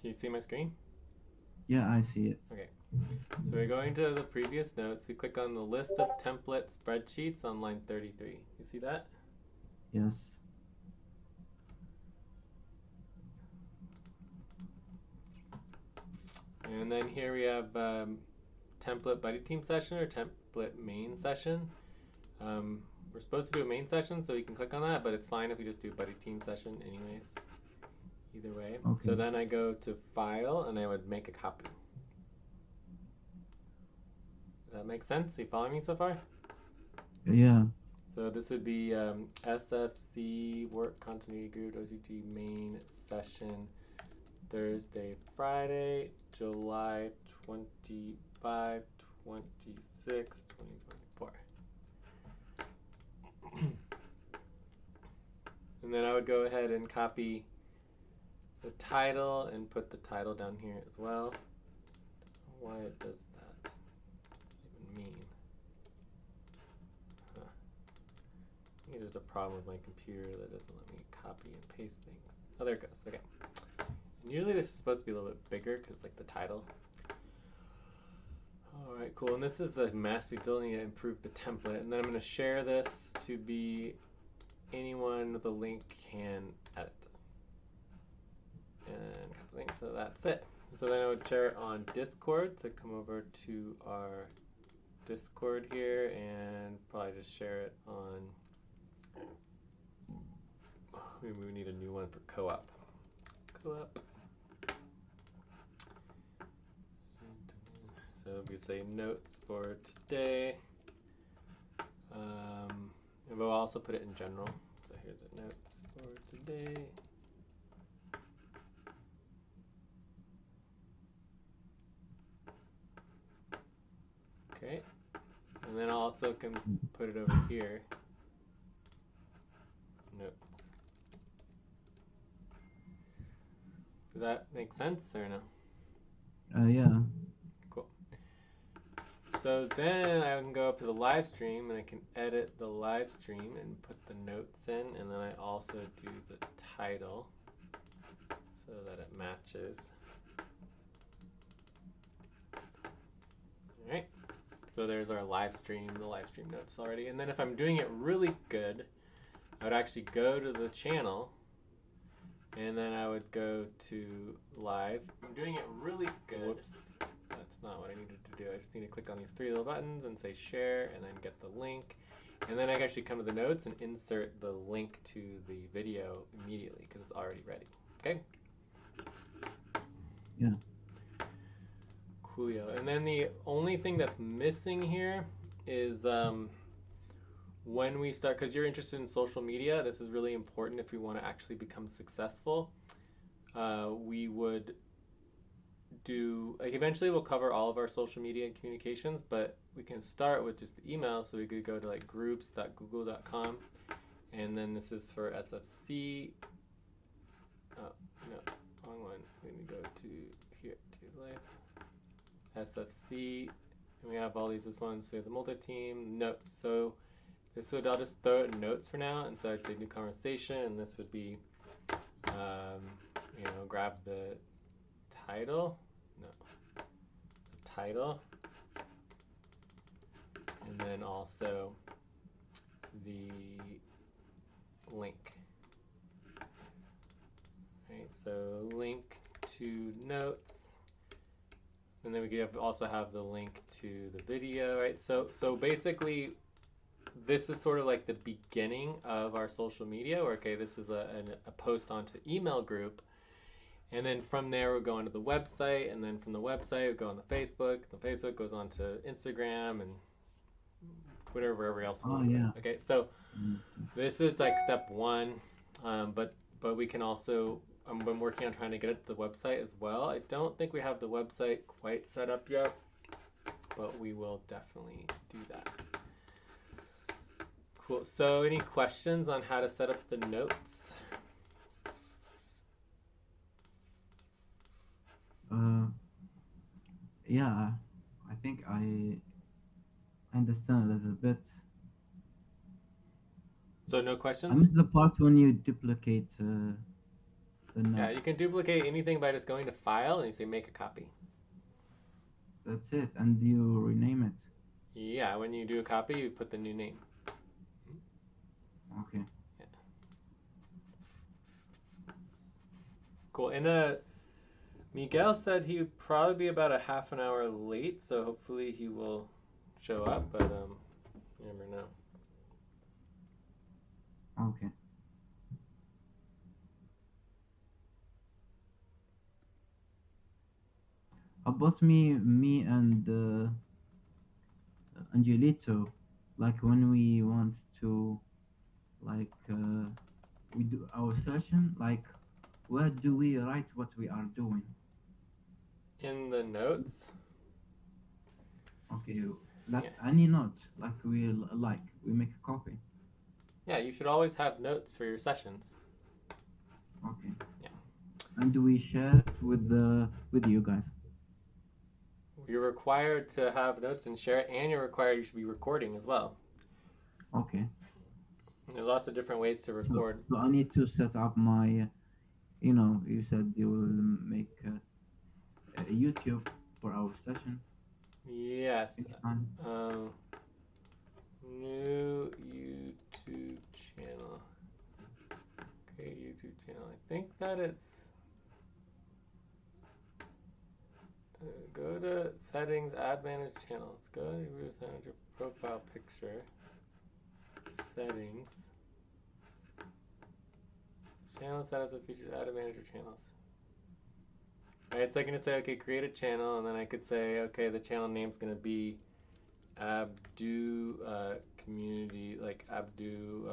Can you see my screen? Yeah, I see it. Okay. So we're going to the previous notes. We click on the list of template spreadsheets on line 33. You see that? Yes. And then here we have template buddy team session or template main session. We're supposed to do a main session, so you can click on that, but it's fine if we just do buddy team session anyways. Either way. So Okay. then I go to file and I would make a copy. Does that make sense? Are you following me so far? Yeah. So this would be SFC work continuity group WCG main session Thursday, Friday, July 25, 26, 2024. And then I would go ahead and copy the title and put the title down here as well. Why it does that even mean? Huh. I think it's just a problem with my computer that doesn't let me copy and paste things. Oh, there it goes. Okay. And usually this is supposed to be a little bit bigger because like the title. All right, cool. And this is the mess. We still need to improve the template. And then I'm going to share this to be anyone with a link can edit. And link. So that's it. So then I would share it on Discord. So come over to our Discord here and probably just share it on. Maybe we need a new one for co-op. Co-op. So we say notes for today. And we'll also put it in general. So here's the notes for today. Okay. And then I also can put it over here. Notes. Does that make sense or no? Yeah. Cool. So then I can go up to the live stream and I can edit the live stream and put the notes in, and then I also do the title so that it matches. All right. So there's our live stream, the live stream notes already. And then if I'm doing it really good, I would actually go to the channel and then I would go to live. I'm doing it really good. Whoops. That's not what I needed to do. I just need to click on these three little buttons and say share and then get the link. And then I can actually come to the notes and insert the link to the video immediately because it's already ready. Okay? Yeah. Coolio. And then the only thing that's missing here is when we start, because you're interested in social media, this is really important if we want to actually become successful. We would do, like, eventually we'll cover all of our social media and communications, but we can start with just the email. So we could go to like groups.google.com, and then this is for SFC. Oh, no, wrong one. Let me go to here, choose life. SFC, and we have all these ones. So we have the multi-team notes. So this would, I'll just throw it in notes for now, and so I'd say new conversation, and this would be, grab the title, no, the title, and then also the link. Right, so link to notes, and then we could also have the link to the video, right? So basically, this is sort of like the beginning of our social media. Where, okay, this is a post onto email group, and then from there we'll go onto the website, and then from the website we'll go on the Facebook. The Facebook goes on to Instagram and Twitter, wherever else we Oh, want to put yeah. it. Okay, so this is like step one, but we can also. Been working on trying to get it to the website as well. I don't think we have the website quite set up yet, but we will definitely do that. Cool. So any questions on how to set up the notes? Uh, yeah. I think I understand a little bit. So no I questions? missed the part when you duplicate. the Yeah, notes. you can duplicate anything by just going to File and you say Make a Copy. That's it, and you rename it. Yeah, when you do a copy, you put the new name. Okay. Yeah. Cool. And Miguel said he would probably be about a half an hour late, so hopefully he will show up, but you never know. Okay. About me and Angelito, like when we want to, like we do our session, like where do we write what we are doing? In the notes, Okay, like yeah. any note, like we make a copy. Yeah, you should always have notes for your sessions. Okay, Yeah. and we share it with you guys. You're required to have notes and share it, and you're required you should be recording as well. Okay, There's lots of different ways to so record. so I need to set up my, you said you will make a YouTube for our session Yes. next time. Um, New YouTube channel. Okay, YouTube channel. I think that it's go to settings, add manage channels. Go to Bruce Manager profile picture, settings, channel status of features, add a manager channels. Alright, so I'm gonna say okay, create a channel, and then I could say okay, the channel name's gonna be Abdu community, like Abdu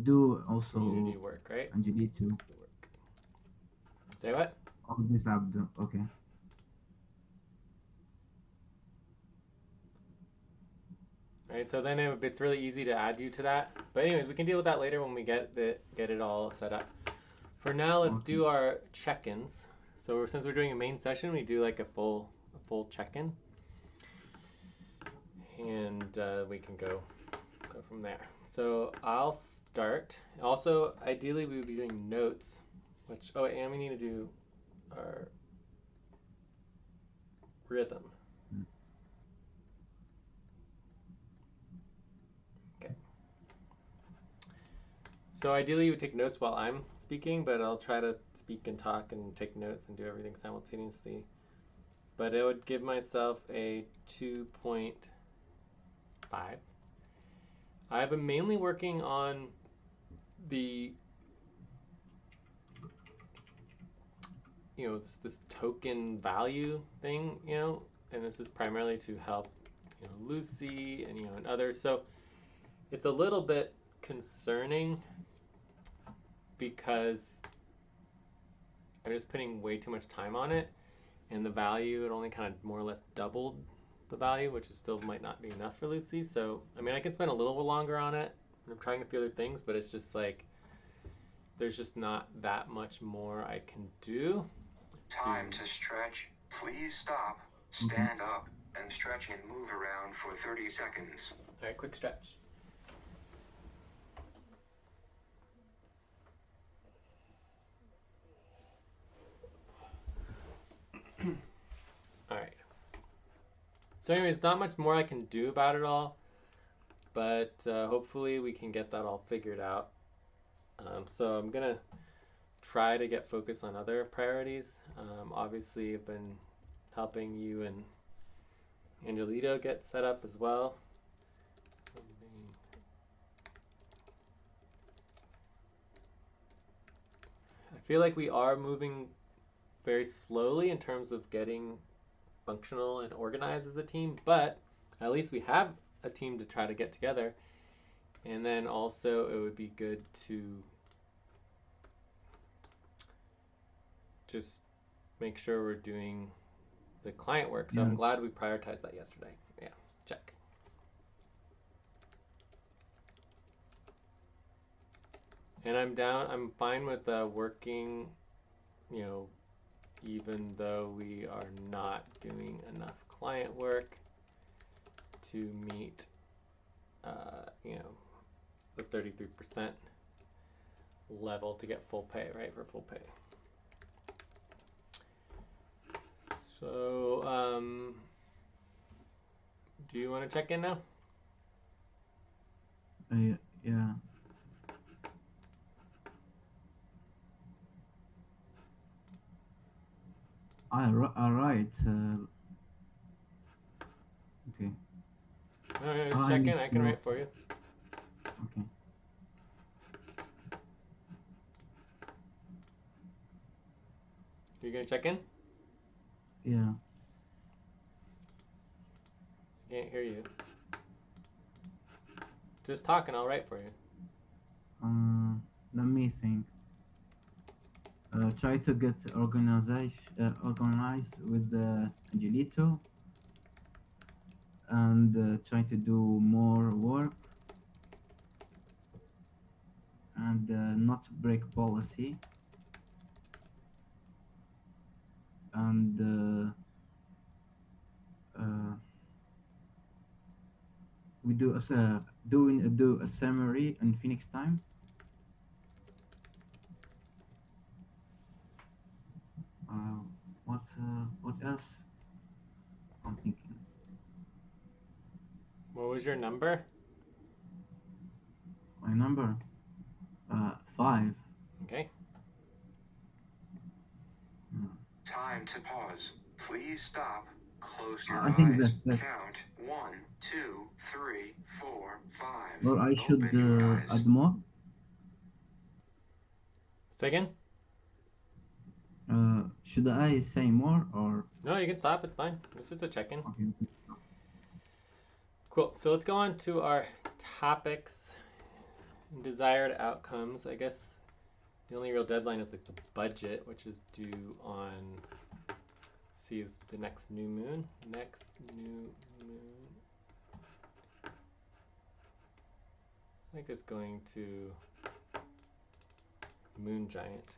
Do community also work, right? Angelito. Work. Say what? Oh, this Abdo. Okay. Right, so then it's really easy to add you to that. But anyways, we can deal with that later when we get it all set up. For now, let's Okay. do our check-ins. So since we're doing a main session, we do like a full check-in, and we can go from there. So I'll start. Also, ideally, we would be doing notes, which and we need to do our rhythm. Mm. Okay. So ideally, you would take notes while I'm speaking, but I'll try to speak and talk and take notes and do everything simultaneously. But it would give myself a 2.5. I've been mainly working on the this token value thing, and this is primarily to help Lucy and others. So it's a little bit concerning because I'm just putting way too much time on it, and the value it only kind of more or less doubled the value, which is still might not be enough for Lucy. So I mean, I can spend a little longer on it. I'm trying a few other things, but it's just like there's just not that much more I can do. Time to stretch. Please stop, Okay. stand up, and stretch and move around for 30 seconds. All right, quick stretch. All right. So anyways, not much more I can do about it all, but hopefully we can get that all figured out. So I'm gonna try to get focused on other priorities. Obviously, I've been helping you and Angelito get set up as well. I feel like we are moving very slowly in terms of getting functional and organized as a team, but at least we have a team to try to get together. And then also, it would be good to just make sure we're doing the client work. So I'm Yeah. glad we prioritized that yesterday. Yeah, check. And I'm fine with working, you know, even though we are not doing enough client work to meet, the 33%. level to get full pay, right? For full pay. So, do you want to check in now? Yeah. All right. Okay. No, just I check need in. I can to. write for you. Okay. You gonna check in? Yeah. I can't hear you. Just talk and I'll write for you. Let me think. Try to get organized with Angelito, and try to do more work and not break policy, and uh, we do a summary in Phoenix time. Uh, what else? I'm thinking. What was your number? My number 5. Okay. Time to pause. Please stop. Close your I think eyes. that's it. Count 1, 2, 3, 4, 5. Or I should Open your eyes. add more. Say again? Should I say more or? No, you can stop. It's fine. This is a check-in. Okay. Cool. So let's go on to our topics and desired outcomes. I guess the only real deadline is like the budget, which is due on, see, is the next new moon. Next new moon. I think it's going to Moon Giant.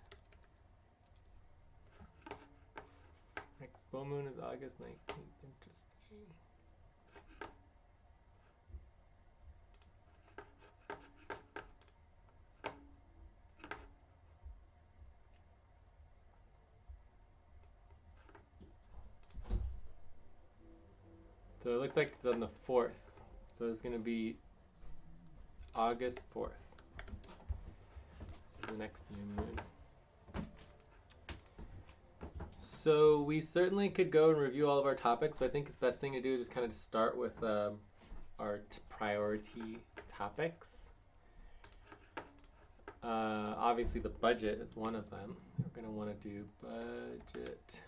Next full moon is August 19th. Interesting. So it looks like it's on the 4th. So it's going to be August 4th. Is the next new moon. So we certainly could go and review all of our topics, but I think the best thing to do is just kind of start with our priority topics. Obviously the budget is one of them. We're going to want to do budget.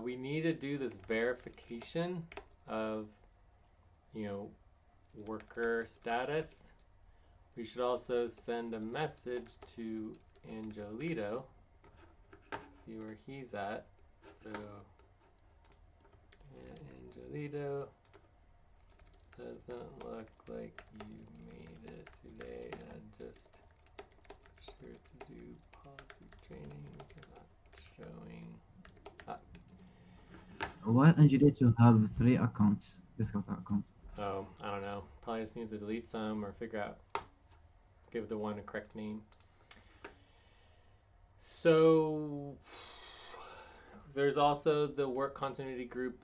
We need to do this verification of, worker status. We should also send a message to Angelito, see where he's at. So, Angelito, doesn't look like you made it today. And just sure to do policy training. Not showing. Why Angelito have 3 accounts? Discord accounts. Oh, I don't know. Probably just needs to delete some or figure out, give the one a correct name. So there's also the work continuity group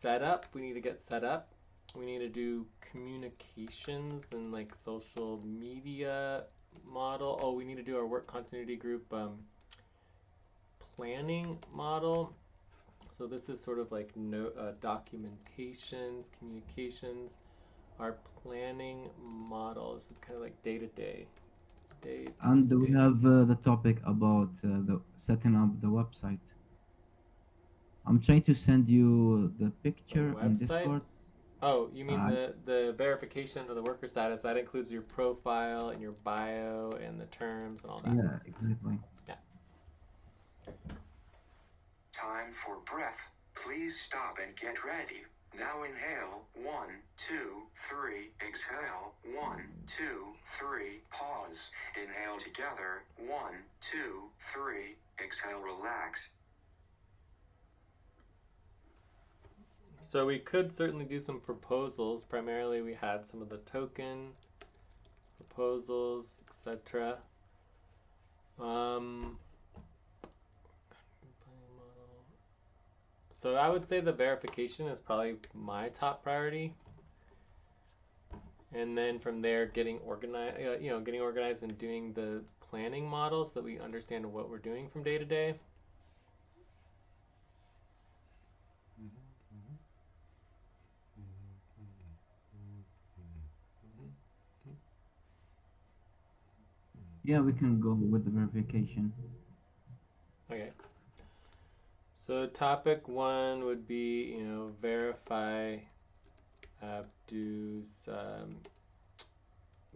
setup. We need to get set up. We need to do communications and like social media model. Oh, we need to do our work continuity group planning model. So this is sort of like documentations, communications, our planning model. This is kind of like day-to-day. And we have the topic about the setting up the website. I'm trying to send you the picture in Discord. Oh, you mean the verification of the worker status? That includes your profile and your bio and the terms and all that. Yeah, exactly. Yeah. Time for breath. Please stop and get ready. Now inhale. 1, 2, 3. Exhale. 1, 2, 3. Pause. Inhale together. 1, 2, 3. Exhale. Relax. So we could certainly do some proposals. Primarily we had some of the token proposals, etc. So I would say the verification is probably my top priority, and then from there, getting organized. Getting organized and doing the planning model so that we understand what we're doing from day to day. Yeah, we can go with the verification. Okay. So topic one would be, verify Abdu's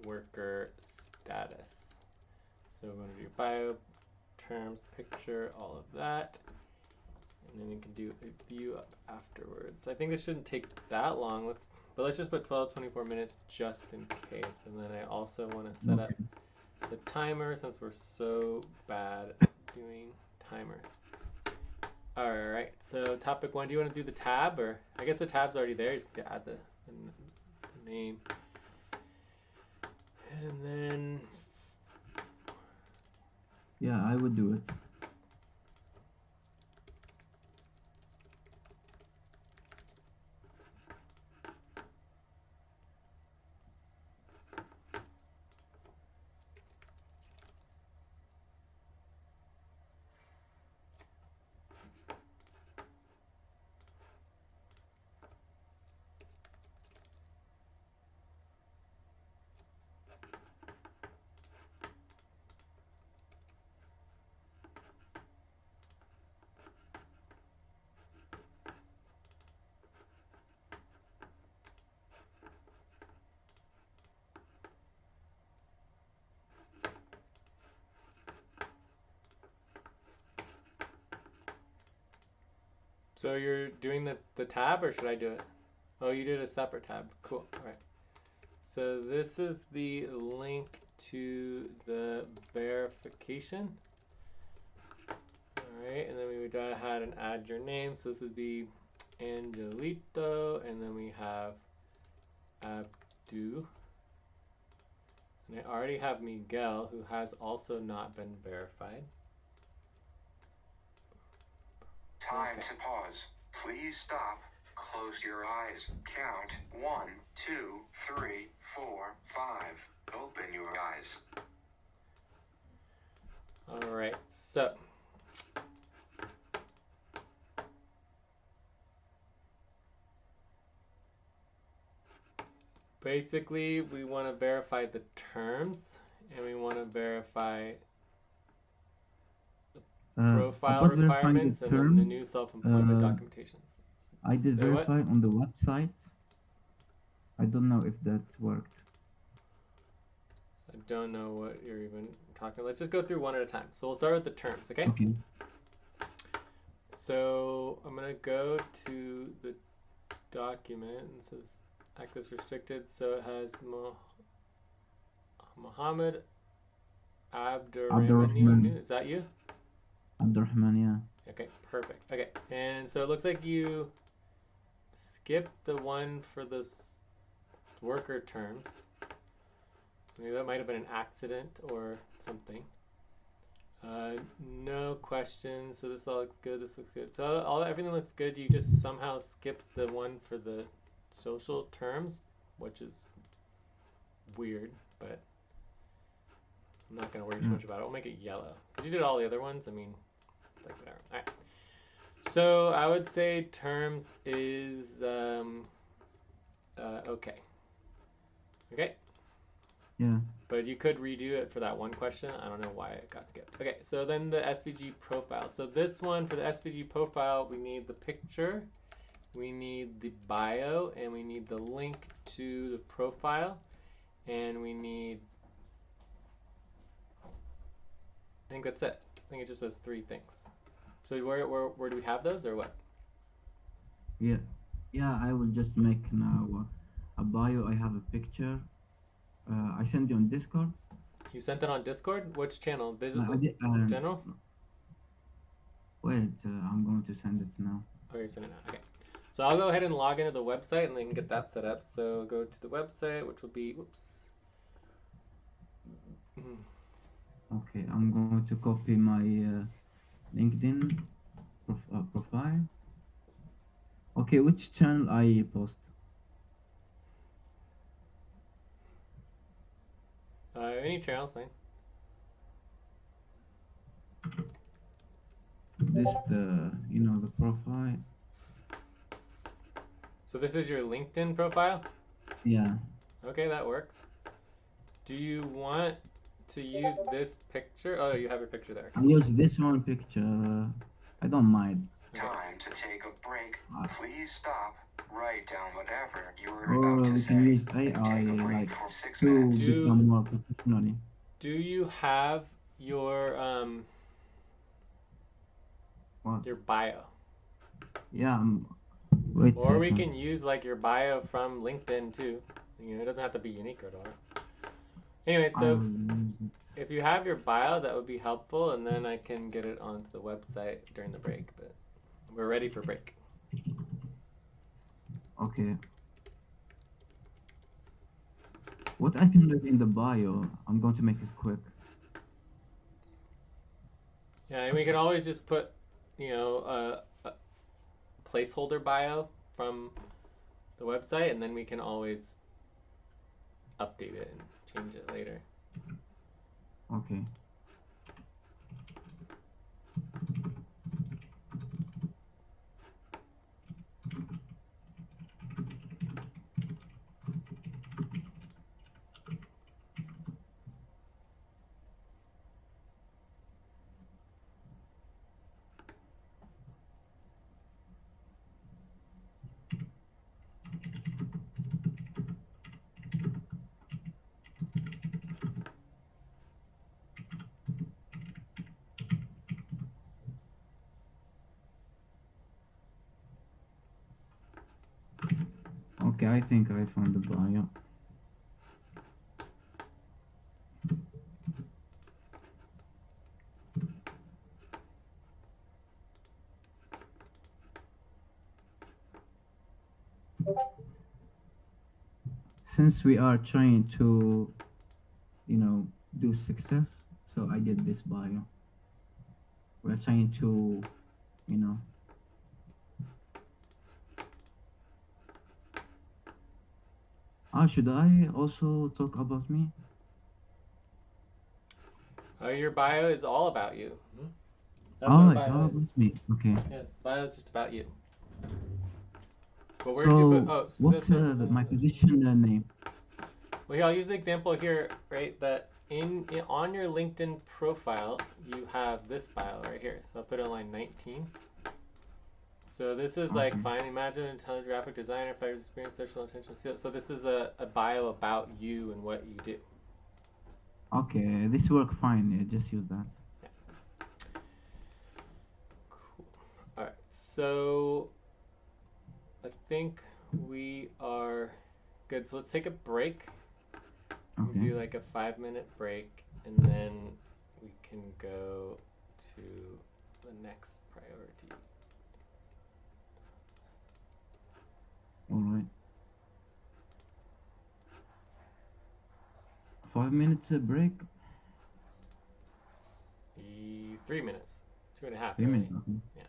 worker status. So we're going to do bio, terms, picture, all of that. And then we can do a view afterwards. I think this shouldn't take that long. Let's just put 12, 24 minutes just in case. And then I also want to set up the timer since we're so bad at doing timers. All right, so topic one, do you want to do the tab, or I guess the tab's already there, you just add the name. And then, Yeah, I would do it. so you're doing the tab, or should I do it? Oh, you did a separate tab. Cool. All right. So this is the link to the verification. All right, and then we would go ahead and add your name. So this would be Angelito, and then we have Abdu. And I already have Miguel, who has also not been verified. Time to pause. Please stop. Close your eyes. Count 1, 2, 3, 4, 5. Open your eyes. All right, so basically we want to verify the terms, and we want to verify profile About verifying the requirements and then the terms, new self-employment uh, documentations. I did Say what? verify on the website. I don't know if that worked. I don't know what you're even talking. Let's just go through one at a time. So we'll start with the terms, okay? Okay. So I'm gonna go to the document, and it says access restricted. So it has Mohammed Abdurrahman. Abdurrahman. Is that you? Abdurrahman, yeah. Okay, perfect. Okay, and so it looks like you skipped the one for the worker terms. Maybe that might have been an accident or something. No questions. So this all looks good. This looks good. So everything looks good. You just somehow skipped the one for the social terms, which is weird, but I'm not gonna worry too much about it. We'll make it yellow because you did all the other ones. I mean, it's like whatever. All right. So I would say terms is okay. Okay. Yeah. But you could redo it for that one question. I don't know why it got skipped. Okay, so then the SVG profile. So this one, for the SVG profile, we need the picture, we need the bio, and we need the link to the profile, and we need, I think that's it. I think it's just those three things. So where do we have those, or what? Yeah. Yeah, I will just make now a bio. I have a picture. I send you on Discord. You sent it on Discord? Which channel? I did, General? Wait, I'm going to send it now. Oh, you're sending it now. Okay. So I'll go ahead and log into the website and then get that set up. So go to the website, which will be, whoops. Okay, I'm going to copy my LinkedIn profile. Okay, which channel I post? Any channel's fine. This the profile. So this is your LinkedIn profile? Yeah, Okay, that works. Do you want to use this picture? Oh, you have your picture there. I use this one picture. I don't mind. Okay. Time to take a break. Uh, Please stop. Write down whatever you were about or to we can say. use And AI take a break like for 6 minutes. to Do become more professionally. do you have What? your bio? Yeah. Wait a Or we second. can use like your bio from LinkedIn too. It doesn't have to be unique at all. Anyway, I so will use it. if you have your bio, that would be helpful, and then I can get it onto the website during the break. But we're ready for break. Okay. What I can do in the bio, I'm going to make it quick. Yeah, and we can always just put, a placeholder bio from the website, and then we can always update it and change it later. Okay. Okay, I think I found the bio. Since we are trying to, you know, do success, so I did this bio. We're trying to, you know, should I also talk about me? Your bio is all about you. That's what Oh, a it's bio all is. about me. Okay. Yes, bio is just about you. But where did you put? So, Oh, so what's my position name? well, here I'll use the example here, right? That in on your LinkedIn profile, you have this file right here. So I'll put it on line 19. So this is like Okay. fine. Imagine a intelligent graphic designer, 5 years experience, social attention. So this is a bio about you and what you do. Okay, this work fine. Yeah, just use that. Yeah. Cool. All right. So I think we are good. So let's take a break. We Okay. do like a 5-minute break, and then we can go to the next priority. All right. 5 minutes break. 3 minutes, 2.5 3 really. minutes. Okay. Yeah.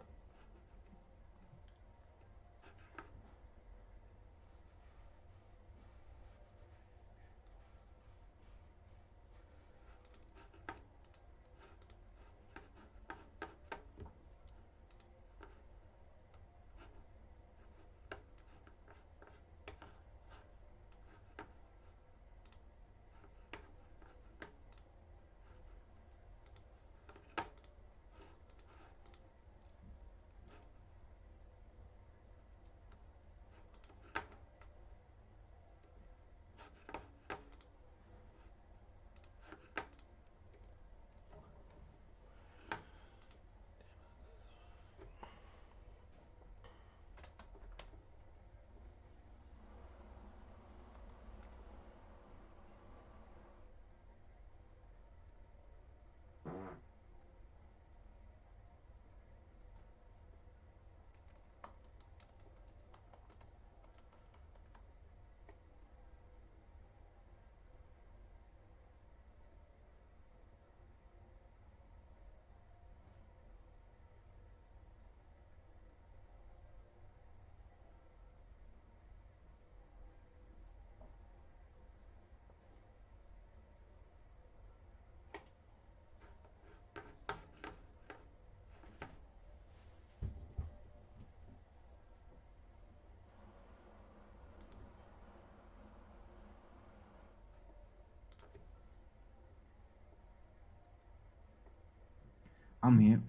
I'm here.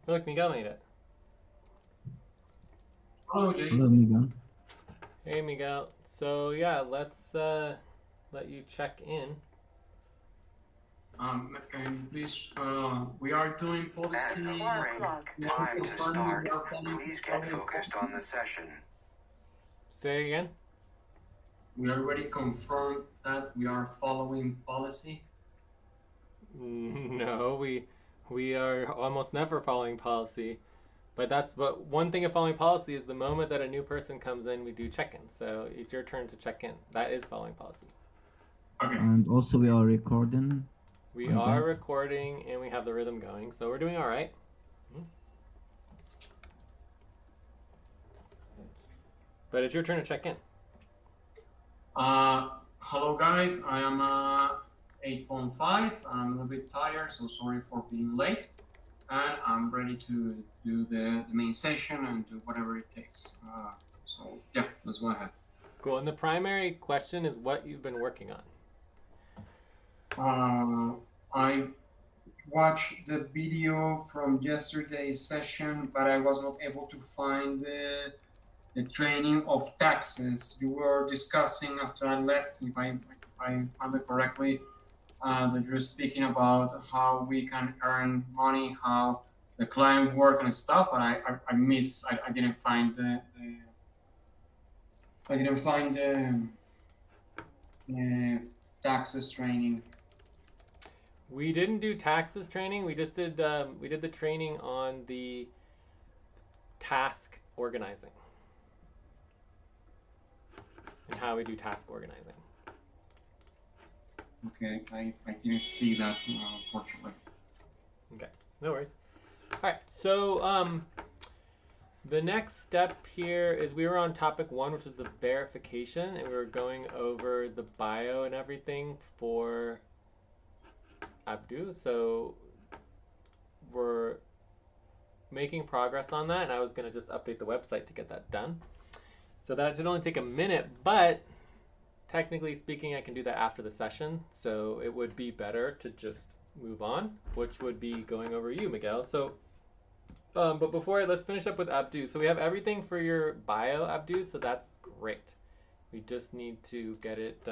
Look, Miguel made it. Hello, Jay. Hello, Miguel. Hey, Miguel. So yeah, let's let you check in. Can you please? We are doing At policy. the 4 break, o'clock. time to start. Please get focused on the session. Say again. We already confirmed that we are following policy. No, we are almost never following policy. But that's what one thing of following policy is the moment that a new person comes in, we do check-in. So it's your turn to check in. That is following policy. Okay. And also, we are recording. We I are guess. recording and we have the rhythm going, so we're doing all right. But it's your turn to check in. Hello, guys. I am 8.5. I'm a little bit tired, so sorry for being late. And I'm ready to do the main session and do whatever it takes. So yeah, let's go ahead. Cool. And the primary question is what you've been working on. I watched the video from yesterday's session, but I was not able to find the training of taxes. You were discussing after I left, if I found it correctly, that you're speaking about how we can earn money, how the client work and stuff, and I didn't find the taxes training. We didn't do taxes training. We just did we did the training on the task organizing and how we do task organizing. Okay, I didn't see that, unfortunately. Okay, no worries. All right, so the next step here is we were on topic 1, which is the verification, and we were going over the bio and everything for Abdu. So we're making progress on that, and I was going to just update the website to get that done. So that should only take a minute, but technically speaking, I can do that after the session. So it would be better to just move on, which would be going over you, Miguel. So, but before, let's finish up with Abdu. So we have everything for your bio, Abdu, so that's great. We just need to get it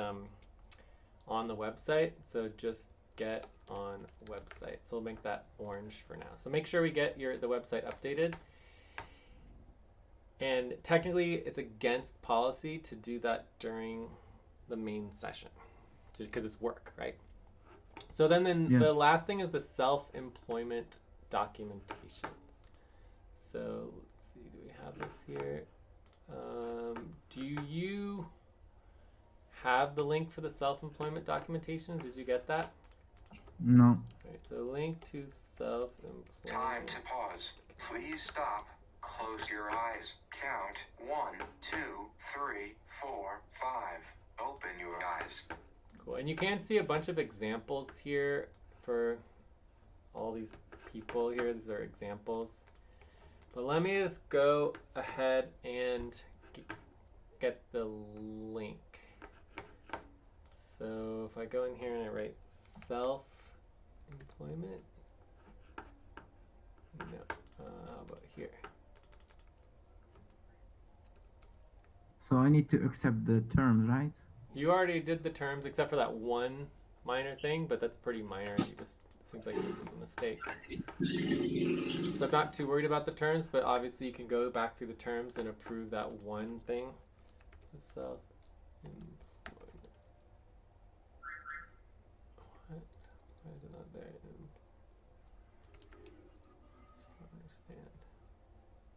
on the website. So just get on website. So we'll make that orange for now. So make sure we get the website updated. And technically, it's against policy to do that during the main session because it's work, right? So then Yeah. the last thing is the self-employment documentations. So let's see, do we have this here? Do you have the link for the self-employment documentations? Did you get that? No. All right, so link to self-employment. Time to pause. Please stop. Close your eyes. Count 1, 2, 3, 4, 5. Open your eyes. Cool. And you can see a bunch of examples here for all these people here. These are examples. But let me just go ahead and get the link. So if I go in here and I write self-employment, no, how about here? So I need to accept the terms, right? You already did the terms except for that one minor thing, but that's pretty minor. It seems like this was a mistake. So I'm not too worried about the terms, but obviously you can go back through the terms and approve that one thing. Self-employment. What? Why is it not there? Don't understand.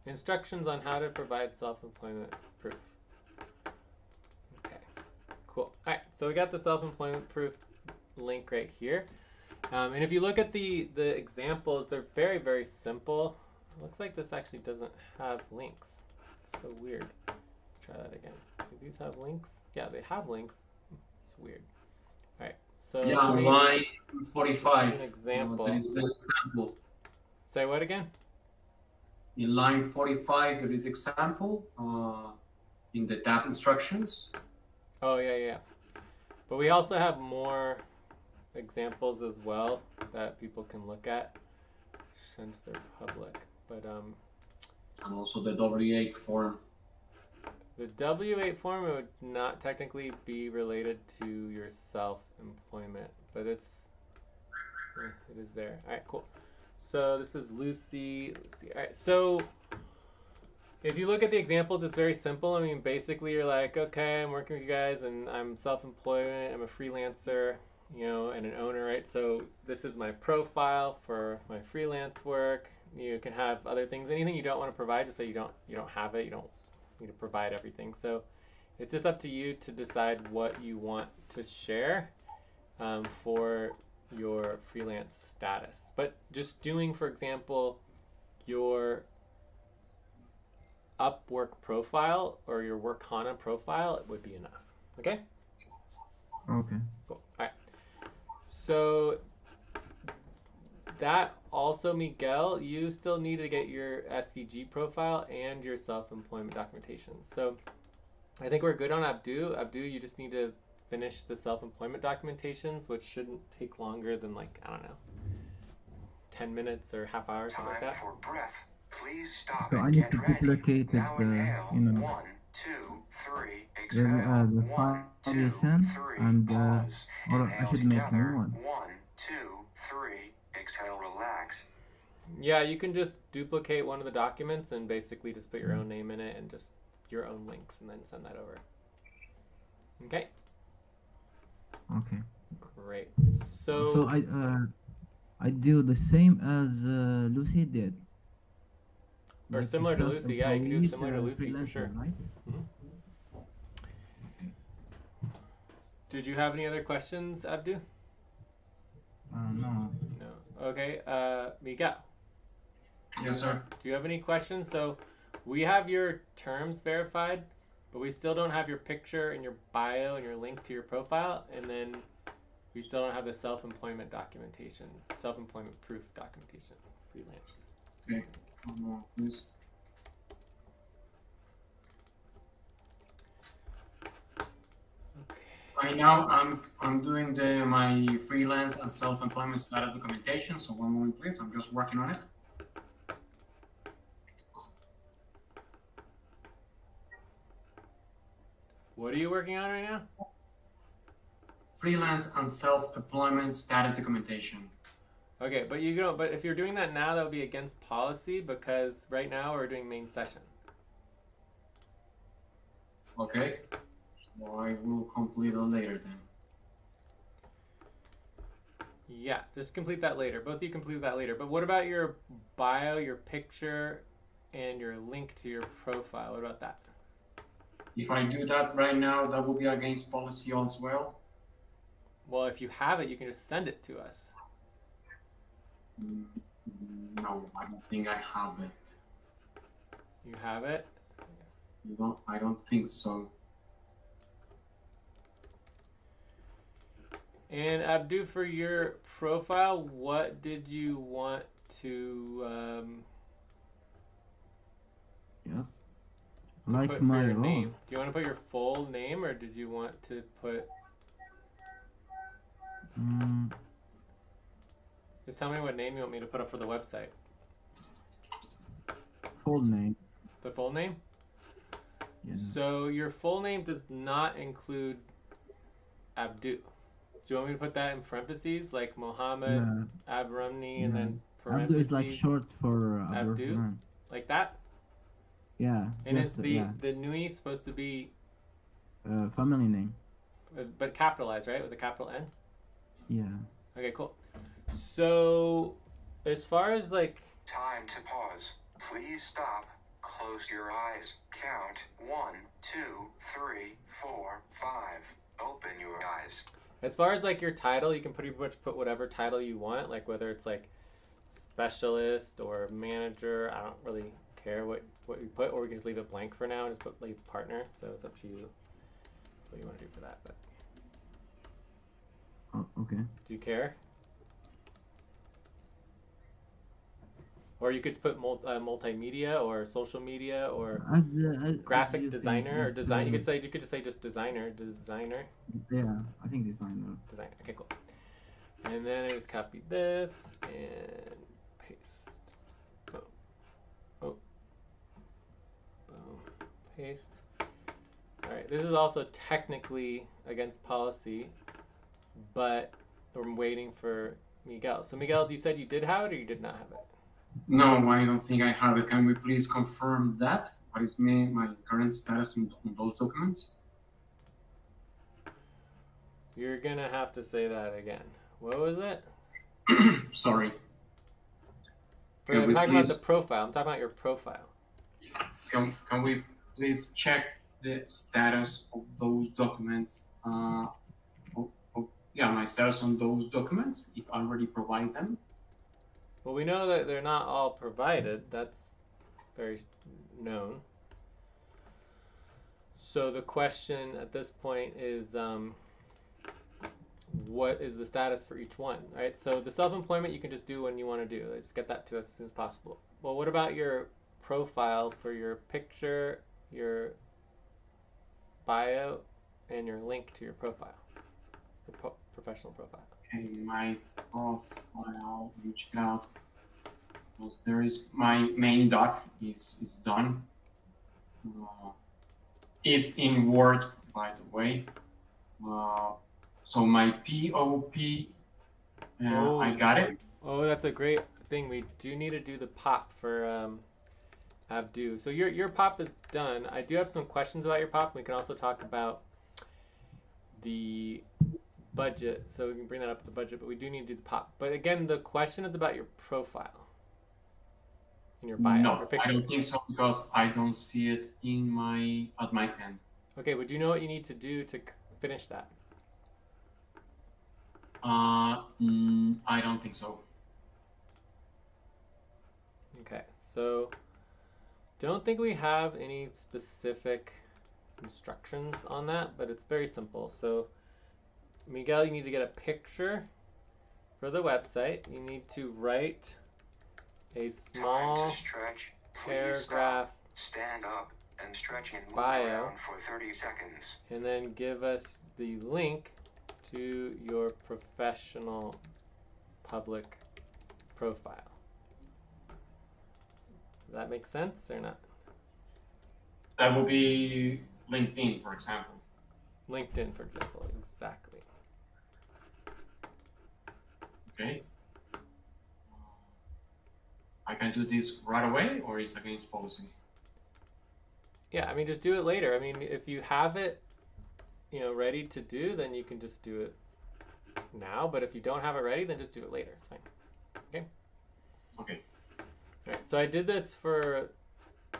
Instructions on how to provide self-employment proof. Okay, cool. All right, so we got the self-employment proof link right here. And if you look at the examples, they're very, very simple. It looks like this actually doesn't have links. It's so weird. Try that again. Do these have links? Yeah, they have links. It's weird. All right, so Yeah, let me line this 45. is an example. There is the example. Say what again? In line 45, there is example in the tab instructions. Oh, yeah. But we also have more examples as well that people can look at since they're public. But And also the W8 form. the W8 form would not technically be related to your self-employment, but it is there. All right, cool. So this is Lucy. All right, so if you look at the examples, it's very simple. I mean, basically, you're like, okay, I'm working with you guys, and I'm self-employed. I'm a freelancer, and an owner, right? So this is my profile for my freelance work. You can have other things, anything you don't want to provide, just say you don't have it. You don't need to provide everything. So it's just up to you to decide what you want to share for your freelance status. But just doing, for example, your Upwork profile or your Workana profile, it would be enough. Okay? Okay. Cool. All right. So that also, Miguel, you still need to get your SVG profile and your self-employment documentation. So I think we're good on Abdu. Abdu, you just need to finish the self-employment documentations, which shouldn't take longer than 10 minutes or half hour, something like Time that. for breath. Please stop So I and need get to ready. duplicate Now the, inhale. you know, 1, 2, 3. the Exhale. the 1, file 2, you sent, 3. and Pause. or I Inhale should make a new together. one. 1, 2, 3. Exhale. Relax. Yeah, you can just duplicate one of the documents and basically just put your own name in it and just your own links and then send that over. Okay, Okay. great. So I do the same as Lucy did. Or Like similar to Lucy, yeah, you can do it similar to Lucy for freelancer, sure. right? Mhm. Did you have any other questions, Abdu? No. No. Okay, Miguel, Yes, sir. do you have any questions? So we have your terms verified, but we still don't have your picture and your bio and your link to your profile, and then we still don't have the self-employment documentation, self-employment proof documentation, freelance. Okay. One more, please. Okay. Right now, I'm doing my freelance and self-employment status documentation. So one moment, please. I'm just working on it. What are you working on right now? Freelance and self-employment status documentation. Okay, but but if you're doing that now, that would be against policy because right now we're doing main session. Okay. So I will complete it later then. Yeah, just complete that later. Both of you complete that later. But what about your bio, your picture, and your link to your profile? What about that? If I do that right now, that will be against policy as well. Well, if you have it, you can just send it to us. No, I don't think I have it. You have it? No, I don't think so. And Abdu, for your profile, what did you want to Yes. Like put for my your role. name? Do you want to put your full name, or did you want to put? Just tell me what name you want me to put up for the website. Full name. The full name? Yeah. So your full name does not include Abdu. Do you want me to put that in parentheses, like Mohammed Abramni, and then parentheses? Abdu is like short for Abdu? Abdurrahman. Like that? Yeah. And just, is the Nui supposed to be family name. but capitalized, right? With a capital N? Yeah. Okay, cool. So, as far as like, Time to pause. Please stop. Close your eyes. Count 1, 2, 3, 4, 5. Open your eyes. as far as like your title, you can pretty much put whatever title you want, like whether it's like specialist or manager. I don't really care what you put, or we can just leave it blank for now and just put like partner. So it's up to you what you want to do for that. But Oh, okay. do you care? Or you could put multimedia or social media or As graphic you think designer or it's design. You could just say just designer. yeah, I think designer. Designer. Okay, cool. And then I just copy this and paste. Boom. Oh. Boom. Paste. All right. This is also technically against policy, but I'm waiting for Miguel. So Miguel, you said you did have it or you did not have it? No, I don't think I have it. Can we please confirm that? What is my current status on those documents? You're gonna have to say that again. What was it? Sorry. I'm talking about the profile. I'm talking about your profile. Can we please check the status of those documents? Yeah, my status on those documents, if I already provide them. Well, we know that they're not all provided. That's very known. So the question at this point is, what is the status for each one, right? So the self-employment you can just do when you want to do. Let's get that to us as soon as possible. Well, what about your profile for your picture, your bio, and your link to your profile, your professional profile? Okay, my profile, let me check it out. Because there is my main doc is done. Is in Word, by the way. So my POP, I got it. Oh, that's a great thing. We do need to do the pop for Abdu. So your pop is done. I do have some questions about your pop. We can also talk about the budget. So we can bring that up with the budget, but we do need to do the pop. But again, the question is about your profile. In your bio, no, your picture. I don't think so because I don't see it at my end. Okay, but do you know what you need to do to finish that? I don't think so. Okay, so don't think we have any specific instructions on that, but it's very simple. So Miguel, you need to get a picture for the website. You need to write a small Time to stretch. Please paragraph stop. Stand up and stretch and move bio, around for 30 seconds. and then give us the link to your professional public profile. Does that make sense or not? That will be LinkedIn, for example. LinkedIn, for example, exactly. Okay. I can do this right away, or is against policy? Yeah, I mean, just do it later. I mean, if you have it, ready to do, then you can just do it now. But if you don't have it ready, then just do it later. It's fine. Okay. Okay. All right. So I did this for. I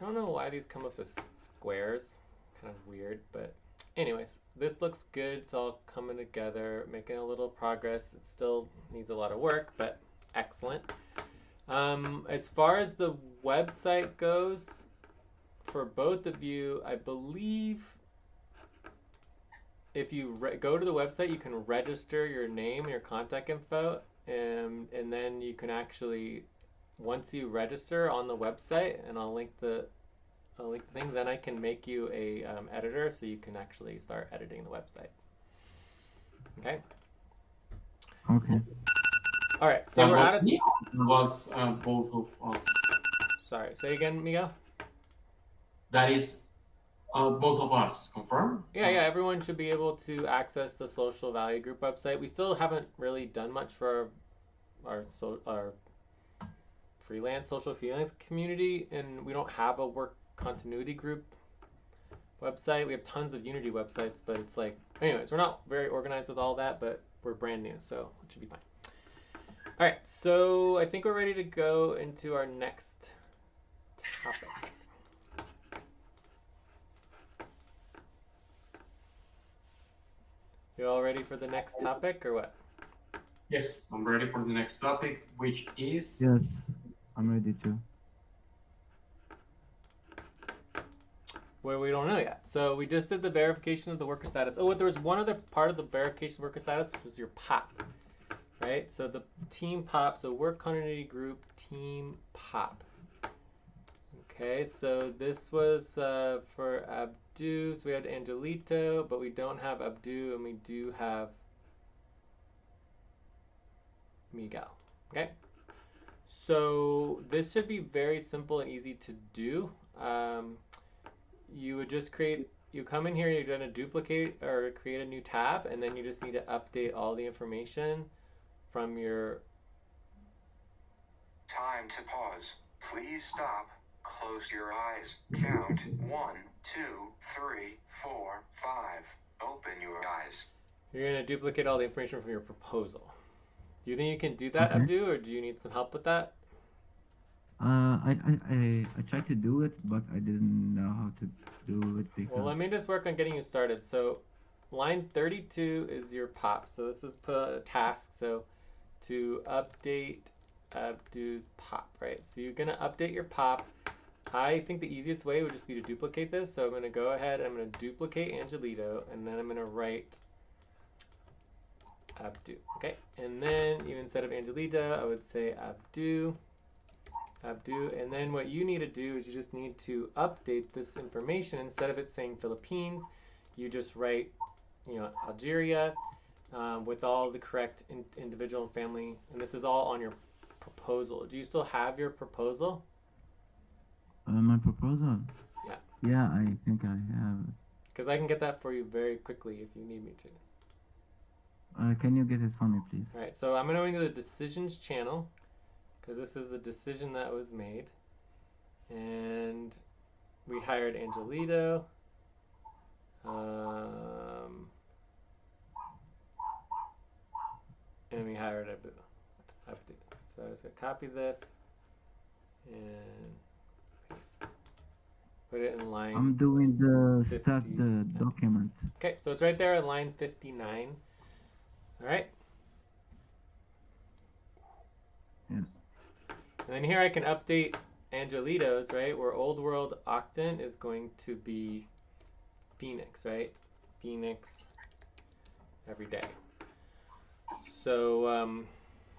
don't know why these come up as squares. Kind of weird, but anyways, this looks good. It's all coming together, making a little progress. It still needs a lot of work, but excellent. As far as the website goes, for both of you, I believe if you go to the website, you can register your name and your contact info, and then you can actually, once you register on the website, and I'll link the thing, then I can make you a editor, so you can actually start editing the website. Okay. Okay. All right. So we're out of. Was both of us. Sorry. Say again, Miguel. That is both of us. Confirm? Yeah. Everyone should be able to access the Social Value Group website. We still haven't really done much for our freelance social freelance community, and we don't have a work continuity group website. We have tons of Unity websites, but it's like, anyways, we're not very organized with all that, but we're brand new, so it should be fine. All right, so I think we're ready to go into our next topic. You all ready for the next topic or what? Yes, I'm ready for the next topic, which is Yes, I'm ready to. Well, we don't know yet. So we just did the verification of the worker status. Oh, there was one other part of the verification of worker status, which was your POP, right? So the team POP, so work continuity group team POP. Okay, so this was for Abdu. So we had Angelito, but we don't have Abdu, and we do have Miguel. Okay, so this should be very simple and easy to do. You would just you come in here, you're going to duplicate or create a new tab, and then you just need to update all the information from your... Time to pause. Please stop. Close your eyes. Count 1, 2, 3, 4, 5. Open your eyes. You're going to duplicate all the information from your proposal. Do you think you can do that, Okay. Abdu, or do you need some help with that? I tried to do it, but I didn't know how to do it because. Well, let me just work on getting you started. So line 32 is your POP. So this is a task. So to update Abdu's POP, right? So you're going to update your POP. I think the easiest way would just be to duplicate this. So I'm going to go ahead, I'm going to duplicate Angelito, and then I'm going to write Abdu, okay? And then you, instead of Angelito, I would say Abdu, and then what you need to do is you just need to update this information. Instead of it saying Philippines, you just write, Algeria, with all the correct individual and family, and this is all on your proposal. Do you still have your proposal? My proposal. Yeah. Yeah, I think I have it. Because I can get that for you very quickly if you need me to. Can you get it for me, please? All right, so I'm going to go into the decisions channel, because this is a decision that was made, and we hired Angelito, and we hired Abdu. So I was going to copy this and paste. Put it in line. I'm doing the 50. start the document. Okay, so it's right there at line 59. All right. Yeah. And then here I can update Angelito's, right? Where Old World Octant is going to be Phoenix, right? Phoenix every day. So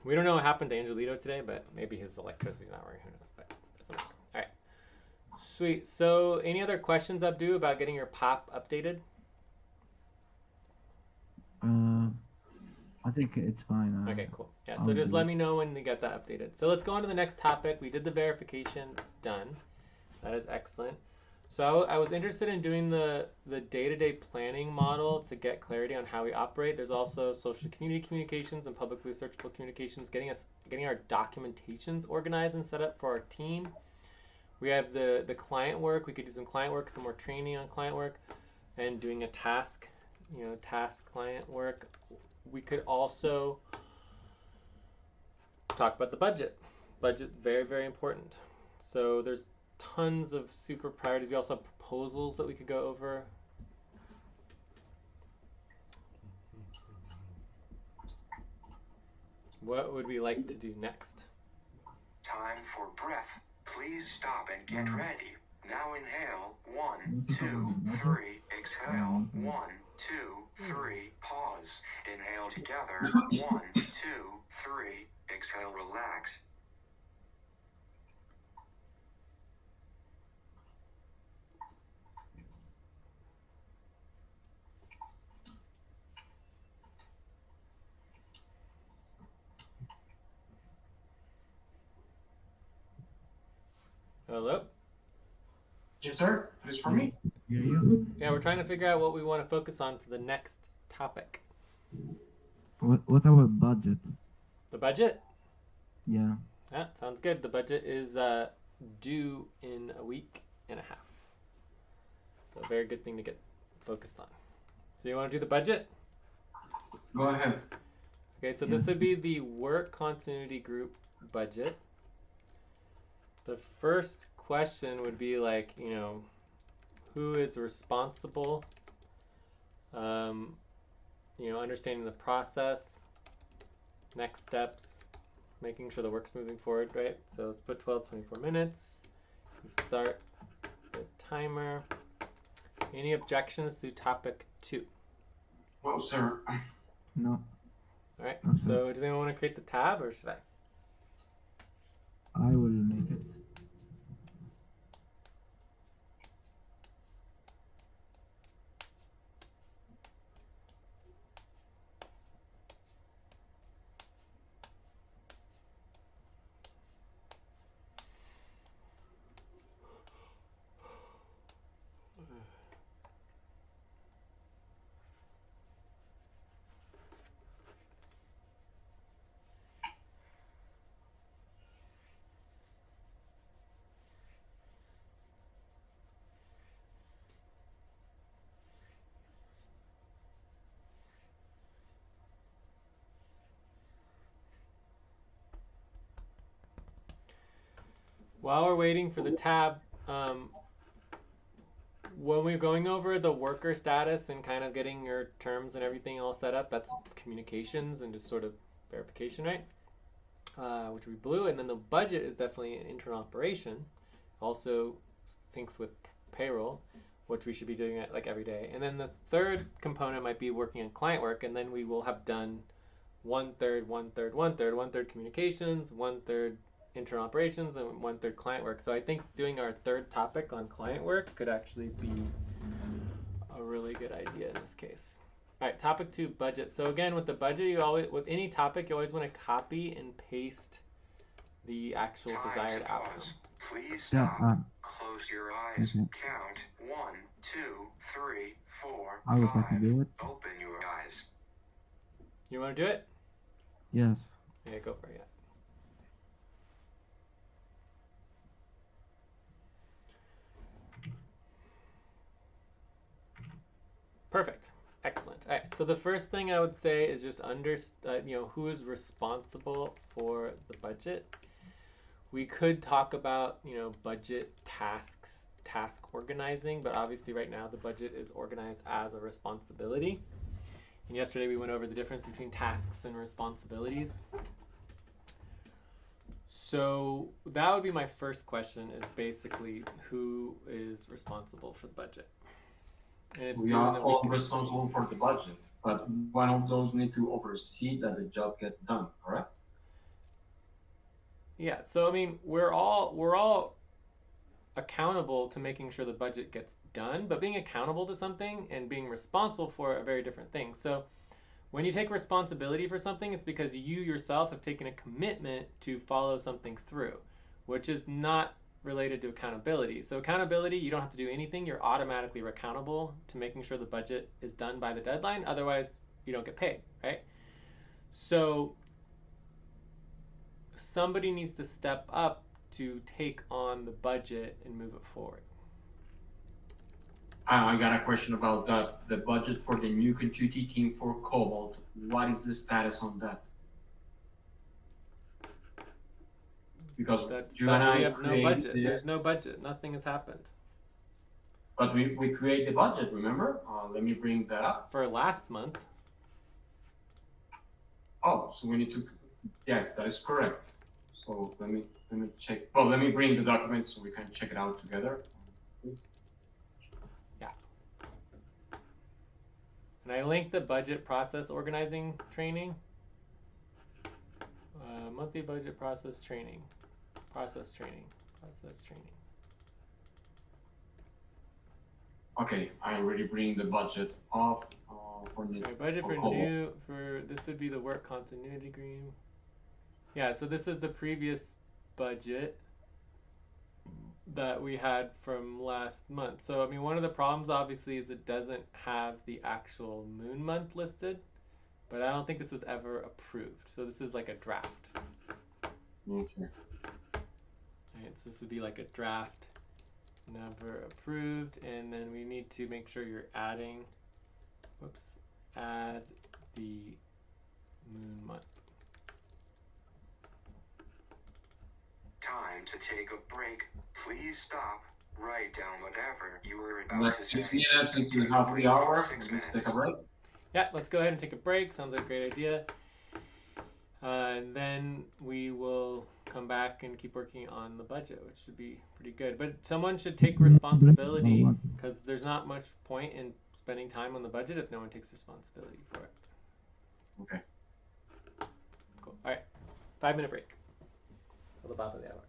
we don't know what happened to Angelito today, but maybe his electricity's not working. Who knows? But doesn't matter. All right. Sweet. So any other questions, Abdu, about getting your POP updated? I think it's fine. Okay, cool. Yeah, I'll so just do let it. me know when you get that updated. So let's go on to the next topic. We did the verification, done. That is excellent. So I was interested in doing the day-to-day planning model to get clarity on how we operate. There's also social community communications and publicly searchable communications, getting our documentations organized and set up for our team. We have the client work. We could do some client work, some more training on client work, and doing a task, task client work. We could also talk about the budget. Budget, very, very important. So there's tons of super priorities. We also have proposals that we could go over. What would we like to do next? Time for breath. Please stop and get ready. Now inhale. 1, 2, 3. Exhale. 1, 2, 3. Pause. Inhale together. 1, 2, 3. Exhale. Relax. Hello? yes, sir. It is for me. Hear you? Yeah, we're trying to figure out what we want to focus on for the next topic. What about budget? The budget? Yeah. Yeah, sounds good. The budget is due in a week and a half. So a very good thing to get focused on. So you want to do the budget? Go ahead. Okay, so Yes. this would be the work continuity group budget. The first question would be like, you know, who is responsible? You know, understanding the process, next steps, making sure the work's moving forward, right? So let's put 12, 24 minutes. Start the timer. Any objections to topic 2? Well, sir, No. All right. Okay. So does anyone want to create the tab, or should I? I will make it. While we're waiting for the tab, when we're going over the worker status and kind of getting your terms and everything all set up, that's communications and just sort of verification, right? Which we blue, and then the budget is definitely an internal operation. Also syncs with payroll, which we should be doing like every day. And then the third component might be working on client work, and then we will have done 1/3, 1/3, 1/3, 1/3 communications, 1/3 internal operations, and 1/3 client work. So I think doing our third topic on client work could actually be a really good idea in this case. All right, topic 2, budget. So again, with the budget, you always, with any topic, you always want to copy and paste the actual Time desired to outcome. pause. Please Yeah. stop. Close your eyes. Okay. Count 1, 2, 3, 4, I will try to 5. do it. Open your eyes. You want to do it? Yes. Yeah, go for it. Perfect. Excellent. All right. So the first thing I would say is just who is responsible for the budget. We could talk about, budget tasks, task organizing, but obviously right now the budget is organized as a responsibility. And yesterday we went over the difference between tasks and responsibilities. So that would be my first question, is basically who is responsible for the budget. And it's we due in are the all week. responsible for the budget, but one of those need to oversee that the job gets done, correct? Yeah, so I mean, we're all accountable to making sure the budget gets done, but being accountable to something and being responsible for it are very different things. So when you take responsibility for something, it's because you yourself have taken a commitment to follow something through, which is not related to accountability. So accountability, you don't have to do anything. You're automatically accountable to making sure the budget is done by the deadline. Otherwise, you don't get paid, right? So somebody needs to step up to take on the budget and move it forward. I got a question about that. The budget for the new continuity team for Cobalt. What is the status on that? Because you and I we have no create budget. the, There's no budget. Nothing has happened. but we create the budget, remember? Let me bring that up. For last month. Oh, so we need to, yes, that is correct. So let me check. Well, let me bring the document so we can check it out together, please. Yeah. And I linked the budget process organizing training. Monthly budget process training. Process training. Okay, I already bring the budget up for the Budget for Cobalt. this would be the work continuity agreement. Yeah, so this is the previous budget that we had from last month. So I mean, one of the problems obviously is it doesn't have the actual moon month listed, but I don't think this was ever approved. So this is like a draft. Okay. Right, so this would be like a draft, never approved, and then we need to make sure you're adding, add the moon month. Time to take a break. Please stop. Write down whatever you were about to Next 6 say. minutes into Take a half break the for hour. 6 We need to minutes. take a break. Yeah, let's go ahead and take a break. Sounds like a great idea. And then we will come back and keep working on the budget, which should be pretty good. But someone should take responsibility because there's not much point in spending time on the budget if no one takes responsibility for it. Okay. Cool. All right. 5-minute break. Till the bottom of the hour.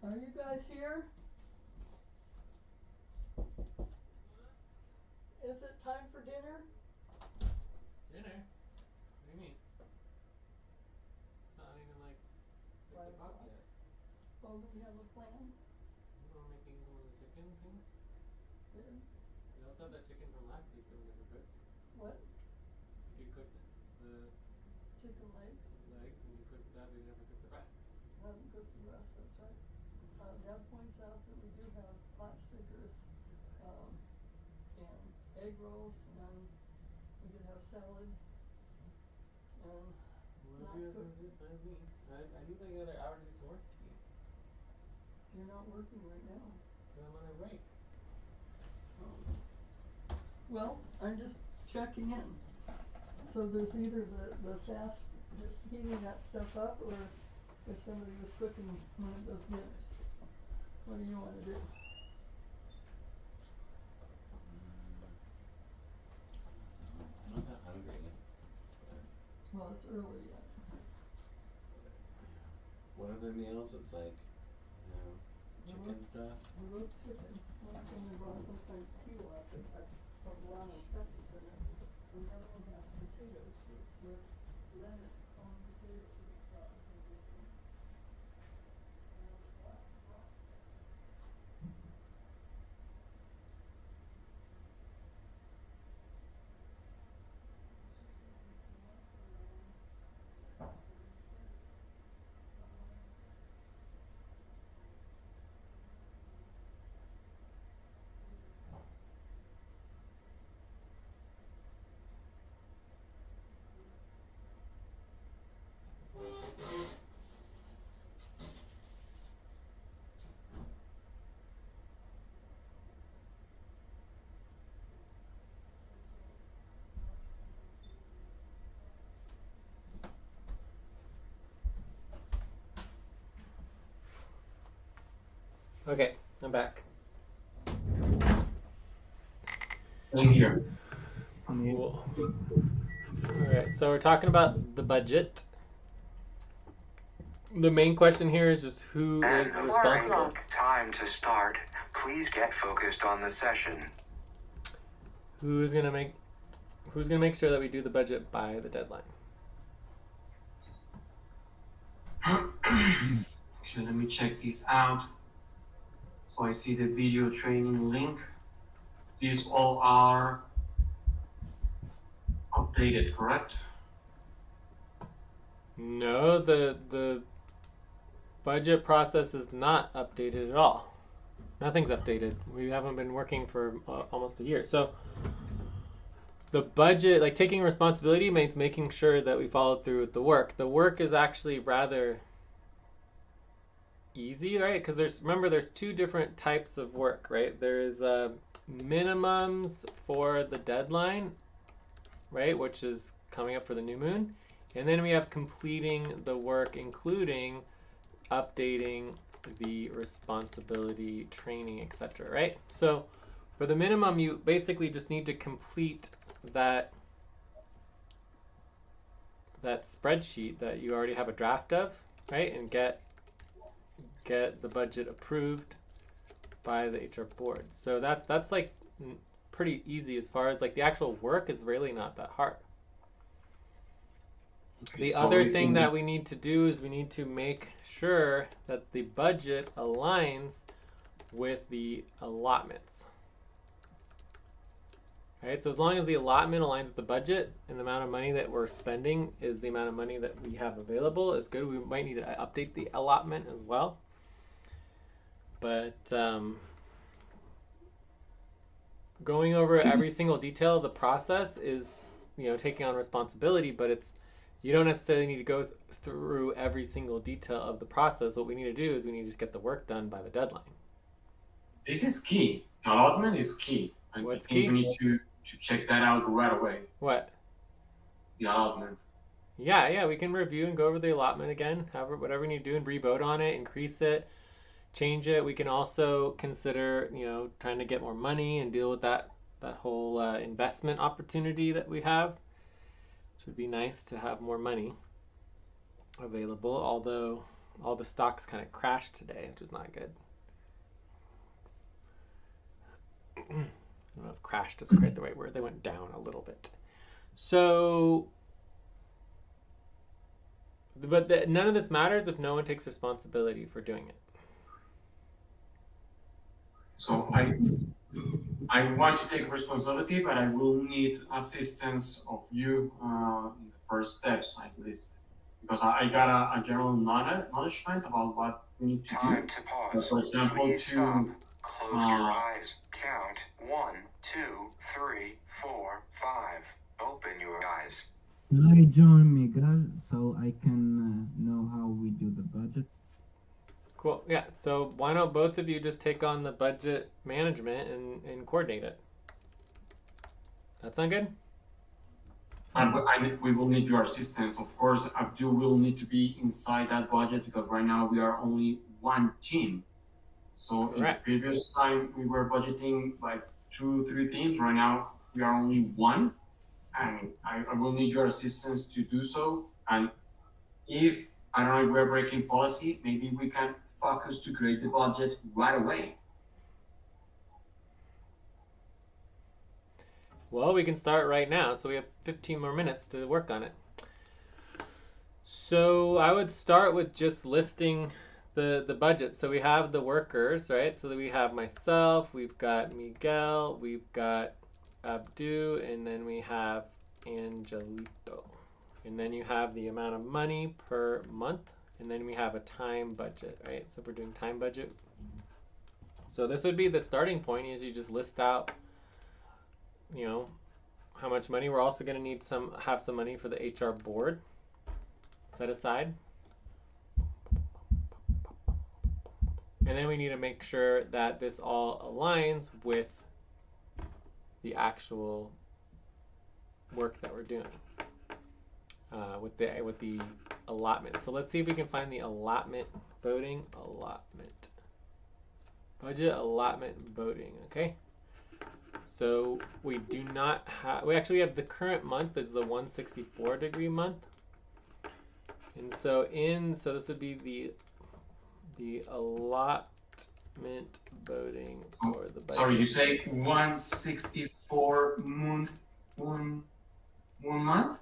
Are you guys here? Is it time for dinner? Dinner? What do you mean? It's not even like 6 5 o'clock o'clock. yet. Oh, do we have a plan? We're making some of the chicken things. Good. We also have that chicken from last week that we never cooked. What? Like you cooked the Chicken legs? legs and you cooked that, but you never cooked the breasts. I haven't cooked the breast, that's right. Dad points out that we do have pot stickers, and egg rolls, and we could have salad, and Whatever you guys want to do is fine with me. I need like another hour to do some work, T. you're not working right now. But I'm on a break. Well, I'm just checking in. So there's either the fast, just heating that stuff up, or if somebody was cooking one of those dinners. What do you wanna do? I'm not that hungry. But, Well, it's early yet. yeah. What other meals? It's like, chicken stuff. We wrote chicken. One of them brought some kind of pilaf that had poblano peppers in it. And the other one has potatoes with Okay, I'm back. Same here. I'm here. Cool. All right, so we're talking about the budget. The main question here is just who And is the responsible. time to start. Please get focused on the session. Who's gonna make sure that we do the budget by the deadline? Okay, let me check this out. So I see the video training link. These all are updated, correct? No, the budget process is not updated at all. Nothing's updated. We haven't been working for almost a year. So the budget, like taking responsibility, means making sure that we follow through with the work. The work is actually rather easy, right? Because there's two different types of work, right? There's minimums for the deadline, right, which is coming up for the new moon, and then we have completing the work, including updating the responsibility training, etc., right? So for the minimum, you basically just need to complete that spreadsheet that you already have a draft of, right, and get the budget approved by the HR board. So that's like pretty easy. As far as like the actual work is really not that hard. Okay, The so other it's thing in that we need to do is we need to make sure that the budget aligns with the allotments. Right, so as long as the allotment aligns with the budget and the amount of money that we're spending is the amount of money that we have available, it's good. We might need to update the allotment as well. But going over every single detail of the process is, taking on responsibility, but you don't necessarily need to go through every single detail of the process. What we need to do is we need to just get the work done by the deadline. This is key. Allotment is key. What's I think key? we need to check that out right away. What? The allotment. Yeah, we can review and go over the allotment again, whatever we need to do, and re-vote on it, increase it, change it. We can also consider, trying to get more money and deal with that whole investment opportunity that we have, which would be nice to have more money available, although all the stocks kind of crashed today, which is not good. I don't know if crashed is quite the right word. They went down a little bit. So, but none of this matters if no one takes responsibility for doing it. So I want to take responsibility, but I will need assistance of you in the first steps at least, because I got a general knowledge about what we need to Time do. to pause. But for example, Please stop. Close your uh, eyes. Count 1, 2, 3, 4, 5. Open your eyes. Can I join Miguel so I can know how we do the budget? Cool. Yeah. So why don't both of you just take on the budget management and coordinate it? That sound good? we will need your assistance. Of course, Abdul will need to be inside that budget because right now we are only one team. So in the previous time we were budgeting like 2-3 teams. Right now we are only one, and I will need your assistance to do so. And if I don't know if we're breaking policy, maybe we can focus to create the budget right away. Well, we can start right now. So we have 15 more minutes to work on it. So I would start with just listing the budget. So we have the workers, right? So that we have myself, we've got Miguel, we've got Abdu, and then we have Angelito. And then you have the amount of money per month, and then we have a time budget, right? So we're doing time budget. So this would be the starting point, is you just list out, how much money. We're also going to need have some money for the HR board set aside. And then we need to make sure that this all aligns with the actual work that we're doing, with the allotment. So let's see if we can find the allotment voting allotment. Budget allotment voting, okay? So we do not have, we actually have the current month is the 164-degree month. And so this would be the allotment voting for the budget. Sorry, you say 164 month, one month?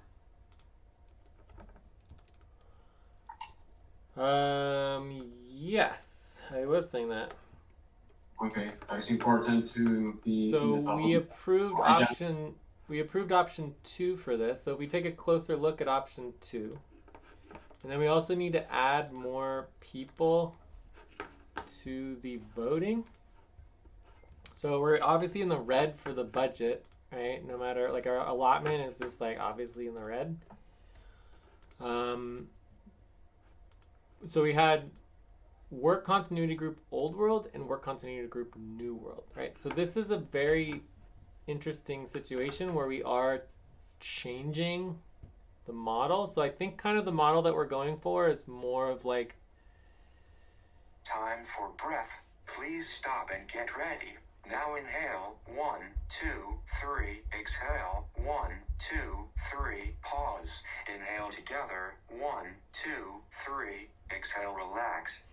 Yes, I was saying that. Okay, that's important to be. So in the top we of approved option. We approved option 2 for this. So if we take a closer look at option 2, and then we also need to add more people to the voting. So we're obviously in the red for the budget, right? No matter, like, our allotment is just like obviously in the red. So we had work continuity group old world and work continuity group new world, right? So this is a very interesting situation where we are changing the model. So I think kind of the model that we're going for is more of like, time for breath. Please stop and get ready. Now inhale, 1, 2, 3, exhale, 1, 2, 3, pause. Inhale together, 1, 2, 3, exhale, relax.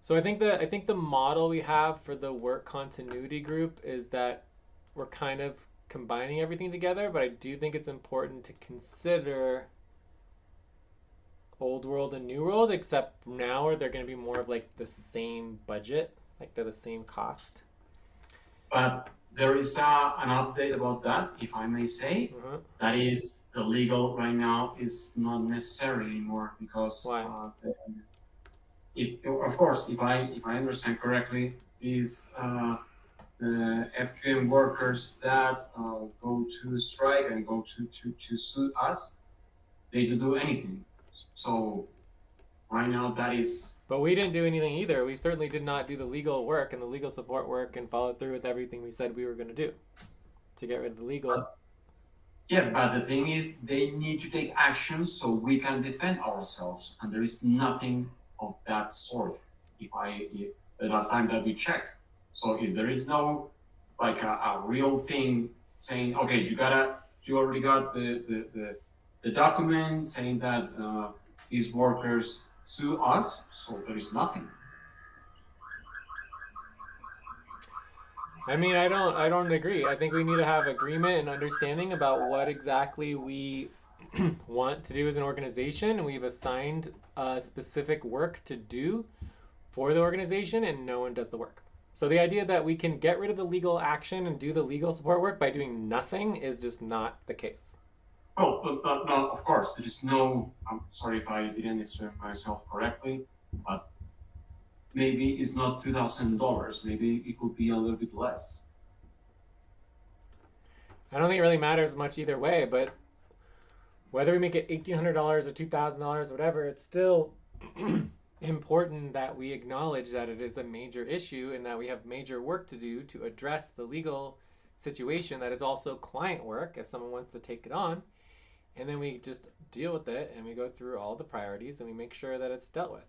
So I think the model we have for the work continuity group is that we're kind of combining everything together, but I do think it's important to consider old world and new world, except now they're going to be more of like the same budget, like they're the same cost. But there is an update about that, if I may say. That is, the legal right now is not necessary anymore because of course, if I understand correctly, these FQM workers that go to strike and go to sue us, they do anything. So right now that is. But we didn't do anything either. We certainly did not do the legal work and the legal support work and follow through with everything we said we were going to do to get rid of the legal. Yes, but the thing is, they need to take action so we can defend ourselves, and there is nothing of that sort. If the last time that we checked, so if there is no like a real thing saying, okay, you already got the document saying that these workers sue us, so there is nothing. I mean, I don't agree. I think we need to have agreement and understanding about what exactly we want to do as an organization, and we've assigned specific work to do for the organization, and no one does the work. So the idea that we can get rid of the legal action and do the legal support work by doing nothing is just not the case. Oh, no, of course, there is no. I'm sorry if I didn't explain myself correctly, but maybe it's not $2,000. Maybe it could be a little bit less. I don't think it really matters much either way, but whether we make it $1,800 or $2,000, whatever, it's still important that we acknowledge that it is a major issue and that we have major work to do to address the legal situation that is also client work if someone wants to take it on. And then we just deal with it and we go through all the priorities and we make sure that it's dealt with.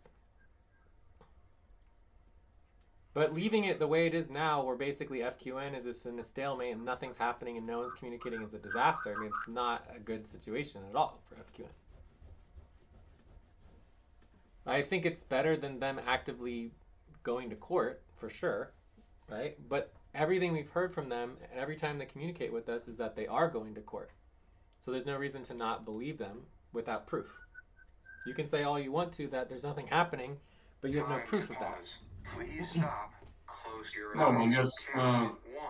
But leaving it the way it is now, where basically FQN is just in a stalemate and nothing's happening and no one's communicating, is a disaster. I mean, it's not a good situation at all for FQN. I think it's better than them actively going to court, for sure, right? But everything we've heard from them, and every time they communicate with us, is that they are going to court. So there's no reason to not believe them without proof. You can say all you want to that there's nothing happening, but you have no proof of that. Please stop. Close your No, eyes. I'm just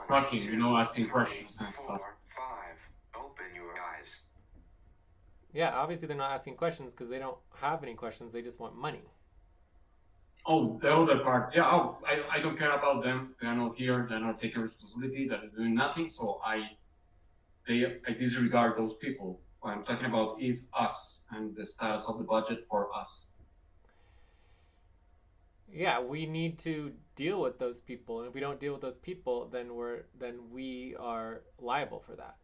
talking, asking questions and stuff. 5. Open your eyes. Yeah, obviously they're not asking questions because they don't have any questions. They just want money. Oh, the other part. Yeah, I don't care about them. They are not here. They're not taking responsibility. They're doing nothing. So I disregard those people. What I'm talking about is us and the status of the budget for us. Yeah, we need to deal with those people, and if we don't deal with those people, then we are liable for that.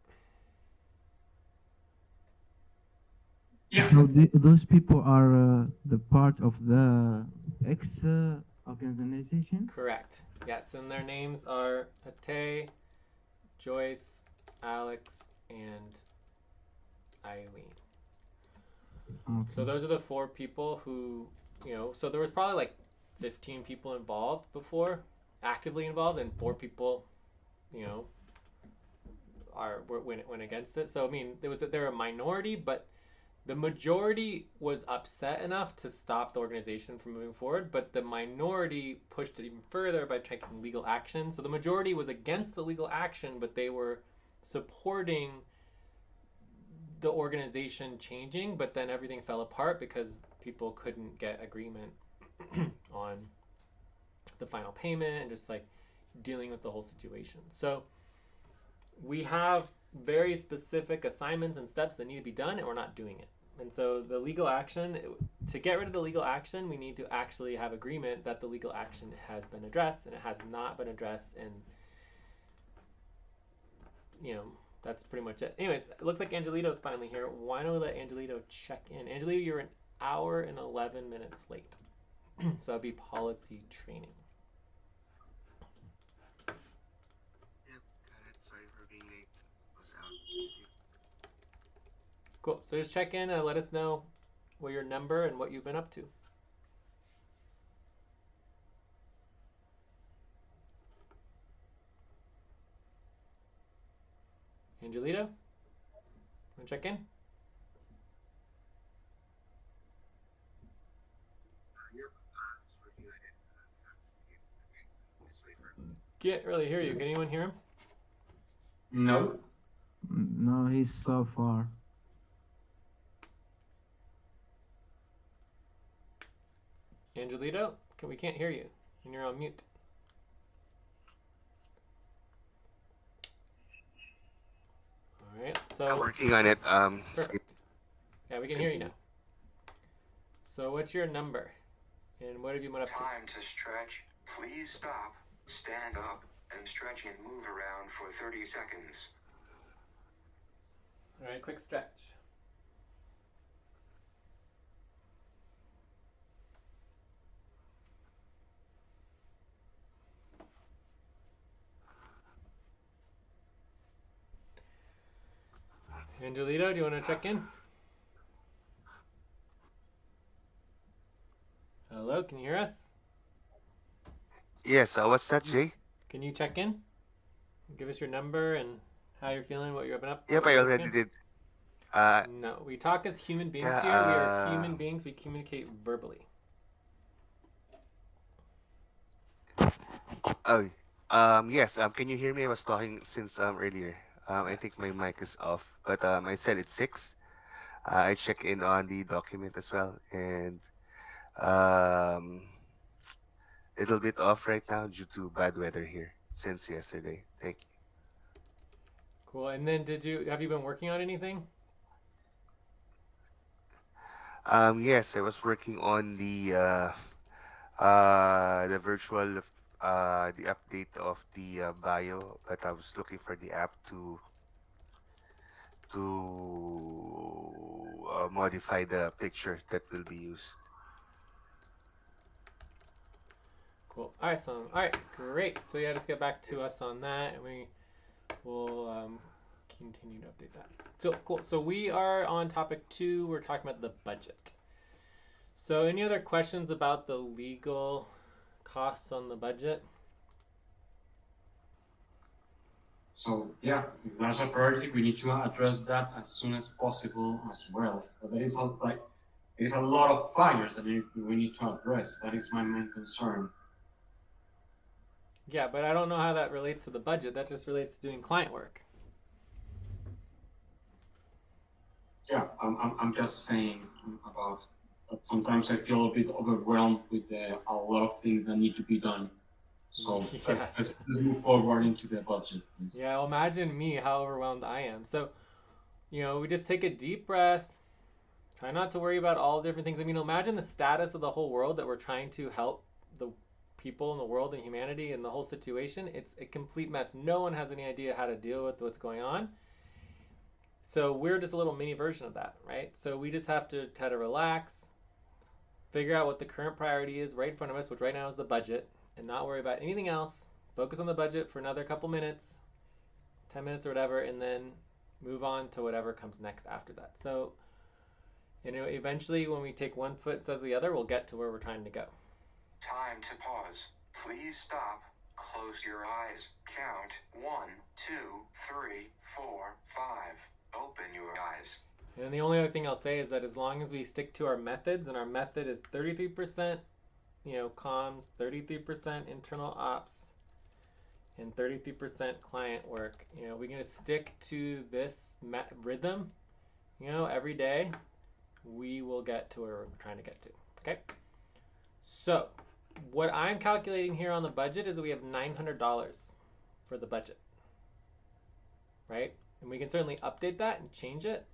Yeah. So those people are the part of the ex organization. Correct. Yes, and their names are Ate, Joyce, Alex, and Eileen. Okay. So those are the 4 people who, so there was probably like 15 people involved before, actively involved, and 4 people, you know, went against it. So I mean, they're a minority, but the majority was upset enough to stop the organization from moving forward, but the minority pushed it even further by taking legal action. So the majority was against the legal action, but they were supporting the organization changing, but then everything fell apart because people couldn't get agreement on the final payment and just like dealing with the whole situation. So we have very specific assignments and steps that need to be done, and we're not doing it. And so the legal action, to get rid of the legal action, we need to actually have agreement that the legal action has been addressed, and it has not been addressed. And, that's pretty much it. Anyways, it looks like Angelito's finally here. Why don't we let Angelito check in? Angelito, you're an hour and 11 minutes late. So that'd be policy training. Yep, got it. Sorry for being late. Was out. Cool. So just check in and let us know what your number and what you've been up to. Angelito, want to check in? Can't really hear you. Can anyone hear him? No. No, he's so far. Angelito, we can't hear you, and you're on mute. All right. So I'm working on it. Perfect. Yeah, we can hear you now. So what's your number, and what have you been up to? Time to stretch. Please stop, stand up, and stretch and move around for 30 seconds. All right, quick stretch. Angelito, do you want to check in? Hello, can you hear us? Yes, what's that, Jay? Can you check in? Give us your number and how you're feeling, what you've been up to. Yep, I already did. No, we talk as human beings Yeah, here. We are human beings. We communicate verbally. Oh, yes. Can you hear me? I was talking since earlier. I Yes. think my mic is off, but I said it's 6. I check in on the document as well, and um, little bit off right now due to bad weather here since yesterday. Thank you. Cool. And then have you been working on anything? Yes, I was working on the virtual the update of the bio, but I was looking for the app to modify the picture that will be used. Cool. Awesome. All right, great. So yeah, just get back to us on that, and we will continue to update that. So cool. So we are on topic 2. We're talking about the budget. So any other questions about the legal costs on the budget? So yeah, if that's a priority, we need to address that as soon as possible as well. But there is a lot of fires that we need to address. That is my main concern. Yeah, but I don't know how that relates to the budget. That just relates to doing client work. Yeah, I'm just saying about that sometimes I feel a bit overwhelmed with a lot of things that need to be done. So Yes. let's move forward into the budget, please. Yeah, well, imagine me, how overwhelmed I am. So, we just take a deep breath, try not to worry about all the different things. I mean, imagine the status of the whole world that we're trying to help the people in the world and humanity and the whole situation. It's a complete mess. No one has any idea how to deal with what's going on. So we're just a little mini version of that, right? So we just have to try to relax, figure out what the current priority is right in front of us, which right now is the budget, and not worry about anything else. Focus on the budget for another couple minutes, 10 minutes or whatever, and then move on to whatever comes next after that. So, eventually when we take one foot instead of the other, we'll get to where we're trying to go. Time to pause. Please stop. Close your eyes. Count 1, 2, 3, 4, 5. Open your eyes. And the only other thing I'll say is that as long as we stick to our methods, and our method is 33%, comms, 33% internal ops, and 33% client work. We're gonna stick to this rhythm, every day. We will get to where we're trying to get to. Okay. So, what I'm calculating here on the budget is that we have $900 for the budget, right? And we can certainly update that and change it,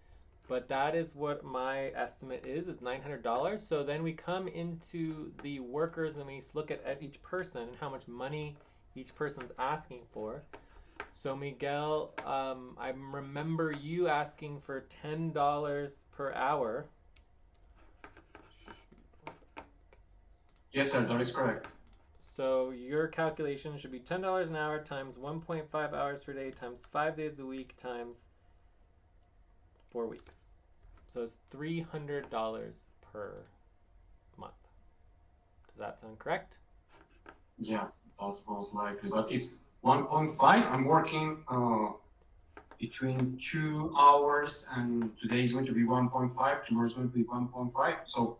but that is what my estimate is $900. So then we come into the workers and we look at each person and how much money each person's asking for. So Miguel, I remember you asking for $10 per hour. Yes, sir, that is correct. So your calculation should be $10 an hour times 1.5 hours per day times 5 days a week times 4 weeks. So it's $300 per month. Does that sound correct? Yeah, that's most likely. But it's 1.5. I'm working between 2 hours, and today is going to be 1.5. Tomorrow is going to be 1.5. So,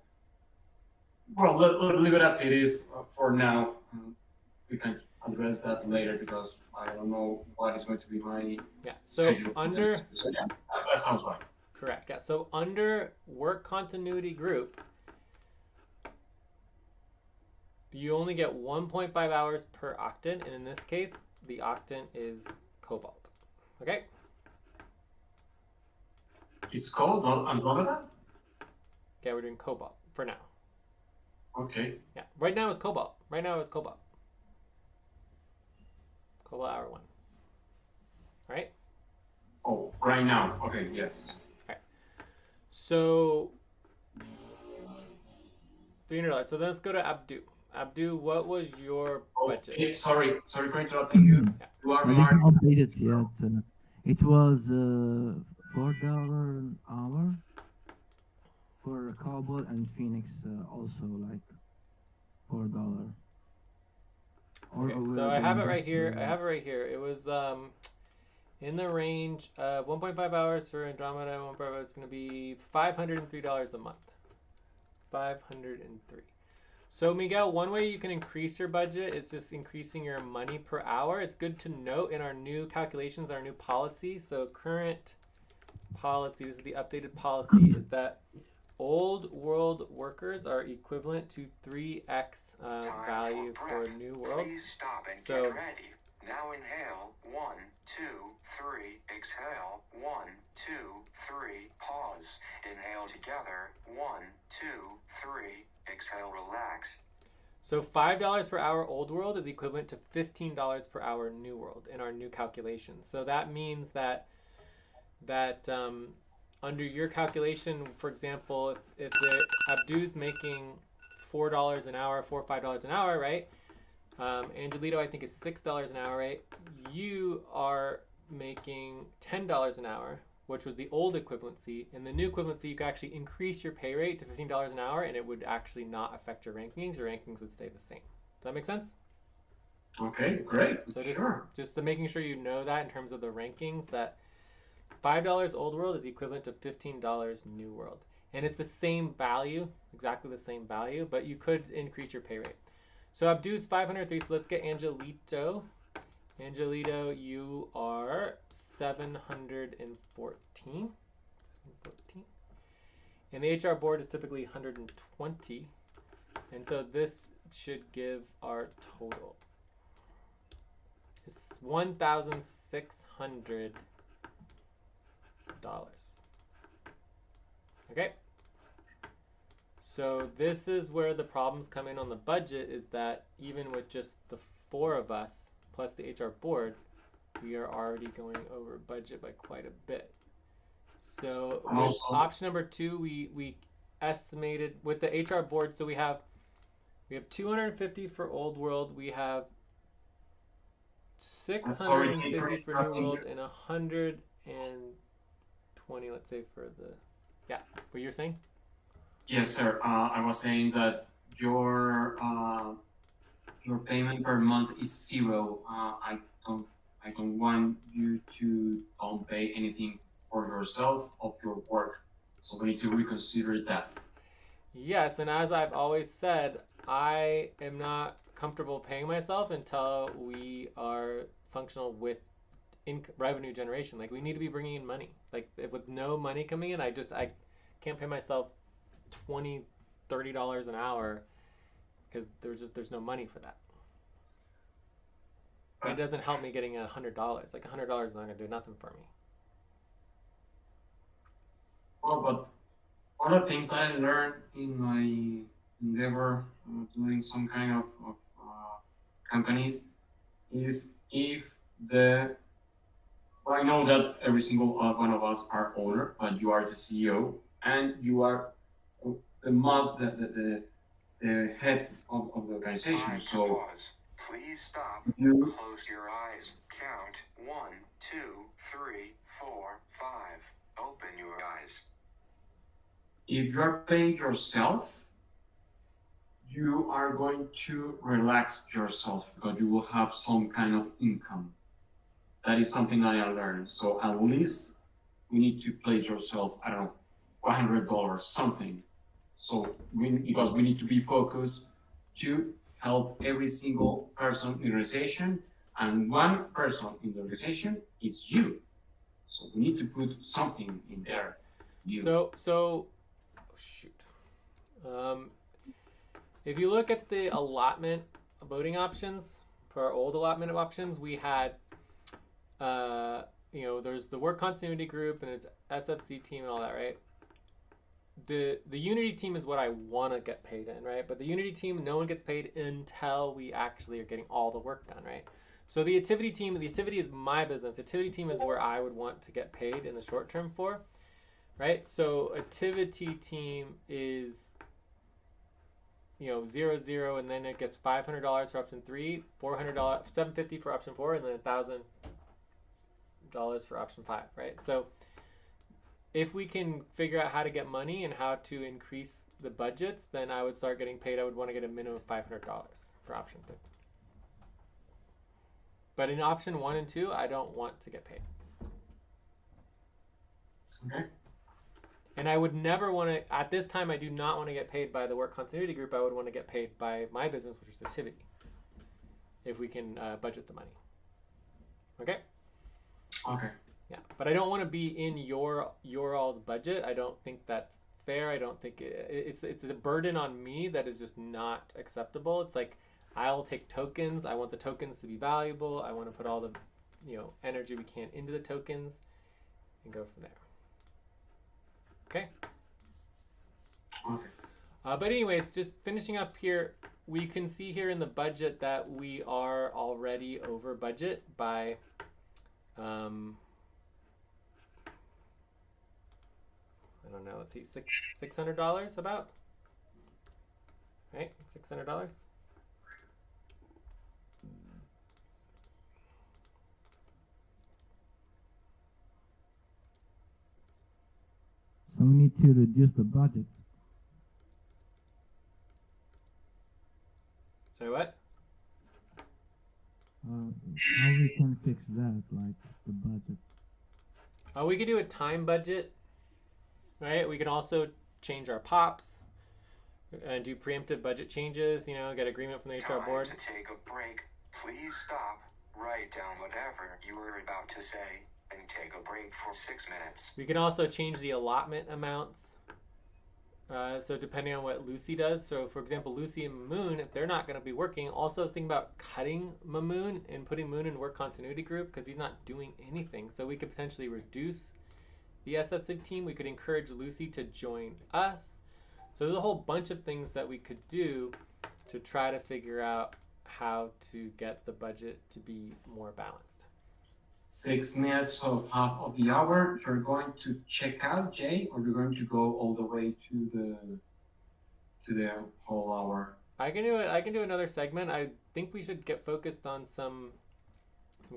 well, let's leave it as it is for now. We can address that later because I don't know what is going to be my schedule. So yeah, that sounds right. Correct. Yeah. So under work continuity group, you only get 1.5 hours per octant, and in this case, the octant is cobalt. Okay. It's called Andromeda? Okay, we're doing cobalt for now. Okay. Yeah. Right now it's cobalt. Cobalt hour 1. Right? Oh, right now. Okay, yes. All right. So $300. So then let's go to Abdu. Abdu, what was your budget? Okay, sorry for interrupting you. You are I didn't update it yet. It was $4 an hour for Cobalt, and Phoenix also like $4. Okay, so I have it right here. It was in the range of 1.5 hours for Andromeda. 1.5 hours is going to be $503 a month. 503. So Miguel, one way you can increase your budget is just increasing your money per hour. It's good to note in our new calculations, our new policy. So current policy, this is the updated policy, is that old world workers are equivalent to 3x value for new world. Please stop and get ready. Now inhale. 1, 2, 3. Exhale. 1, 2, 3. Pause. Inhale together. 1, 2, 3. Exhale. Relax. So $5 per hour old world is equivalent to $15 per hour new world in our new calculation. So that means that under your calculation, for example, if Abdu's making $4 an hour, $4 or $5 an hour, right? Angelito, I think, is $6 an hour, right? You are making $10 an hour, which was the old equivalency. In the new equivalency, you could actually increase your pay rate to $15 an hour, and it would actually not affect your rankings. Your rankings would stay the same. Does that make sense? Okay, great. So just to making sure you know that in terms of the rankings, that $5 old world is equivalent to $15 new world. And it's the same value, exactly the same value, but you could increase your pay rate. So Abdu's 503, so let's get Angelito. Angelito, you are 714. And the HR board is typically 120. And so this should give our total. It's $1,600. Okay. So this is where the problems come in on the budget, is that even with just the 4 of us plus the HR board, we are already going over budget by quite a bit. So with option number 2, we estimated with the HR board. So we have 250 for Old World. We have Sorry, thank you for 650 for New interrupting World you. and 120, let's say, for the, yeah, what you're saying? Yes, sir. I was saying that your payment per month is zero. Don't I don't want you to don't pay anything for yourself of your work. So we need to reconsider that. Yes, and as I've always said, I am not comfortable paying myself until we are functional with revenue generation. Like we need to be bringing in money. Like with no money coming in, I can't pay myself 20, $30 an hour because there's no money for that. And it doesn't help me getting $100. Like $100 is not gonna do nothing for me. Well, but one of the things that I learned in my endeavor doing some kind of companies is if the well, I know that every single one of us are owner, but you are the CEO and you are the most the head of the organization. Time to So pause. Please stop. you, Close your eyes. Count 1, 2, 3, 4, 5. Open your eyes. if you are paying yourself, you are going to relax yourself because you will have some kind of income. That is something I learned. So at least we need to pledge yourself, I don't know, $100, something. So because we need to be focused to help every single person in the organization, and one person in the organization is you. So we need to put something in there. You. So oh, shoot. Um, if you look at the allotment voting options for our old allotment of options, we had there's the work continuity group and it's SFC team and all that, right? The Unity team is what I want to get paid in, right? But the Unity team, no one gets paid until we actually are getting all the work done, right? So the activity team, the activity is my business. The activity team is where I would want to get paid in the short term for, right? So activity team is 0, and then it gets $500 for option 3, $400, $750 for option 4, and then $1,000 for option 5, right? So if we can figure out how to get money and how to increase the budgets, then I would start getting paid. I would want to get a minimum of $500 for option 3. But in option 1 and 2, I don't want to get paid. Okay. And I would never want to, at this time, I do not want to get paid by the work continuity group. I would want to get paid by my business, which is activity, if we can budget the money. Okay? Okay. Yeah, but I don't want to be in your all's budget. I don't think that's fair. I don't think it's a burden on me that is just not acceptable. It's like I'll take tokens. I want the tokens to be valuable. I want to put all the energy we can into the tokens and go from there. Okay. Okay. But anyways, just finishing up here, we can see here in the budget that we are already over budget by I don't know, let's see, $600 about, right? $600. So we need to reduce the budget. Sorry, what? How we can fix that, like the budget? We could do a time budget, right? We can also change our pops and do preemptive budget changes, get agreement from the HR board. Time to take a break. Please stop. Write down whatever you were about to say and take a break for 6 minutes. We can also change the allotment amounts. So depending on what Lucy does. So for example, Lucy and Mamoon, if they're not going to be working, also think about cutting Mamoon and putting Moon in work continuity group because he's not doing anything. So we could potentially reduce the SFC team. We could encourage Lucy to join us. So there's a whole bunch of things that we could do to try to figure out how to get the budget to be more balanced. 6 minutes of half of the hour. You're going to check out, Jay, or you're going to go all the way to the whole hour? I can do it. I can do another segment. I think we should get focused on some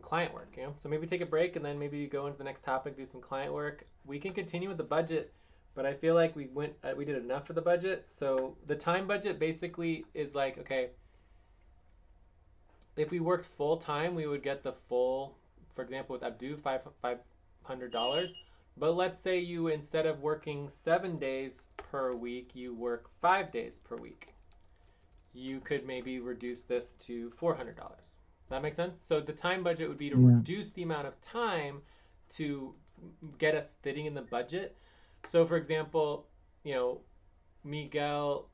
client work. So maybe take a break and then maybe go into the next topic, do some client work. We can continue with the budget, but I feel like we did enough for the budget. So the time budget basically is like, okay, if we worked full time, we would get the full. For example, with Abdu, $500. But let's say you, instead of working 7 days per week, you work 5 days per week. You could maybe reduce this to $400. That makes sense? So the time budget would be to reduce the amount of time to get us fitting in the budget. So for example, Miguel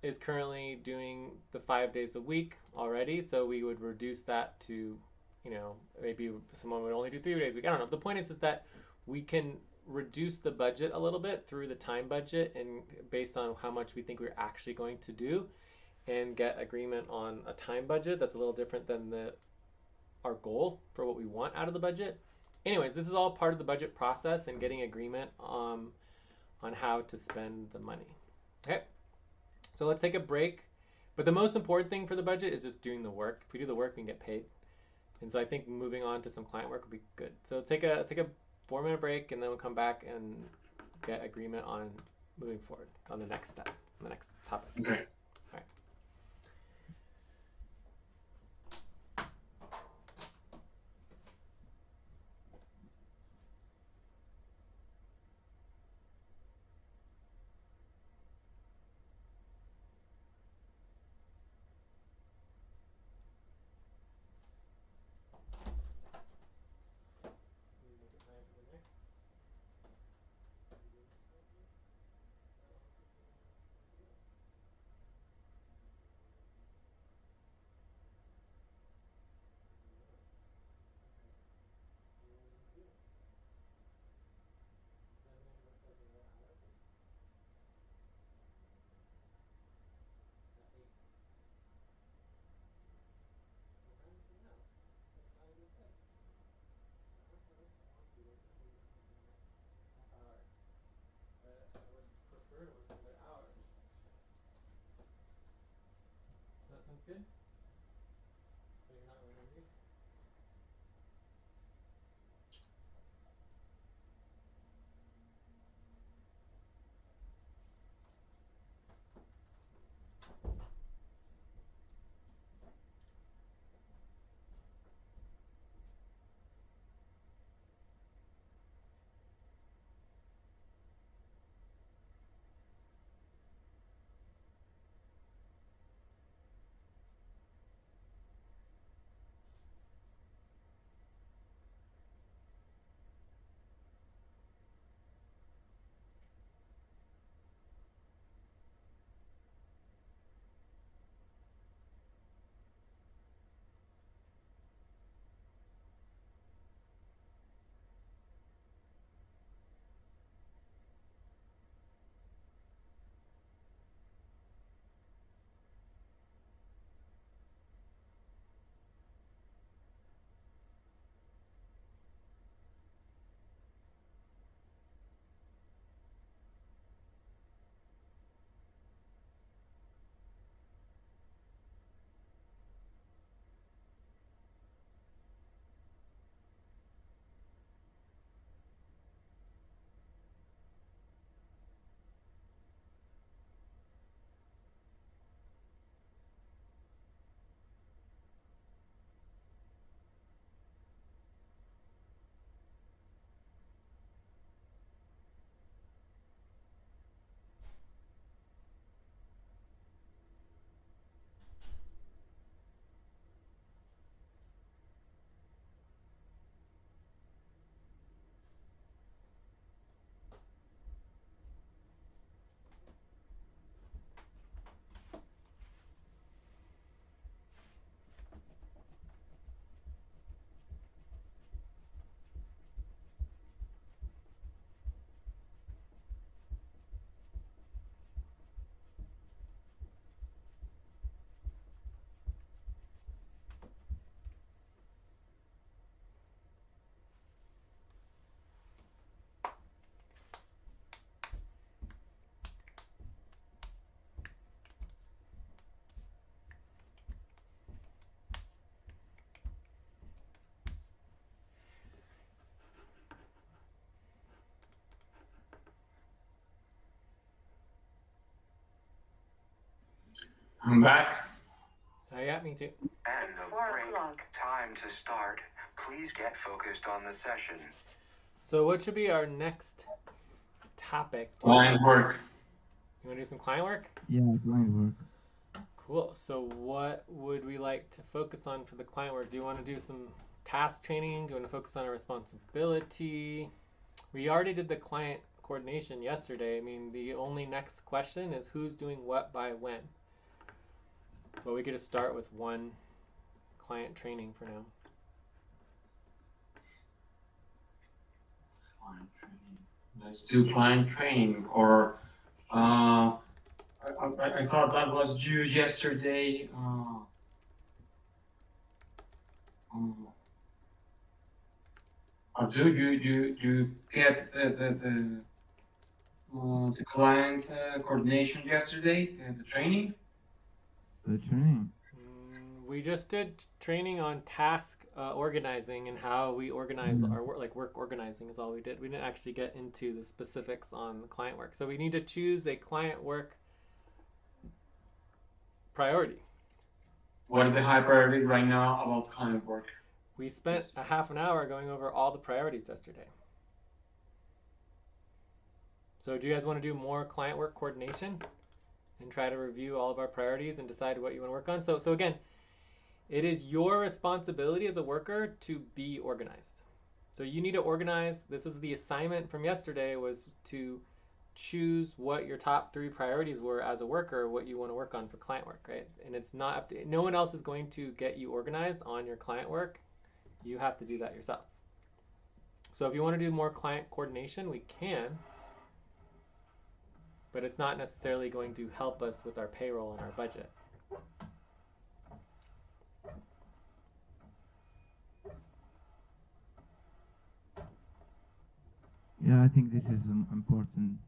is currently doing the 5 days a week already, so we would reduce that to, maybe someone would only do 3 days a week. I don't know. The point is that we can reduce the budget a little bit through the time budget and based on how much we think we're actually going to do, and get agreement on a time budget that's a little different than our goal for what we want out of the budget. Anyways, this is all part of the budget process and getting agreement on how to spend the money. Okay, so let's take a break. But the most important thing for the budget is just doing the work. If we do the work, we can get paid. And so I think moving on to some client work would be good. So take a 4-minute break, and then we'll come back and get agreement on moving forward on the next step, on the next topic. Okay. All right. I would prefer it was another hour. That sounds good? So you're not really hungry? I'm back. Yeah, me too. And It's the 4 break. o'clock. Time to start. Please get focused on the session. So what should be our next topic? Client work. You want to do some client work? Yeah, client work. Cool. So what would we like to focus on for the client work? Do you want to do some task training? Do you want to focus on a responsibility? We already did the client coordination yesterday. I mean, the only next question is who's doing what by when. But we could just start with one client training for now. Client training. Let's do client training. Or I thought that was due yesterday. Do you get the client coordination yesterday? The training. The training. We just did training on task organizing and how we organize our work, like work organizing is all we did. We didn't actually get into the specifics on the client work. So we need to choose a client work priority. What is the high priority right now about client work? We spent a half an hour going over all the priorities yesterday. So do you guys want to do more client work coordination and try to review all of our priorities and decide what you want to work on? So again, it is your responsibility as a worker to be organized. So you need to organize. This was the assignment from yesterday, was to choose what your top 3 priorities were as a worker, what you want to work on for client work, right? And it's not up to, no one else is going to get you organized on your client work. You have to do that yourself. So if you want to do more client coordination, we can, but it's not necessarily going to help us with our payroll and our budget. Yeah, I think this is important.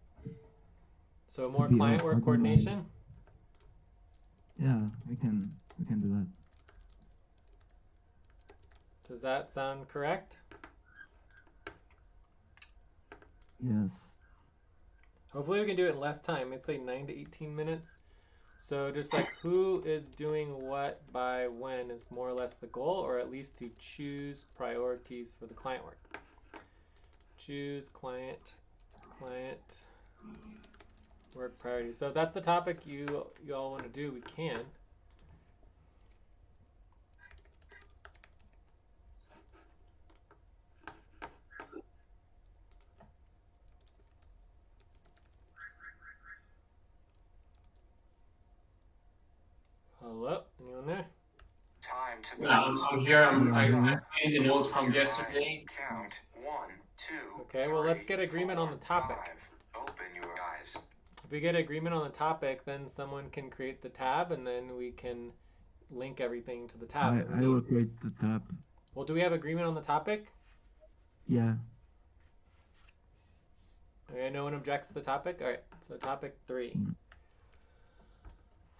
So more client work coordination? Yeah, we can do that. Does that sound correct? Yes. Hopefully we can do it in less time. It's like 9 to 18 minutes. So just like who is doing what by when is more or less the goal, or at least to choose priorities for the client work. Choose client work priorities. So if that's the topic you all want to do, we can. Hello, anyone there? Time to I'm here. I made the notes from yesterday. Count 1, 2. Okay, well let's get agreement on the topic. 5. Open your eyes. If we get agreement on the topic, then someone can create the tab, and then we can link everything to the tab. I will create the tab. Well, do we have agreement on the topic? Yeah. Okay, no one objects to the topic? All right, so topic 3.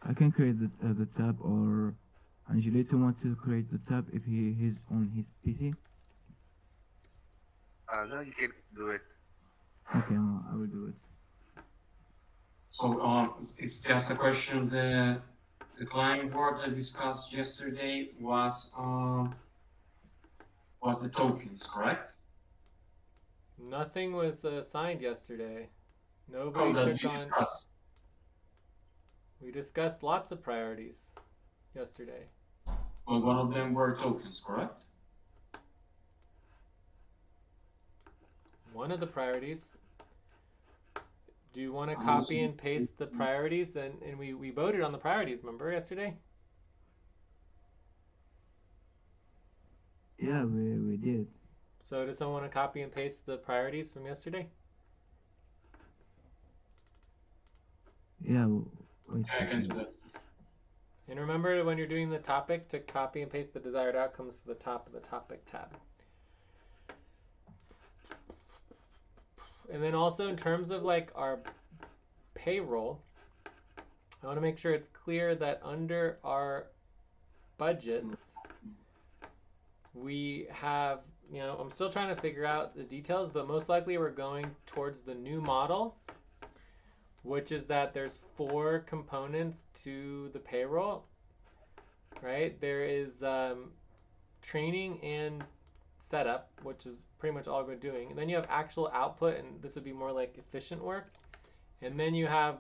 I can create the tab, or Angelito want to create the tab if he's on his PC. No, you can do it. Okay, well, I will do it. So it's just a question. The client work I discussed yesterday was the tokens, correct? Nothing was assigned yesterday. Nobody took on. We discussed lots of priorities yesterday. Well, one of them were tokens, correct? One of the priorities. Do you want to copy and paste the priorities? And we voted on the priorities, remember, yesterday? Yeah, we did. So does someone want to copy and paste the priorities from yesterday? Yeah, wait. I can do that. And remember, when you're doing the topic, to copy and paste the desired outcomes to the top of the topic tab. And then also in terms of like our payroll, I want to make sure it's clear that under our budgets, we have, I'm still trying to figure out the details, but most likely we're going towards the new model which is that there's 4 components to the payroll, right? There is training and setup, which is pretty much all we're doing. And then you have actual output, and this would be more like efficient work. And then you have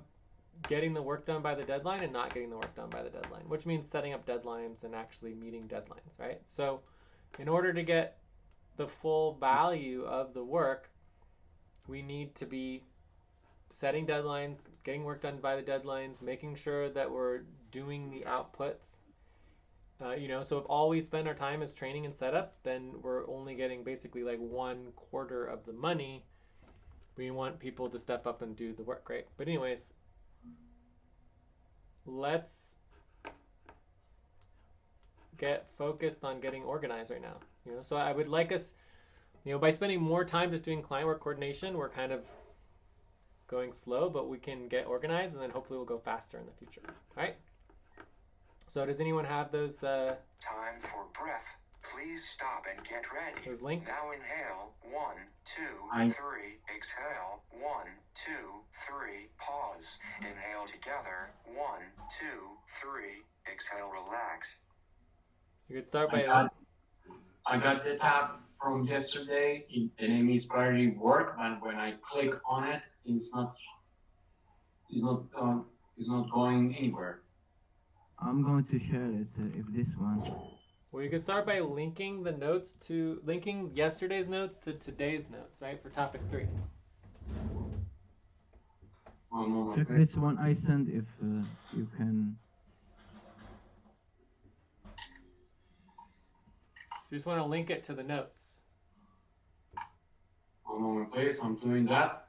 getting the work done by the deadline and not getting the work done by the deadline, which means setting up deadlines and actually meeting deadlines, right? So in order to get the full value of the work, we need to be setting deadlines, getting work done by the deadlines, making sure that we're doing the outputs. So if all we spend our time is training and setup, then we're only getting basically like 1/4 of the money. We want people to step up and do the work, right? But anyways, let's get focused on getting organized right now. So I would like us, by spending more time just doing client work coordination, we're kind of going slow, but we can get organized, and then hopefully we'll go faster in the future. All right? So does anyone have those? Time for breath. Please stop and get ready. Those links? Now inhale. 1, 2, 3. Exhale. 1, 2, 3. Pause. Inhale together. 1, 2, 3. Exhale. Relax. You could start by. I got the tab from yesterday. The name is Priority Work, and when I click on it, it's not going anywhere. I'm going to share it if this one. Well, you can start by linking yesterday's notes to today's notes, right? For topic 3. Check this one I sent if you can. So you just want to link it to the notes. One moment, please. I'm doing that.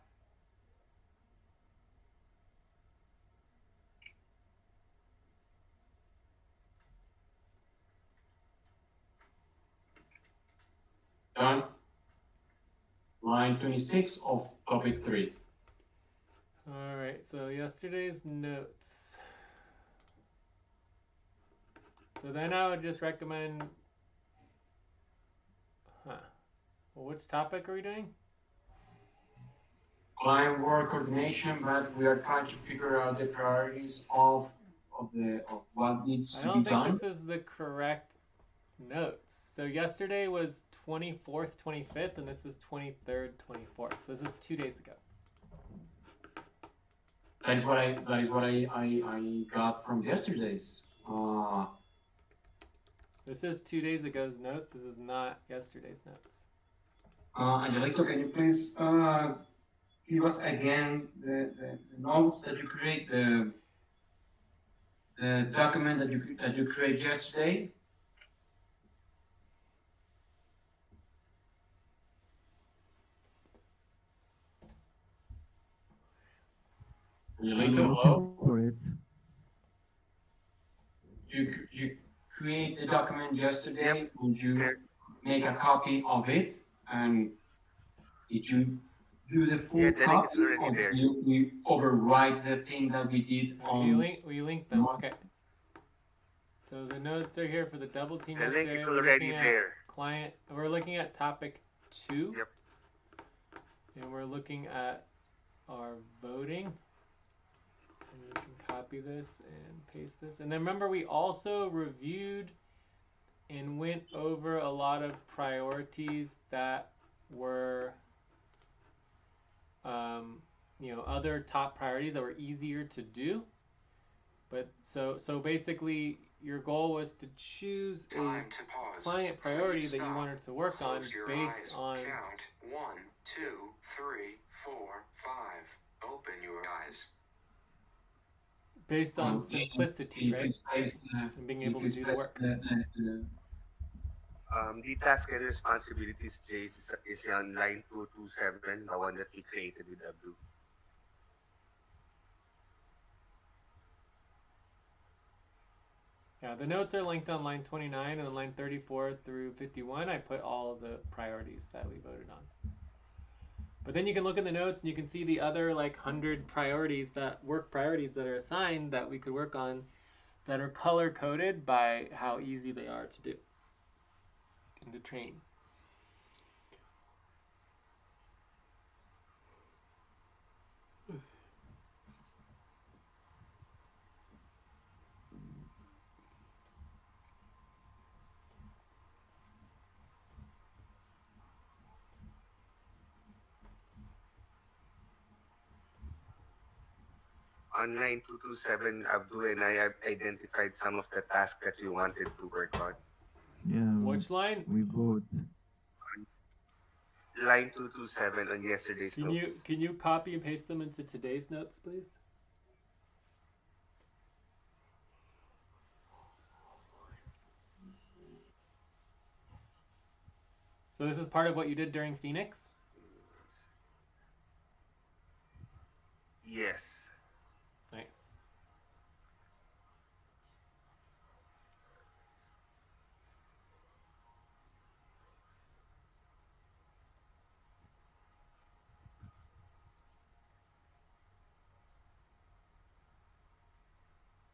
Done. Line 26 of topic 3. All right, so yesterday's notes. So then I would just recommend, well, which topic are we doing? Client work coordination, but we are trying to figure out the priorities of what needs to be done. I don't think this is the correct notes. So yesterday was 24th, 25th, and this is 23rd, 24th. So this is 2 days ago. That is what I got from yesterday's. This is 2 days ago's notes. This is not yesterday's notes. Angelito, can you please give us again the notes that you create, the document that you created yesterday? Angelito, for it. You create the document yesterday. Would you make a copy of it, and did you do the full copy, or you overwrite the thing that we did on? We link them. Okay. So the notes are here for the double team. The link is already there. Client. We're looking at topic 2. Yep. And we're looking at our voting. And we can copy this and paste this. And then remember, we also reviewed and went over a lot of priorities that were, other top priorities that were easier to do. But so basically, your goal was to choose a client priority that you wanted to work on based on. Count 1, 2, 3, 4, 5. Open your eyes. Based on simplicity, right? And being able to do the work. The task and responsibilities, Jace, is on line 227, the one that we created with Abdu. Yeah, the notes are linked on line 29, and on line 34 through 51, I put all of the priorities that we voted on. But then you can look in the notes and you can see the other 100 work priorities that are assigned that we could work on that are color coded by how easy they are to do and to train. On line 227, Abdul and I have identified some of the tasks that we wanted to work on. Yeah. Which line? We both. Line 227 on yesterday's notes. Can you copy and paste them into today's notes, please? So this is part of what you did during Phoenix? Yes. Nice.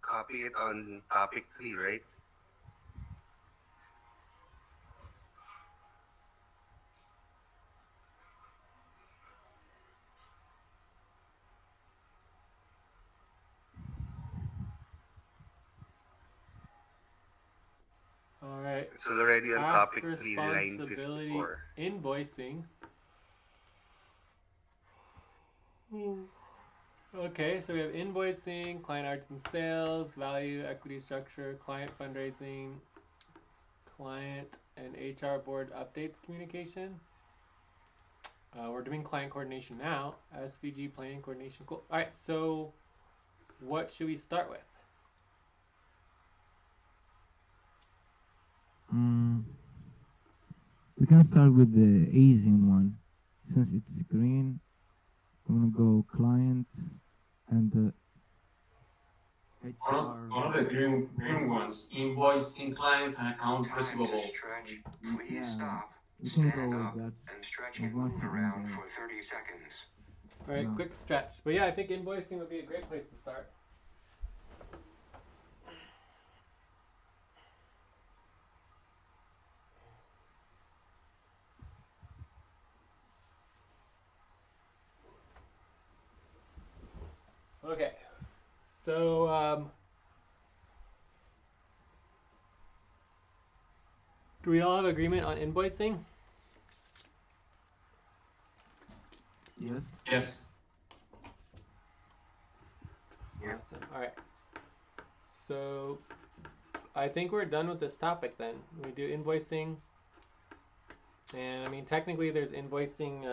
Copy it on topic 3, right? All right. It's already on Task topic 3, line responsibility 54. invoicing. Okay, so we have invoicing, client arts and sales, value, equity structure, client fundraising, client and HR board updates communication. We're doing client coordination now. SVG planning coordination. Cool. All right, so what should we start with? We can start with the easy one. Since it's green, I'm gonna go client and the HR. One of the green ones, invoicing clients and account Time receivable. to stretch. Please Yeah, stop, we can go stand with up, that. and stretch and Invoicing move in around there. for 30 seconds. All right, Yeah. quick stretch. But yeah, I think invoicing would be a great place to start. Okay, so do we all have agreement on invoicing? Yes. Yes. Awesome. All right. So I think we're done with this topic then. We do invoicing. And I mean, technically there's invoicing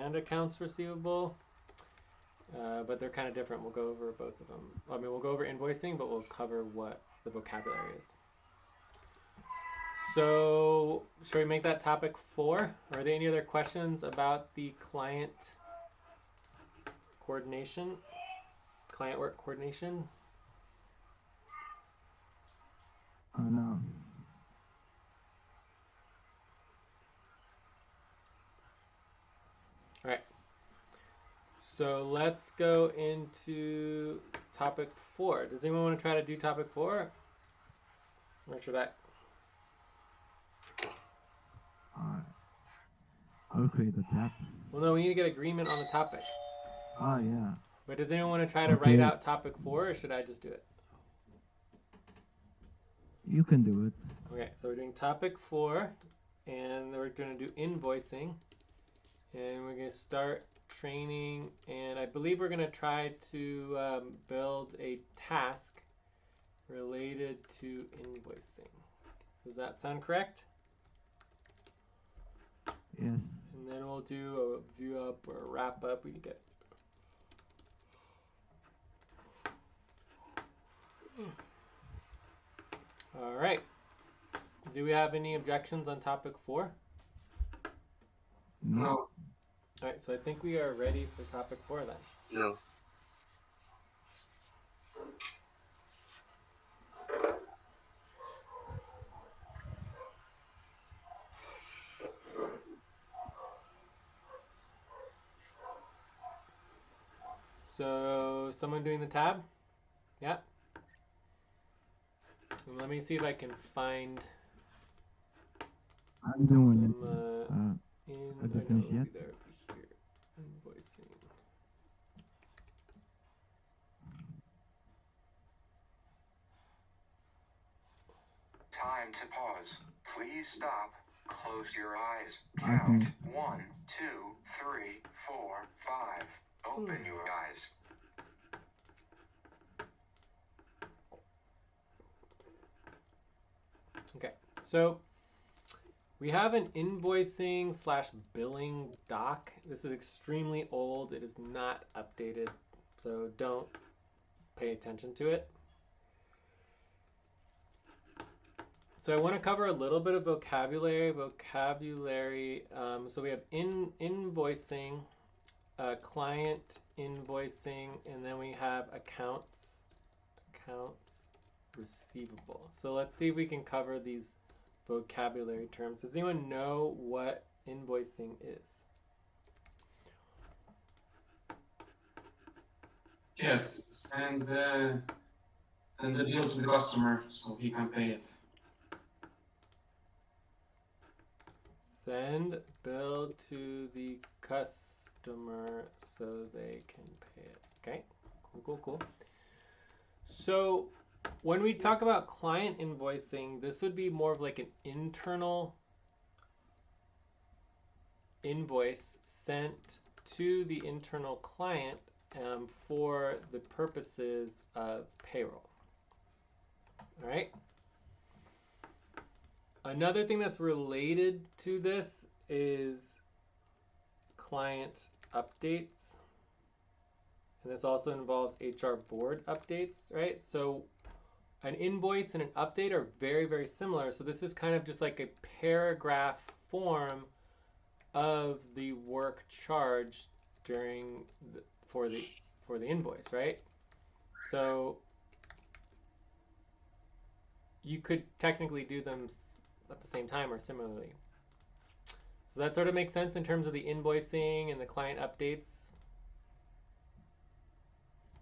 and accounts receivable. But they're kind of different. We'll go over both of them. I mean, we'll go over invoicing, but we'll cover what the vocabulary is. So, should we make that topic 4? Are there any other questions about the client coordination? Client work coordination? No. All right. So let's go into topic 4. Does anyone want to try to do topic 4? Or should I? I'll create a tab. Well, no, we need to get agreement on the topic. Yeah. But does anyone want to try to write out topic 4, or should I just do it? You can do it. Okay, so we're doing topic 4, and we're going to do invoicing. And we're going to start training, and I believe we're going to try to build a task related to invoicing. Does that sound correct? Yes. And then we'll do a view up or a wrap up. We can get. All right. Do we have any objections on topic 4? No. All right, so I think we are ready for topic 4 then. No. So, someone doing the tab? Yeah. And let me see if I can find. I'm doing some, it. In, Have you finished yet? There, here. Invoicing. Time to pause. Please stop. Close your eyes. Count 1, 2, 3, 4, 5. Open your eyes. Okay, so we have an invoicing / billing doc. This is extremely old. It is not updated, so don't pay attention to it. So I want to cover a little bit of vocabulary. So we have invoicing, client invoicing, and then we have accounts receivable. So let's see if we can cover these vocabulary terms. Does anyone know what invoicing is? Yes, send the bill to the customer so he can pay it. Send bill to the customer so they can pay it. Okay, cool. So when we talk about client invoicing, this would be more of like an internal invoice sent to the internal client for the purposes of payroll. All right. Another thing that's related to this is client updates. And this also involves HR board updates, right? So an invoice and an update are very, very similar. So this is kind of just like a paragraph form of the work charged during for the invoice, right? So you could technically do them at the same time or similarly. So that sort of makes sense in terms of the invoicing and the client updates.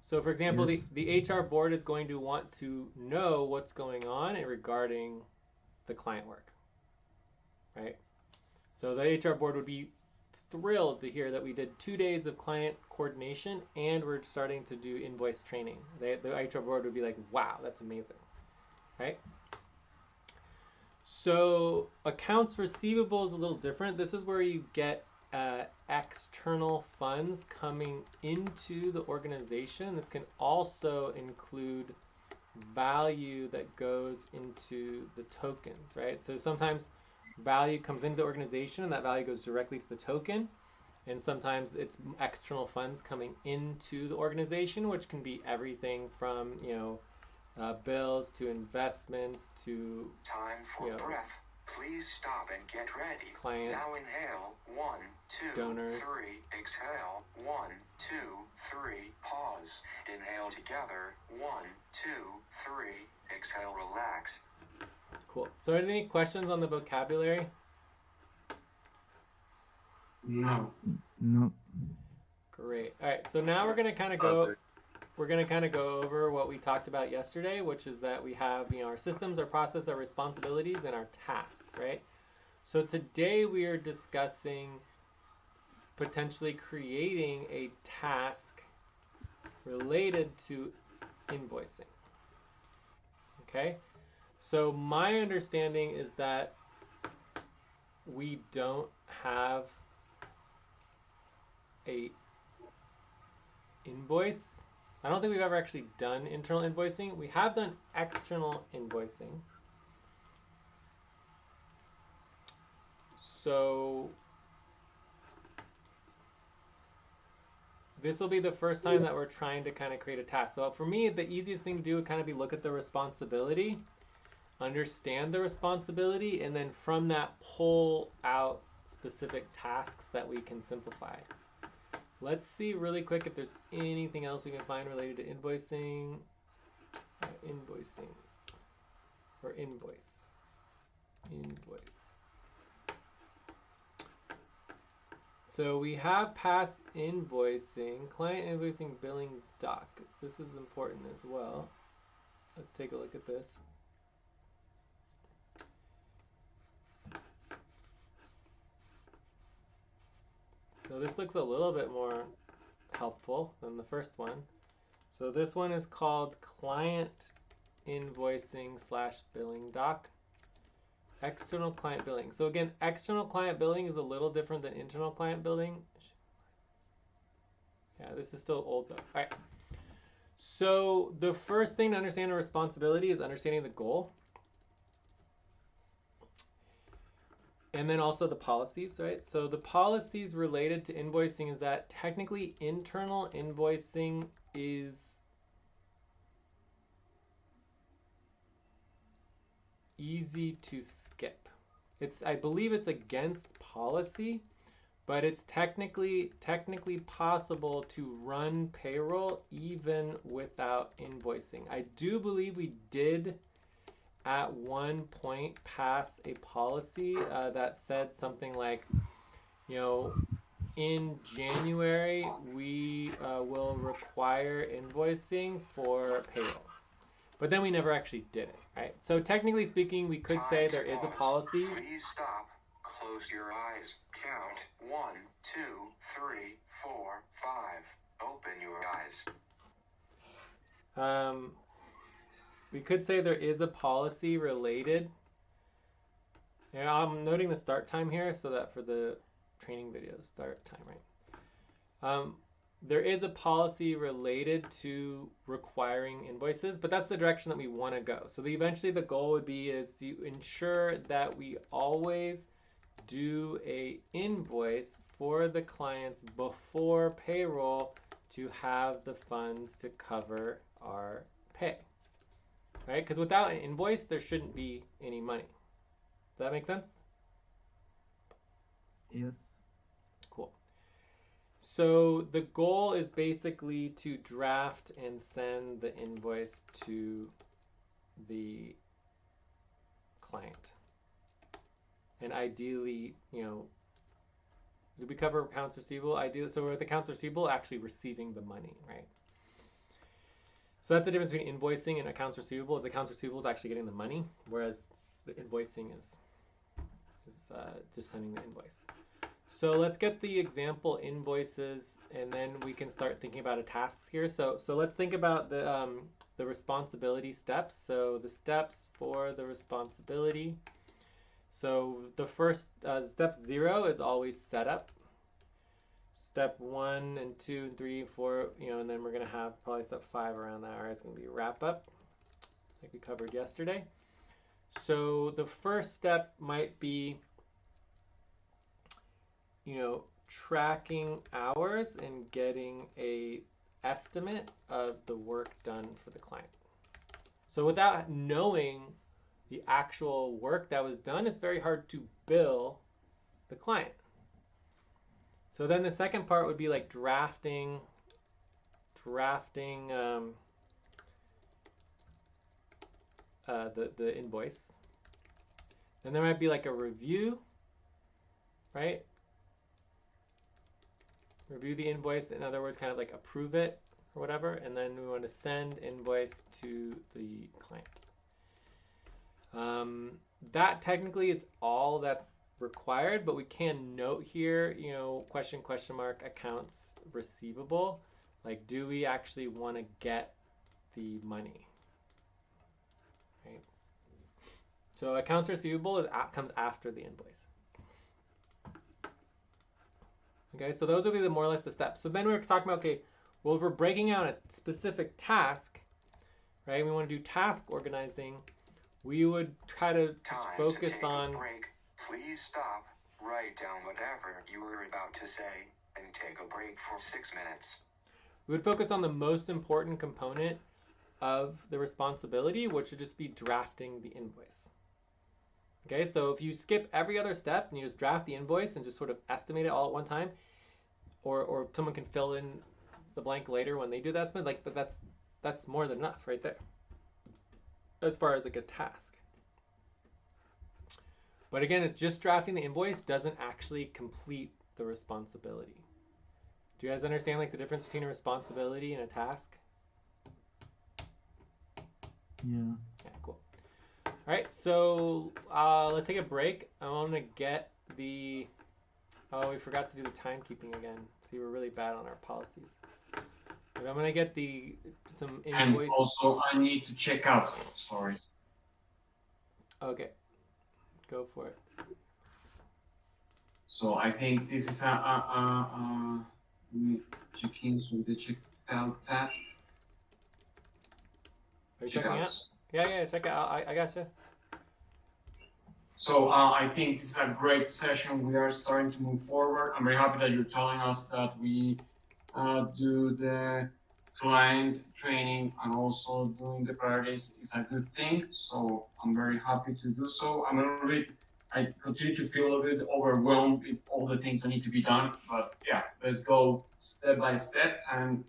So for example, Yes. the HR board is going to want to know what's going on regarding the client work, right? So the HR board would be thrilled to hear that we did 2 days of client coordination and we're starting to do invoice training. The HR board would be like, wow, that's amazing, right? So accounts receivable is a little different. This is where you get external funds coming into the organization. This can also include value that goes into the tokens, right? So sometimes value comes into the organization and that value goes directly to the token. And sometimes it's external funds coming into the organization, which can be everything from, bills to investments to Time for breath. Please stop and get ready. Clients. Now inhale. 1, 2, Donors. 3. Exhale. 1, 2, 3. Pause. Inhale together. 1, 2, 3. Exhale. Relax. Cool. So any questions on the vocabulary? No. No. Great. All right. So now we're gonna kind of go over what we talked about yesterday, which is that we have our systems, our process, our responsibilities, and our tasks, right? So today we are discussing potentially creating a task related to invoicing. Okay? So my understanding is that we don't have a invoice. I don't think we've ever actually done internal invoicing. We have done external invoicing. So this will be the first time that we're trying to kind of create a task. So for me, the easiest thing to do would kind of be look at the responsibility, understand the responsibility, and then from that pull out specific tasks that we can simplify. Let's see really quick if there's anything else we can find related to invoicing. Invoicing. Or invoice. So we have past invoicing, client invoicing billing doc. This is important as well. Let's take a look at this. So this looks a little bit more helpful than the first one. So this one is called client invoicing / billing doc. External client billing. So again, external client billing is a little different than internal client billing. Yeah, this is still old though. All right. So the first thing to understand a responsibility is understanding the goal. And then also the policies, right? So the policies related to invoicing is that technically internal invoicing is easy to skip. I believe it's against policy, but it's technically possible to run payroll even without invoicing. I do believe we did at one point pass a policy that said something like, you know, in January we will require invoicing for payroll. But then we never actually did it, right? So technically speaking, we could say there is a policy. Please stop. Close your eyes. Count 1, 2, 3, 4, 5. Open your eyes. We could say there is a policy related. Now, I'm noting the start time here so that for the training videos, start time, right? There is a policy related to requiring invoices, but that's the direction that we want to go. So eventually the goal would be is to ensure that we always do a invoice for the clients before payroll to have the funds to cover our pay, right? Because without an invoice, there shouldn't be any money. Does that make sense? Yes. Cool. So the goal is basically to draft and send the invoice to the client. And ideally, you know, did we cover accounts receivable? Ideally, so with accounts receivable, actually receiving the money, right? So that's the difference between invoicing and accounts receivable. Is accounts receivable is actually getting the money, whereas the invoicing is just sending the invoice. So let's get the example invoices, and then we can start thinking about a task here. So let's think about the responsibility steps. So the steps for the responsibility. So the first step 0 is always setup. Step 1 and 2 and 3 and 4, you know, and then we're gonna have probably step 5 around that. It's gonna be wrap up, like we covered yesterday. So the first step might be, you know, tracking hours and getting a estimate of the work done for the client. So without knowing the actual work that was done, it's very hard to bill the client. So then the second part would be like drafting the invoice. Then there might be like a review, right? Review the invoice, in other words, kind of like approve it or whatever, and then we want to send invoice to the client. That technically is all that's required, but we can note here, you know, question mark accounts receivable. Like, do we actually want to get the money? Right. So accounts receivable comes after the invoice. Okay, so those will be more or less the steps. So then we were talking about, okay, well, if we're breaking out a specific task, right? We want to do task organizing. We would try to just focus on. Break. Please stop. Write down whatever you were about to say and take a break for 6 minutes. We would focus on the most important component of the responsibility, which would just be drafting the invoice. Okay, so if you skip every other step and you just draft the invoice and just sort of estimate it all at one time, or someone can fill in the blank later when they do the estimate, like that's more than enough right there, as far as like a task. But again, it's just drafting the invoice doesn't actually complete the responsibility. Do you guys understand like the difference between a responsibility and a task? Yeah. Yeah, cool. All right, so let's take a break. I want to get the. Oh, we forgot to do the timekeeping again. See, we're really bad on our policies. But I'm gonna get some invoice. And also, I need to check out. Sorry. Okay, go for it. So I think this is let me check in with the check out tab. Are you checking out? Yeah, check it out. I gotcha. So I think this is a great session. We are starting to move forward. I'm very happy that you're telling us that we do the client training and also doing the priorities is a good thing. So I'm very happy to do so. I continue to feel a bit overwhelmed with all the things that need to be done. But yeah, let's go step by step. And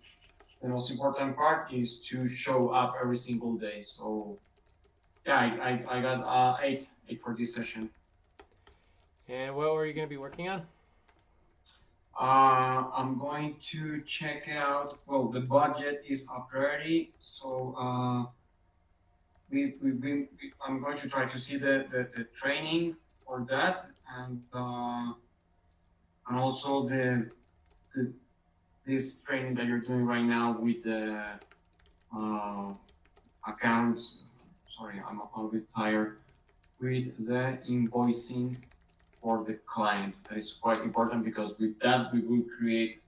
the most important part is to show up every single day. So yeah, I got eight for this session. And what were you going to be working on? I'm going to check out. Well, the budget is up already, so I'm going to try to see the training for that, and also the this training that you're doing right now with the uh, accounts. Sorry, I'm a little bit tired with the invoicing for the client. That is quite important because with that we will create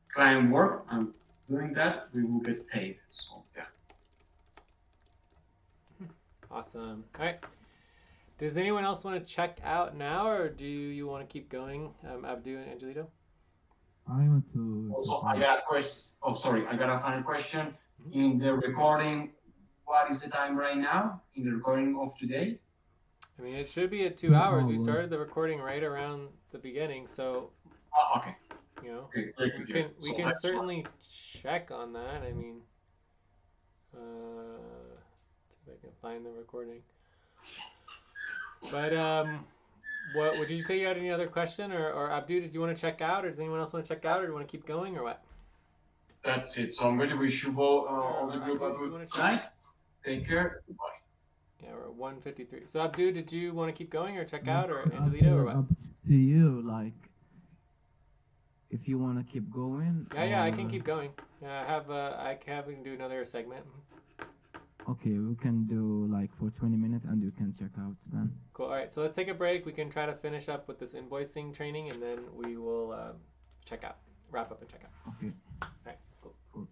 client work, and doing that we will get paid. So yeah. Awesome. All right. Does anyone else want to check out now, or do you want to keep going, Abdu and Angelito? I want to. Also, I got a question. Oh, sorry, I got a final question. In the recording, what is the time right now in the recording of today? I mean, it should be at 2 2 hours. We hours. started the recording right around the beginning, so Okay. you know, Okay, we can certainly check on that. I mean, see if I can find the recording. But what would you say? You had any other question, or Abdu? Did you want to check out, or does anyone else want to check out, or do you want to keep going, or what? That's it. So I'm going to wish you all the group a good night. Take care. Bye. Yeah, we're at 1:53. So Abdu, did you want to keep going or check out, or Up Angelito, or what? up to you. Like, if you want to keep going. Yeah, I can keep going. Yeah, I can do another segment. Okay, we can do like for 20 minutes, and you can check out then. Cool. All right, so let's take a break. We can try to finish up with this invoicing training, and then we will check out, wrap up, and check out. Okay. All right. Cool. Cool.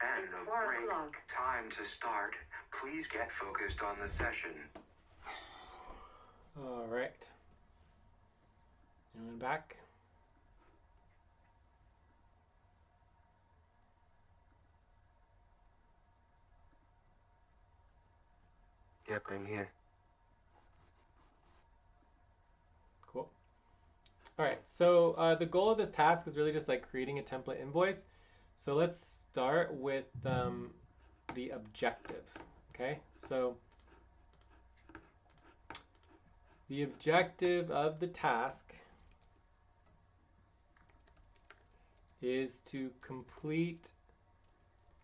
End of break. Time to start. Please get focused on the session. All right. Anyone back? Yep, I'm here. Cool. All right, so the goal of this task is really just like creating a template invoice. So let's start with the objective, okay? So the objective of the task is to complete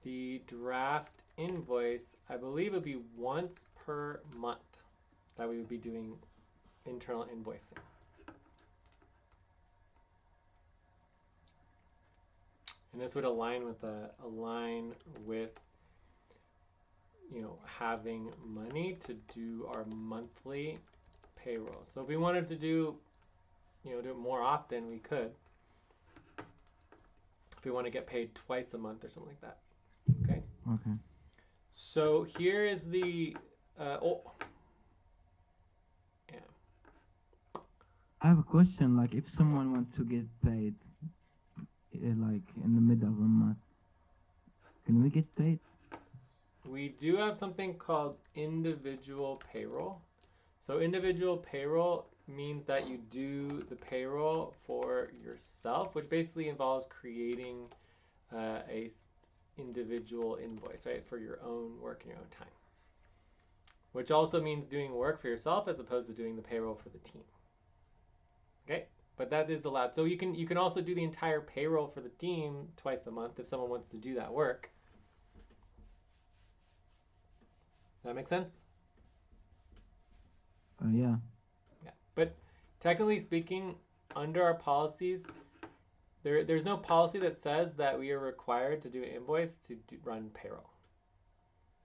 the draft invoice. I believe it would be once per month that we would be doing internal invoicing. And this would align with you know, having money to do our monthly payroll. So if we wanted to do, you know, do it more often, we could. If we want to get paid twice a month or something like that. Okay. Okay. So here is the oh yeah. I have a question. Like, if someone wants to get paid, like in the middle of the month, can we get paid? We do have something called individual payroll. So individual payroll means that you do the payroll for yourself, which basically involves creating a individual invoice, right, for your own work in your own time. Which also means doing work for yourself as opposed to doing the payroll for the team. Okay, but that is allowed. So you can also do the entire payroll for the team twice a month if someone wants to do that work. Does that make sense? Yeah. Yeah, but technically speaking, under our policies, there's no policy that says that we are required to do an invoice to run payroll,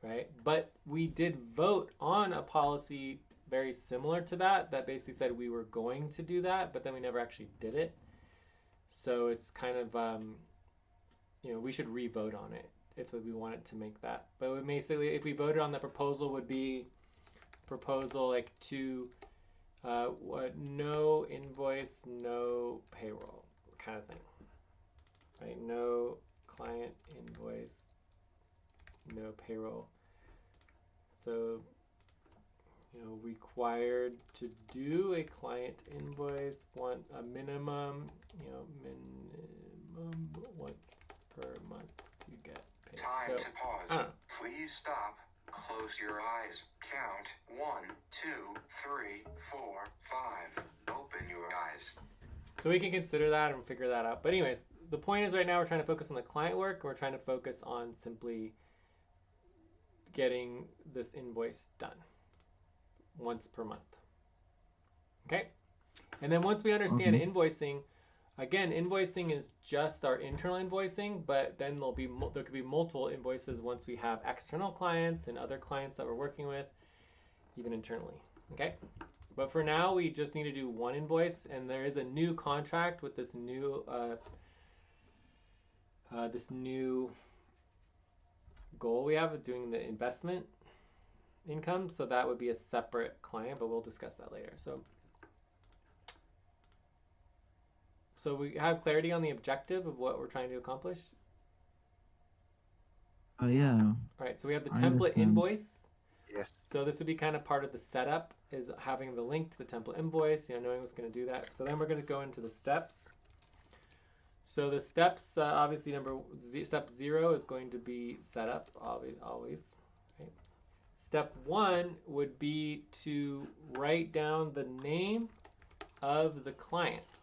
right? But we did vote on a policy very similar to that basically said we were going to do that, but then we never actually did it. So it's kind of, you know, we should re-vote on it if we wanted to make that. But we basically, if we voted on the proposal, would be proposal like to no invoice, no payroll kind of thing, right? No client invoice, no payroll. So, you know, required to do a client invoice, a minimum, you know, minimum once per month to get paid. Time So, to pause. Please stop. Close your eyes. Count 1, 2, 3, 4, 5. Open your eyes. So we can consider that and figure that out. But anyways, the point is right now we're trying to focus on the client work. And we're trying to focus on simply getting this invoice done once per month. Okay? And then once we understand invoicing, again, invoicing is just our internal invoicing, but then there could be multiple invoices once we have external clients and other clients that we're working with, even internally. Okay? But for now, we just need to do one invoice, and there is a new contract with this new goal we have of doing the investment income. So that would be a separate client, but we'll discuss that later. So we have clarity on the objective of what we're trying to accomplish. Yeah. All right. So we have the template invoice. Yes. So this would be kind of part of the setup, is having the link to the template invoice, you know, knowing what's going to do that. So then we're going to go into the steps. So the steps, obviously step 0 is going to be setup, always. Right? Step 1 would be to write down the name of the client,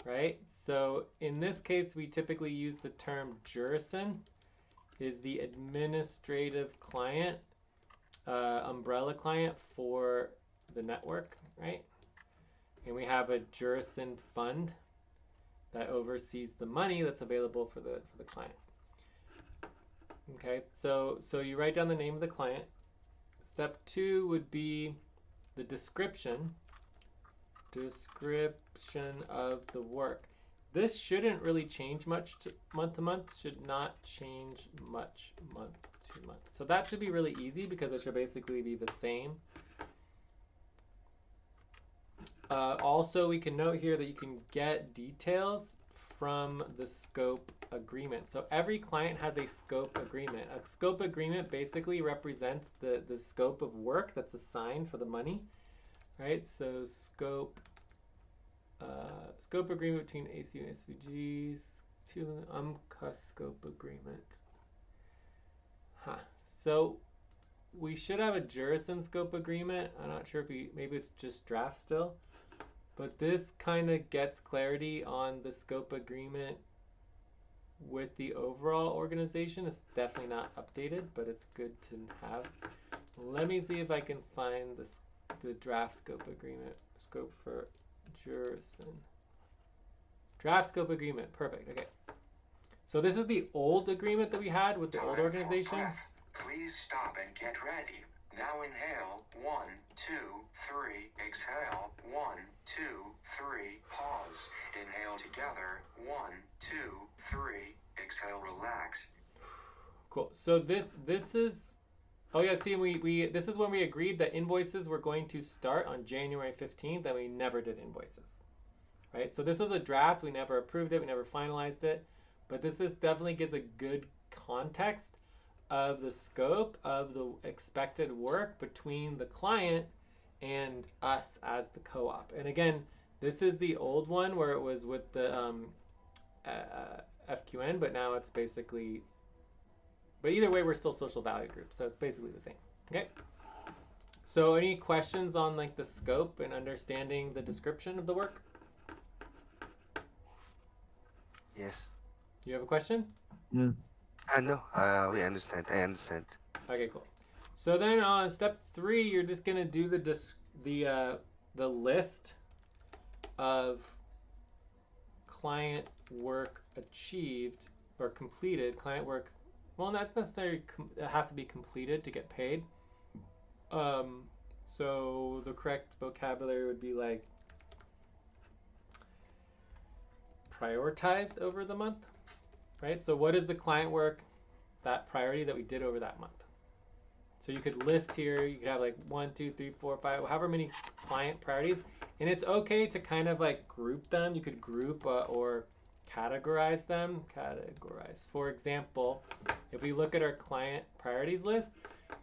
right? So in this case, we typically use the term Jurison, is the administrative client, umbrella client for the network, right? And we have a Jurison fund that oversees the money that's available for the client. Okay, so you write down the name of the client. Step 2 would be the description of the work. This shouldn't really change much month to month, should not change much month to month. So that should be really easy because it should basically be the same. Also, we can note here that you can get details from the scope agreement. So every client has a scope agreement. A scope agreement basically represents the scope of work that's assigned for the money, right? So scope agreement between AC and SVGs to UMCA scope agreement. Huh. So we should have a Jurison scope agreement. I'm not sure if maybe it's just draft still. But this kind of gets clarity on the scope agreement with the overall organization. It's definitely not updated, but it's good to have. Let me see if I can find the draft scope agreement. Scope for Jurison. Draft scope agreement. Perfect. Okay. So this is the old agreement that we had with the old organization. Please stop and get ready. Now inhale, 1, 2, 3, exhale, 1, 2, 3, pause. Inhale together, 1, 2, 3, exhale, relax. Cool. So this is, oh yeah, see, this is when we agreed that invoices were going to start on January 15th and we never did invoices, right? So this was a draft, we never approved it, we never finalized it, but this definitely gives a good context of the scope of the expected work between the client and us as the co-op. And again, this is the old one where it was with the FQN, but now it's basically, but either way, we're still social value group, so it's basically the same. Okay. So any questions on like the scope and understanding the description of the work? Yes. You have a question? Yes. No, we understand. I understand. Okay, cool. So then on step 3, you're just gonna do the list of client work achieved or completed. Client work, well, that's necessarily have to be completed to get paid. So the correct vocabulary would be like prioritized over the month, right? So what is the client work, that priority that we did over that month? So you could list here, you could have like 1, 2, 3, 4, 5, however many client priorities. And it's okay to kind of like group them. You could group or categorize them. Categorize. For example, if we look at our client priorities list,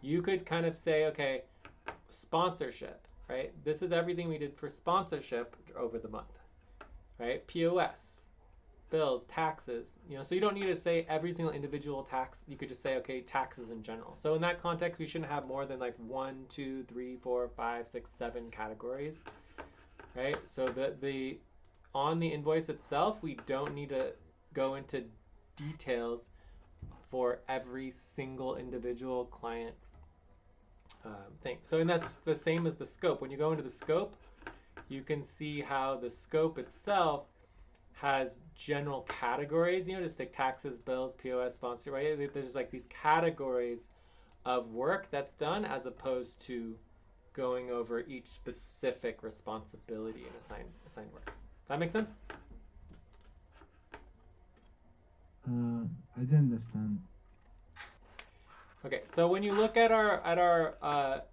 you could kind of say, okay, sponsorship, right? This is everything we did for sponsorship over the month, right? POS, bills, taxes, so you don't need to say every single individual tax. You could just say, okay, taxes in general. So in that context, we shouldn't have more than like 1, 2, 3, 4, 5, 6, 7 categories, right? So the on the invoice itself, we don't need to go into details for every single individual client thing. So, and that's the same as the scope. When you go into the scope, you can see how the scope itself has general categories, just like taxes, bills, POS, sponsor, right? There's like these categories of work that's done as opposed to going over each specific responsibility and assigned work. Does that make sense? I didn't understand. Okay, so when you look at our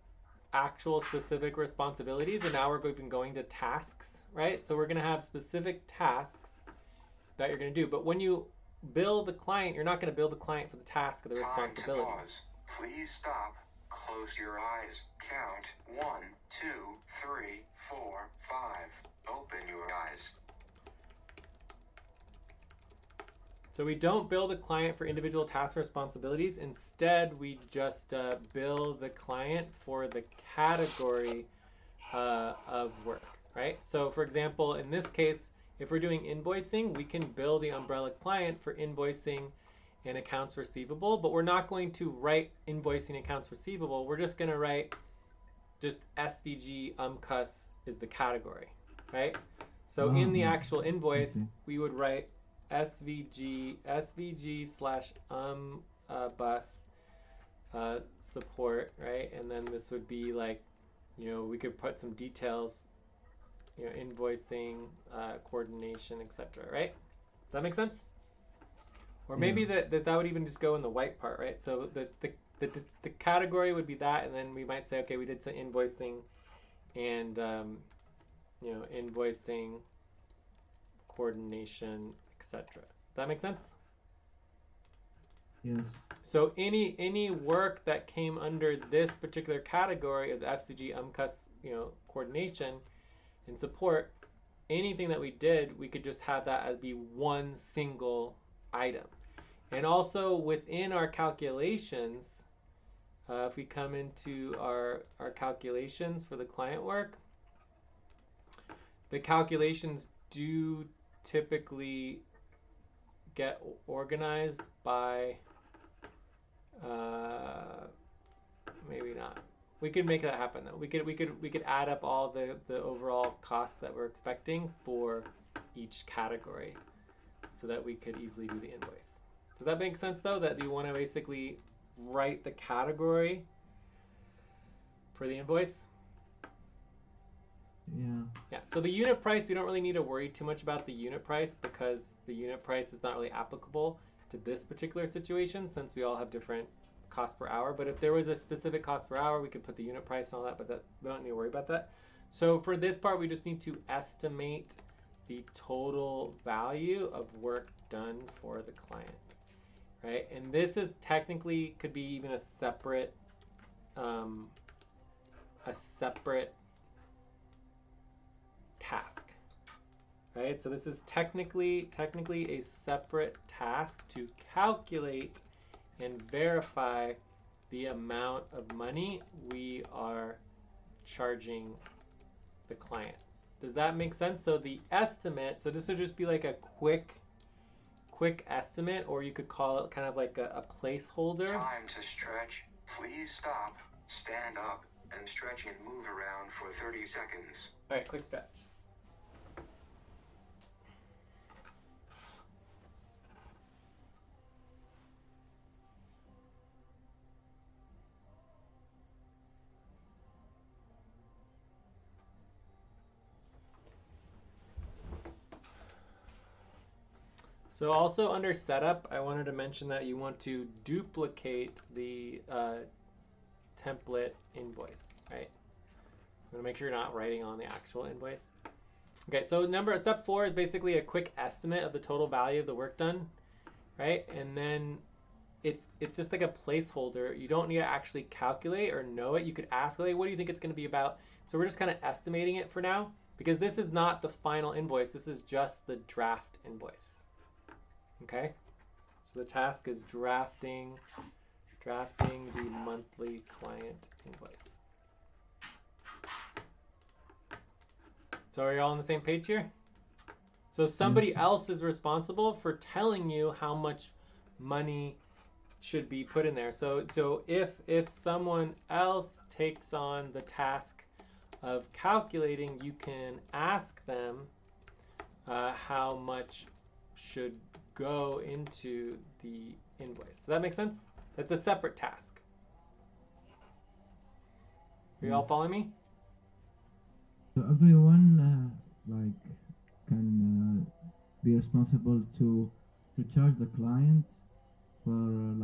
actual specific responsibilities, and now we're going to tasks, right? So we're going to have specific tasks that you're going to do. But when you bill the client, you're not going to bill the client for the task or the responsibility. Time to pause. Please stop. Close your eyes. Count 1, 2, 3, 4, 5. Open your eyes. So we don't bill the client for individual tasks or responsibilities. Instead, we just bill the client for the category of work, right? So for example, in this case, if we're doing invoicing, we can bill the umbrella client for invoicing and accounts receivable, but we're not going to write invoicing accounts receivable. We're just going to write just SVG UMCUS is the category, right? So in the actual invoice, we would write SVG bus support, right? And then this would be like, we could put some details, invoicing, coordination, etc., right? Does that make sense? Or maybe that would even just go in the white part, right? So the category would be that, and then we might say, okay, we did some invoicing and invoicing, coordination, etc. Does that make sense? Yes. So any work that came under this particular category of the FCG UMCUS, coordination and support, anything that we did, we could just have that as be one single item. And also within our calculations, if we come into our calculations for the client work, the calculations do typically get organized by, maybe not. We could make that happen though. We could add up all the overall costs that we're expecting for each category so that we could easily do the invoice. Does that make sense though, that you want to basically write the category for the invoice? Yeah. Yeah, so the unit price, we don't really need to worry too much about the unit price because the unit price is not really applicable to this particular situation since we all have different cost per hour. But if there was a specific cost per hour, we could put the unit price and all that, but we don't need to worry about that. So for this part, we just need to estimate the total value of work done for the client, right? And this is technically could be even a separate task, right? So this is technically a separate task to calculate and verify the amount of money we are charging the client. Does that make sense? So the estimate, so this would just be like a quick estimate, or you could call it kind of like a placeholder. Time to stretch. Please stop, stand up, and stretch and move around for 30 seconds. All right, quick stretch. So also under setup, I wanted to mention that you want to duplicate the template invoice, right? I'm gonna make sure you're not writing on the actual invoice. Okay, so step 4 is basically a quick estimate of the total value of the work done, right? And then it's just like a placeholder. You don't need to actually calculate or know it. You could ask, like, what do you think it's gonna be about? So we're just kind of estimating it for now because this is not the final invoice. This is just the draft invoice. Okay, so the task is drafting the monthly client invoice. So are you all on the same page here? So somebody else is responsible for telling you how much money should be put in there. So if someone else takes on the task of calculating, you can ask them how much should go into the invoice. Does that make sense? That's a separate task. Are you all following me? So everyone can be responsible to charge the client for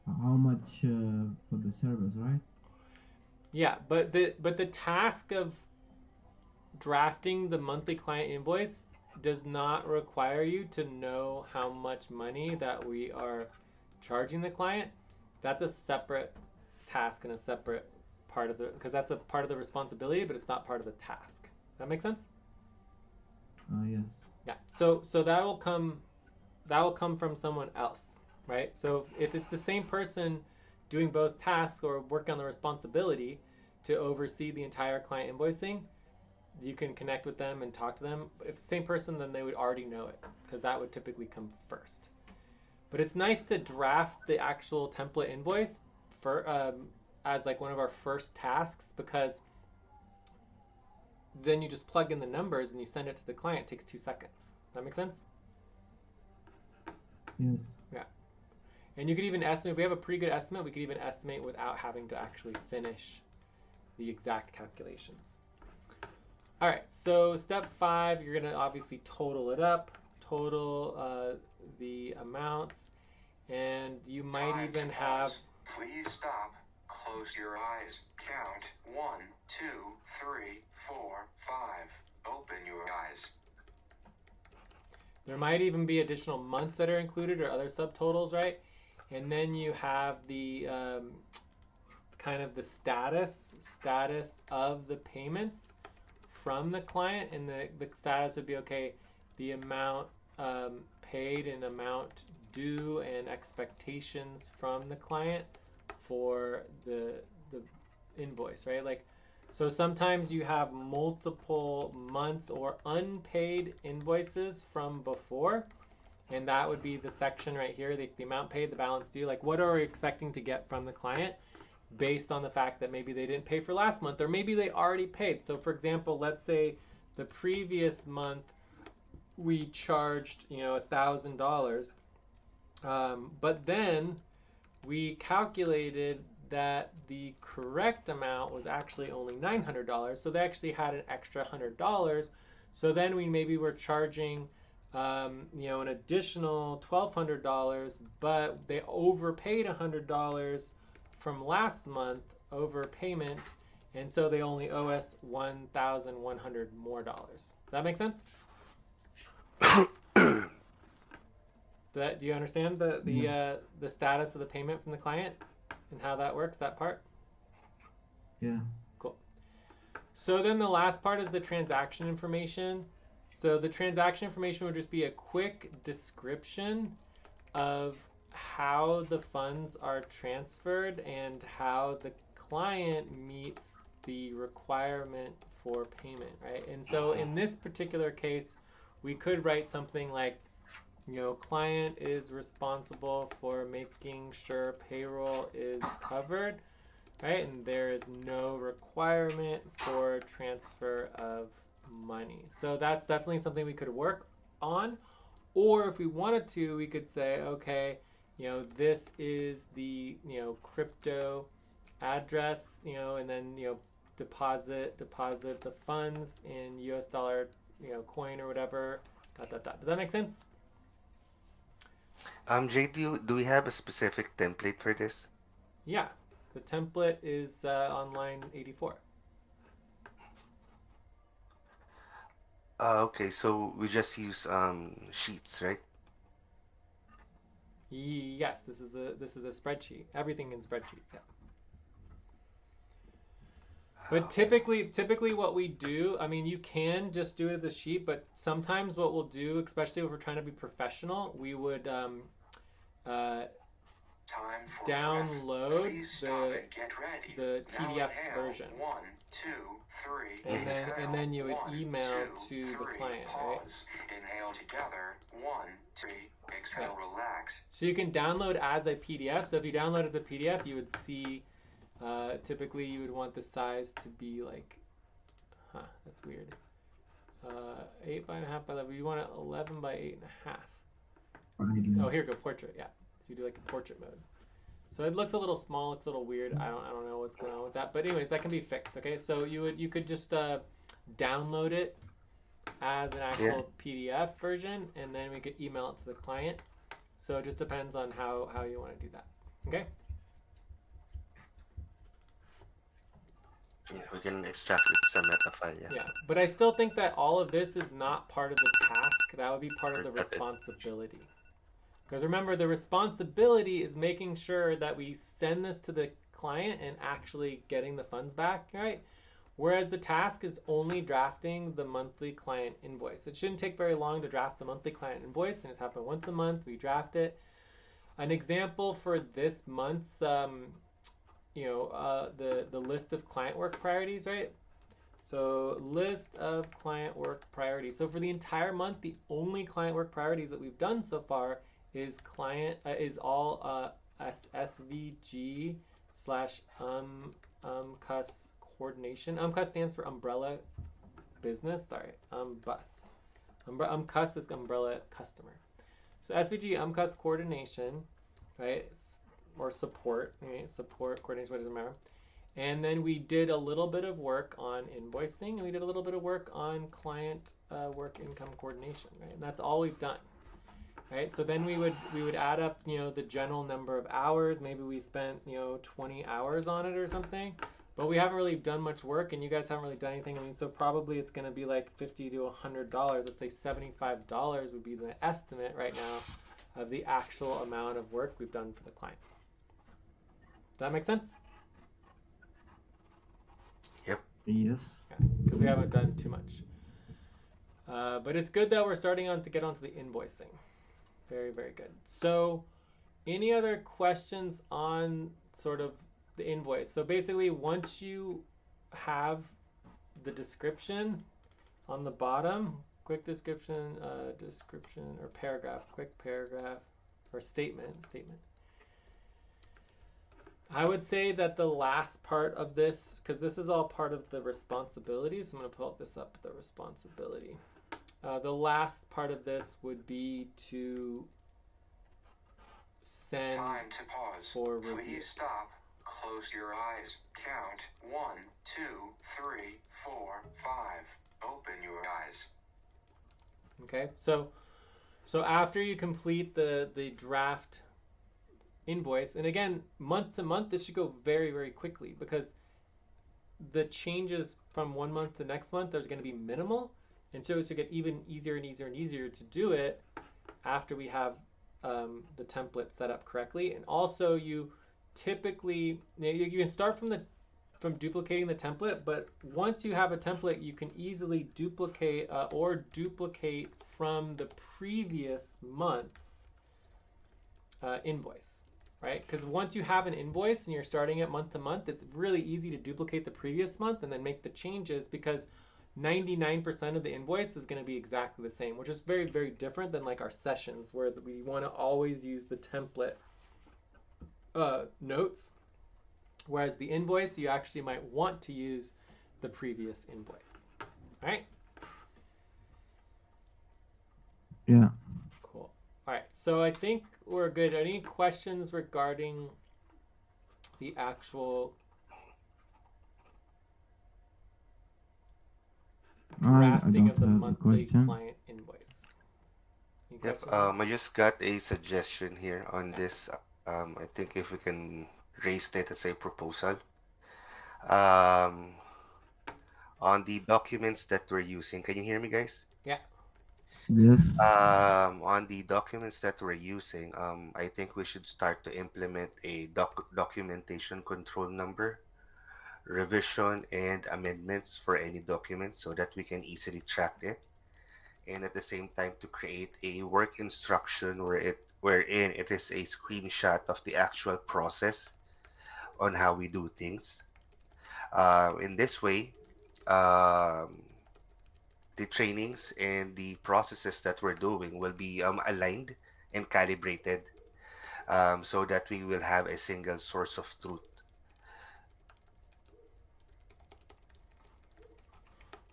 how much for the service, right? Yeah, but the task of drafting the monthly client invoice does not require you to know how much money that we are charging the client. That's a separate task and a separate part of because that's a part of the responsibility, but it's not part of the task. That make sense? Yes. Yeah. So that will come from someone else, right? So if it's the same person doing both tasks or working on the responsibility to oversee the entire client invoicing, you can connect with them and talk to them. If it's the same person, then they would already know it because that would typically come first. But it's nice to draft the actual template invoice for as like one of our first tasks because then you just plug in the numbers and you send it to the client. It takes 2 seconds. That make sense? Yes. Yeah. And you could even estimate, if we have a pretty good estimate, we could even estimate without having to actually finish the exact calculations. All right, so step 5, you're gonna obviously total it up, total the amounts, and you might even have... Please stop, close your eyes, count 1, 2, 3, 4, 5, open your eyes. There might even be additional months that are included or other subtotals, right? And then you have the kind of the status of the payments from the client, and the status would be, okay, the amount paid and amount due and expectations from the client for the invoice, right? Like, so sometimes you have multiple months or unpaid invoices from before, and that would be the section right here, the amount paid, the balance due. Like, what are we expecting to get from the client based on the fact that maybe they didn't pay for last month, or maybe they already paid. So for example, let's say the previous month we charged, you know, $1,000, but then we calculated that the correct amount was actually only $900, so they actually had an extra $100. So then we maybe were charging, you know, an additional $1,200, but they overpaid $100 from last month overpayment, and so they only owe us $1,100 more dollars. Does that make sense? Do you understand the status of the payment from the client and how that works, that part? Yeah. Cool. So then the last part is the transaction information. So the transaction information would just be a quick description of how the funds are transferred and how the client meets the requirement for payment, right? And so in this particular case, we could write something like, you know, client is responsible for making sure payroll is covered, right? And there is no requirement for transfer of money. So that's definitely something we could work on. Or if we wanted to, we could say, okay, you know, this is the, you know, crypto address, you know, and then, you know, deposit the funds in US dollar, you know, coin or whatever, ... Does that make sense? Jay, do we have a specific template for this? Yeah, the template is on line 84. Okay, so we just use sheets, right? Yes, this is a spreadsheet. Everything in spreadsheets. Yeah. But typically what we do, I mean, you can just do it as a sheet, but sometimes what we'll do, especially if we're trying to be professional, we would download the PDF version. 1, 2, 3. And then you would email to the client, right? Inhale together. 1, 3. Exhale, relax. So you can download as a PDF. So if you download as a PDF, you would see, typically you would want the size to be like, that's weird. 8 by 1.5 by 11. You want it 11 by 8.5. Oh, here we go, portrait. Yeah. So you do like a portrait mode. So it looks a little small, looks a little weird. I don't know what's going on with that. But anyways, that can be fixed. Okay. So you could just download it as an actual PDF version, and then we could email it to the client. So it just depends on how you want to do that. Okay. Yeah, we can extract it as a meta file. Yeah, but I still think that all of this is not part of the task. That would be part of the responsibility. Because remember, the responsibility is making sure that we send this to the client and actually getting the funds back, right? Whereas the task is only drafting the monthly client invoice. It shouldn't take very long to draft the monthly client invoice, and it's happened once a month. We draft it. An example for this month's, you know, the list of client work priorities, right? So list of client work priorities. So for the entire month, the only client work priorities that we've done so far is all SVG / CUS coordination. CUS stands for umbrella business. Sorry, bus. CUS is umbrella customer. So SVG CUS coordination, right? Or support, right? Support coordination. What does it matter? And then we did a little bit of work on invoicing, and we did a little bit of work on client work income coordination, right? And that's all we've done, right? So then we would add up, you know, the general number of hours. Maybe we spent, you know, 20 hours on it or something. But we haven't really done much work, and you guys haven't really done anything. I mean, so probably it's going to be like $50 to $100. Let's say $75 would be the estimate right now of the actual amount of work we've done for the client. Does that make sense? Yep. Yes. Yeah, because we haven't done too much. But it's good that we're starting on to get onto the invoicing. Very, very good. So any other questions on sort of the invoice? So basically, once you have the description on the bottom, quick description, or paragraph, quick paragraph, or statement. I would say that the last part of this, because this is all part of the responsibilities, I'm going to pull this up, the responsibility. The last part of this would be to send Time to pause. for review. Please stop. Close your eyes. Count 1, 2, 3, 4, 5. Open your eyes. Okay, so after you complete the draft invoice, and again, month to month, this should go very, very quickly because the changes from one month to next month, there's going to be minimal, and so it's to get even easier and easier and easier to do it after we have the template set up correctly. And also, you typically you can start from duplicating the template, but once you have a template, you can easily duplicate from the previous month's invoice, right? Because once you have an invoice and you're starting it month to month, it's really easy to duplicate the previous month and then make the changes, because 99% of the invoice is going to be exactly the same, which is very, very different than like our sessions where we want to always use the template notes, whereas the invoice, you actually might want to use the previous invoice. All right? Yeah. Cool. All right, so I think we're good. Any questions regarding the actual drafting of the monthly client invoice? Yep. I just got a suggestion here on this. I think if we can raise that as a proposal. On the documents that we're using, can you hear me, guys? Yeah. Yes. On the documents that we're using, I think we should start to implement a documentation control number, revision and amendments for any document so that we can easily track it. And at the same time to create a work instruction wherein it is a screenshot of the actual process on how we do things. In this way, the trainings and the processes that we're doing will be aligned and calibrated, so that we will have a single source of truth.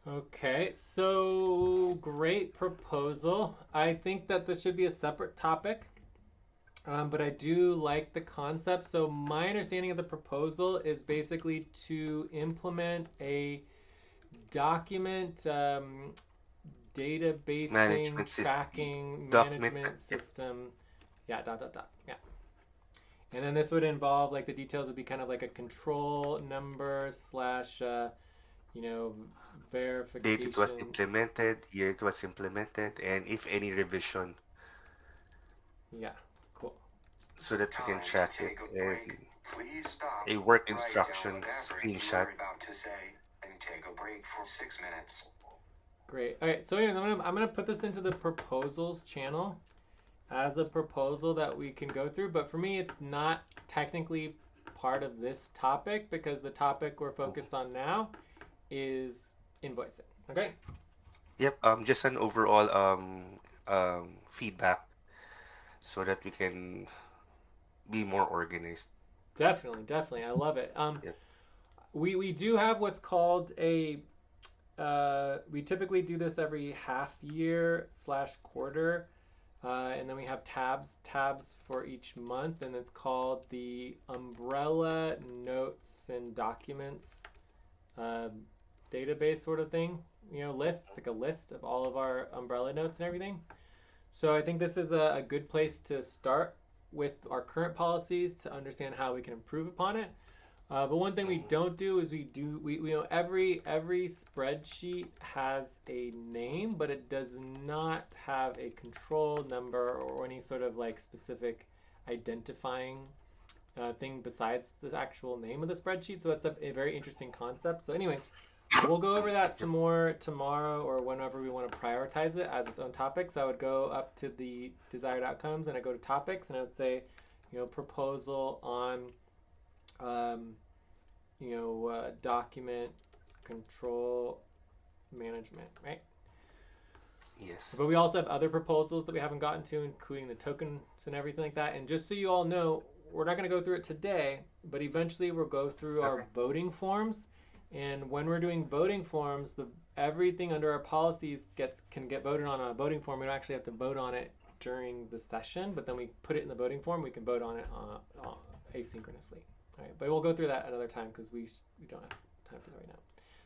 Okay, so great proposal. I think that this should be a separate topic, but I do like the concept. So my understanding of the proposal is basically to implement a document database Management tracking document management system. Yeah, yeah. And then this would involve, like, the details would be kind of like a control number slash verification. Date it was implemented, year it was implemented, and if any revision. Yeah, cool. So that we can track it. And a work instruction screenshot. And take a break for 6 minutes. Great. All right. So anyways, I'm gonna put this into the proposals channel as a proposal that we can go through. But for me, it's not technically part of this topic because the topic we're focused on now is invoicing. Okay. Yep. Just an overall feedback so that we can be more organized. Definitely. I love it. Yep. We do have what's called a we typically do this every half year / quarter, and then we have tabs for each month, and it's called the umbrella notes and documents database sort of thing. List. It's like a list of all of our umbrella notes and everything. So I think this is a good place to start with our current policies to understand how we can improve upon it. But one thing we Mhm. don't do is we know every spreadsheet has a name, but it does not have a control number or any sort of like specific identifying thing besides the actual name of the spreadsheet. So that's a very interesting concept. So, anyways, we'll go over that some Yep. more tomorrow or whenever we want to prioritize it as its own topic. So I would go up to the desired outcomes and I go to topics and I would say, proposal on, um, document control management, right? Yes. But we also have other proposals that we haven't gotten to, including the tokens and everything like that. And just so you all know, we're not going to go through it today, but eventually we'll go through our Okay. voting forms. And when we're doing voting forms, everything under our policies can get voted on a voting form. We don't actually have to vote on it during the session, but then we put it in the voting form. We can vote on it asynchronously. All right, but we'll go through that another time because we don't have time for that right now.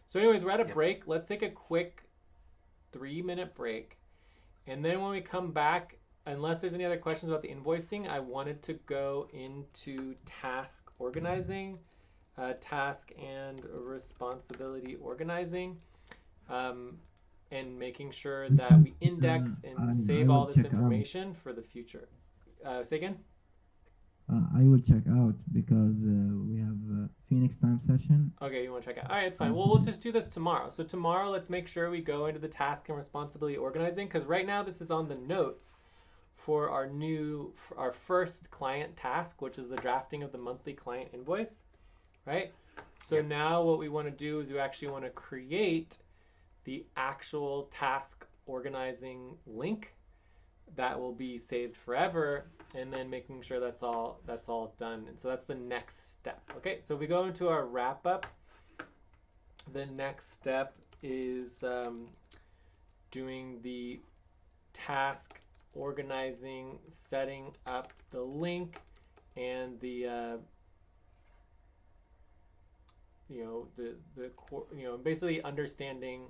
So, anyways, we're at a Yep. break. Let's take a quick 3-minute break. And then when we come back, unless there's any other questions about the invoicing, I wanted to go into task organizing, task and responsibility organizing, um, and making sure that we index and I save will all this check out. information for the future. Say again? I will check out because we have Phoenix time session. Okay, you want to check out. All right, it's fine. Well, we'll just do this tomorrow. So tomorrow, let's make sure we go into the task and responsibility organizing because right now this is on the notes for our first client task, which is the drafting of the monthly client invoice, right? So Yep. now what we want to do is we actually want to create the actual task organizing link that will be saved forever and then making sure that's all done. And so that's the next step. Okay, so we go into our wrap up. The next step is doing the task organizing, setting up the link and the basically understanding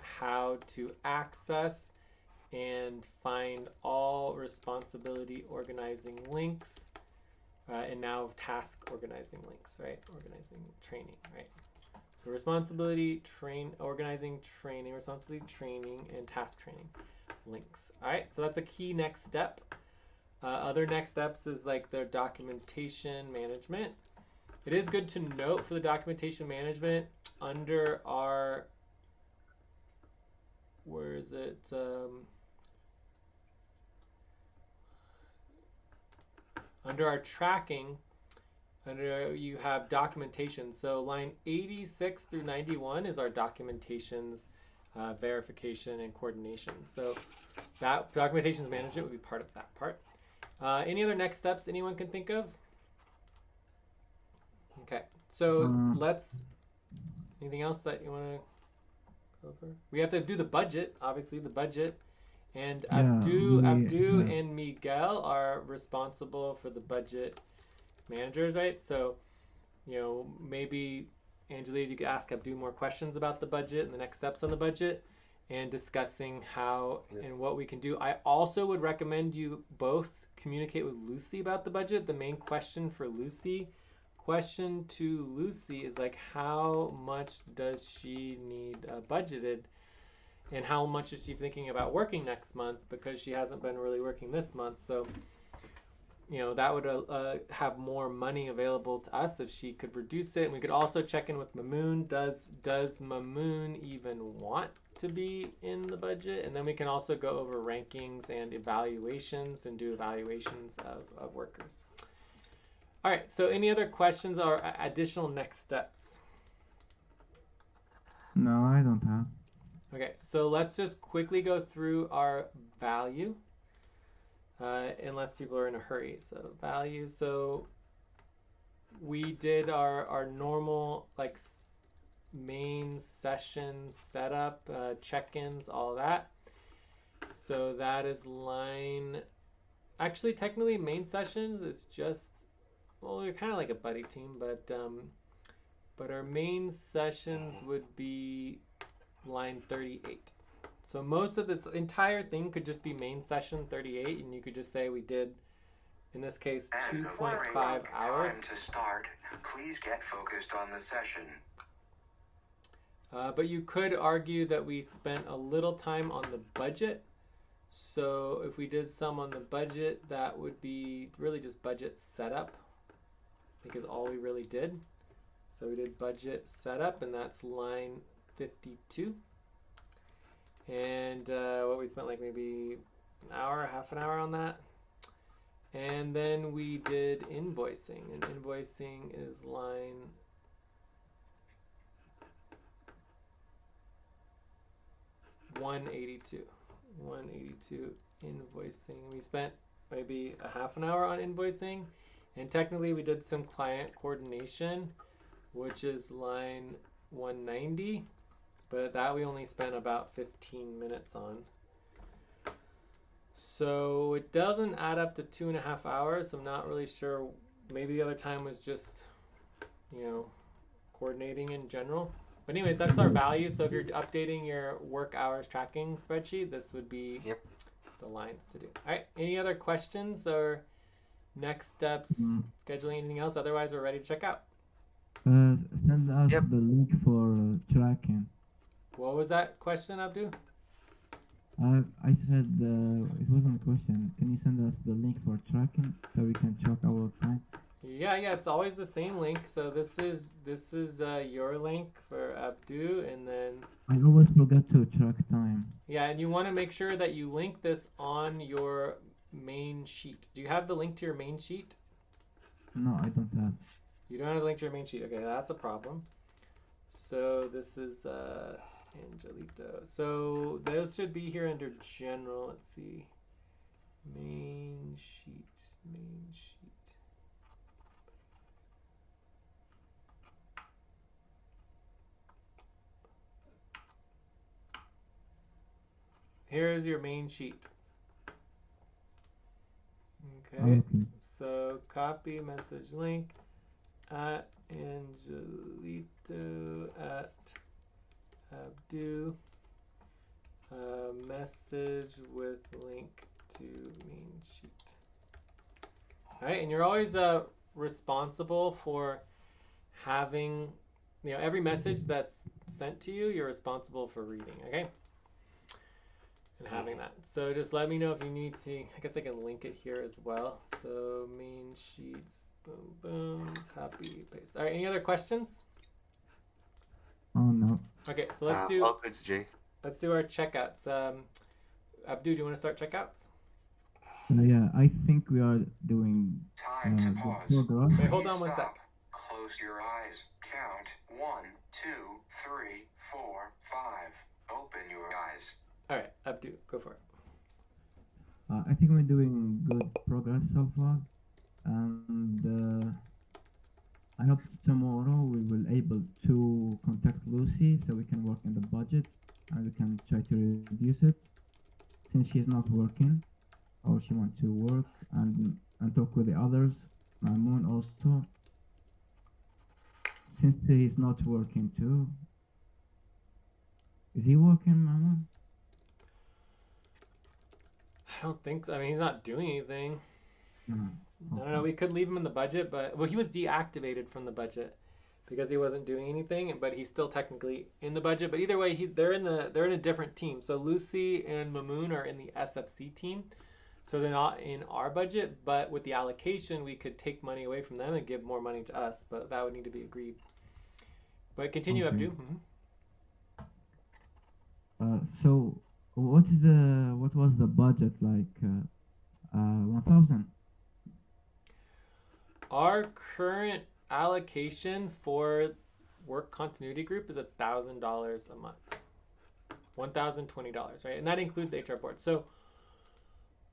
how to access and find all responsibility organizing links, and now task organizing links, right? Organizing training, right? So responsibility organizing training, responsibility training, and task training links. All right, so that's a key next step. Other next steps is like their documentation management. It is good to note for the documentation management under our, where is it? Under our tracking, you have documentation. So line 86 through 91 is our documentations, verification and coordination. So that documentations management would be part of that part. Any other next steps anyone can think of? Okay, so anything else that you want to go over? We have to do the budget, obviously the budget. And Yeah, Abdu and Miguel are responsible for the budget managers, right? So, maybe Angelina, you could ask Abdu more questions about the budget and the next steps on the budget and discussing how Yep. and what we can do. I also would recommend you both communicate with Lucy about the budget. The main question to Lucy is like, how much does she need budgeted? And how much is she thinking about working next month because she hasn't been really working this month. So, that would have more money available to us if she could reduce it. And we could also check in with Mamoon. Does Mamoon even want to be in the budget? And then we can also go over rankings and evaluations and do evaluations of workers. All right, so any other questions or additional next steps? No, I don't have. Okay, so let's just quickly go through our value, unless people are in a hurry. So value, so we did our normal like main session setup, check-ins, all that. So that is line, actually technically main sessions is just, well, we're kind of like a buddy team, but our main sessions would be line 38. So most of this entire thing could just be main session 38, and you could just say we did in this case, And the 2.5 break hours. time to start. Please get focused on the session. But you could argue that we spent a little time on the budget. So if we did some on the budget, that would be really just budget setup, I think is all we really did. So we did budget setup, and that's line 52. And what we spent like maybe an hour, half an hour on that. And then we did invoicing, and invoicing is line 182. 182 invoicing. We spent maybe a half an hour on invoicing, and technically we did some client coordination, which is line 190, but that we only spent about 15 minutes on. So it doesn't add up to 2.5 hours. I'm not really sure. Maybe the other time was just, coordinating in general. But anyways, that's our value. So if you're updating your work hours tracking spreadsheet, this would be the lines to do. All right. Any other questions or next steps, scheduling, anything else? Otherwise, we're ready to check out. Send us the link for tracking. What was that question, Abdu? I said it wasn't a question. Can you send us the link for tracking so we can track our time? Yeah, it's always the same link. So this is your link for Abdu, and then I always forget to track time. Yeah, and you want to make sure that you link this on your main sheet. Do you have the link to your main sheet? No, I don't have. You don't have the link to your main sheet. Okay, that's a problem. So this is Angelito. So those should be here under general. Let's see. Main sheet. Here's your main sheet. Okay. So copy message link at Angelito at Abdu. Message with link to main sheet. All right, and you're always responsible for having, every message that's sent to you, you're responsible for reading, okay? And having that. So just let me know if you need to. I guess I can link it here as well. So main sheets, boom, boom, copy, paste. All right, any other questions? Oh, no. Okay, so let's do. All good, Jay. Let's do our checkouts. Abdu, do you want to start checkouts? Yeah, I think we are doing Time to pause. Wait, hold on one sec. Close your eyes. Count 1, 2, 3, 4, 5. Open your eyes. All right, Abdu, go for it. I think we're doing good progress so far, and I hope tomorrow we will able to contact Lucy so we can work on the budget and we can try to reduce it since she's not working, or she wants to work and talk with the others. Mamoon also, since he's not working too. Is he working, Mamoon? I don't think so. I mean, he's not doing anything. Okay. I don't know. We could leave him in the budget, but he was deactivated from the budget because he wasn't doing anything. But he's still technically in the budget. But either way, they're in a different team. So Lucy and Mamoon are in the SFC team, so they're not in our budget. But with the allocation, we could take money away from them and give more money to us. But that would need to be agreed. But continue, Okay. Abdu. So what was the budget like? 1,000. Our current allocation for work continuity group is $1,000 a month. $1,020, right? And that includes the HR board. So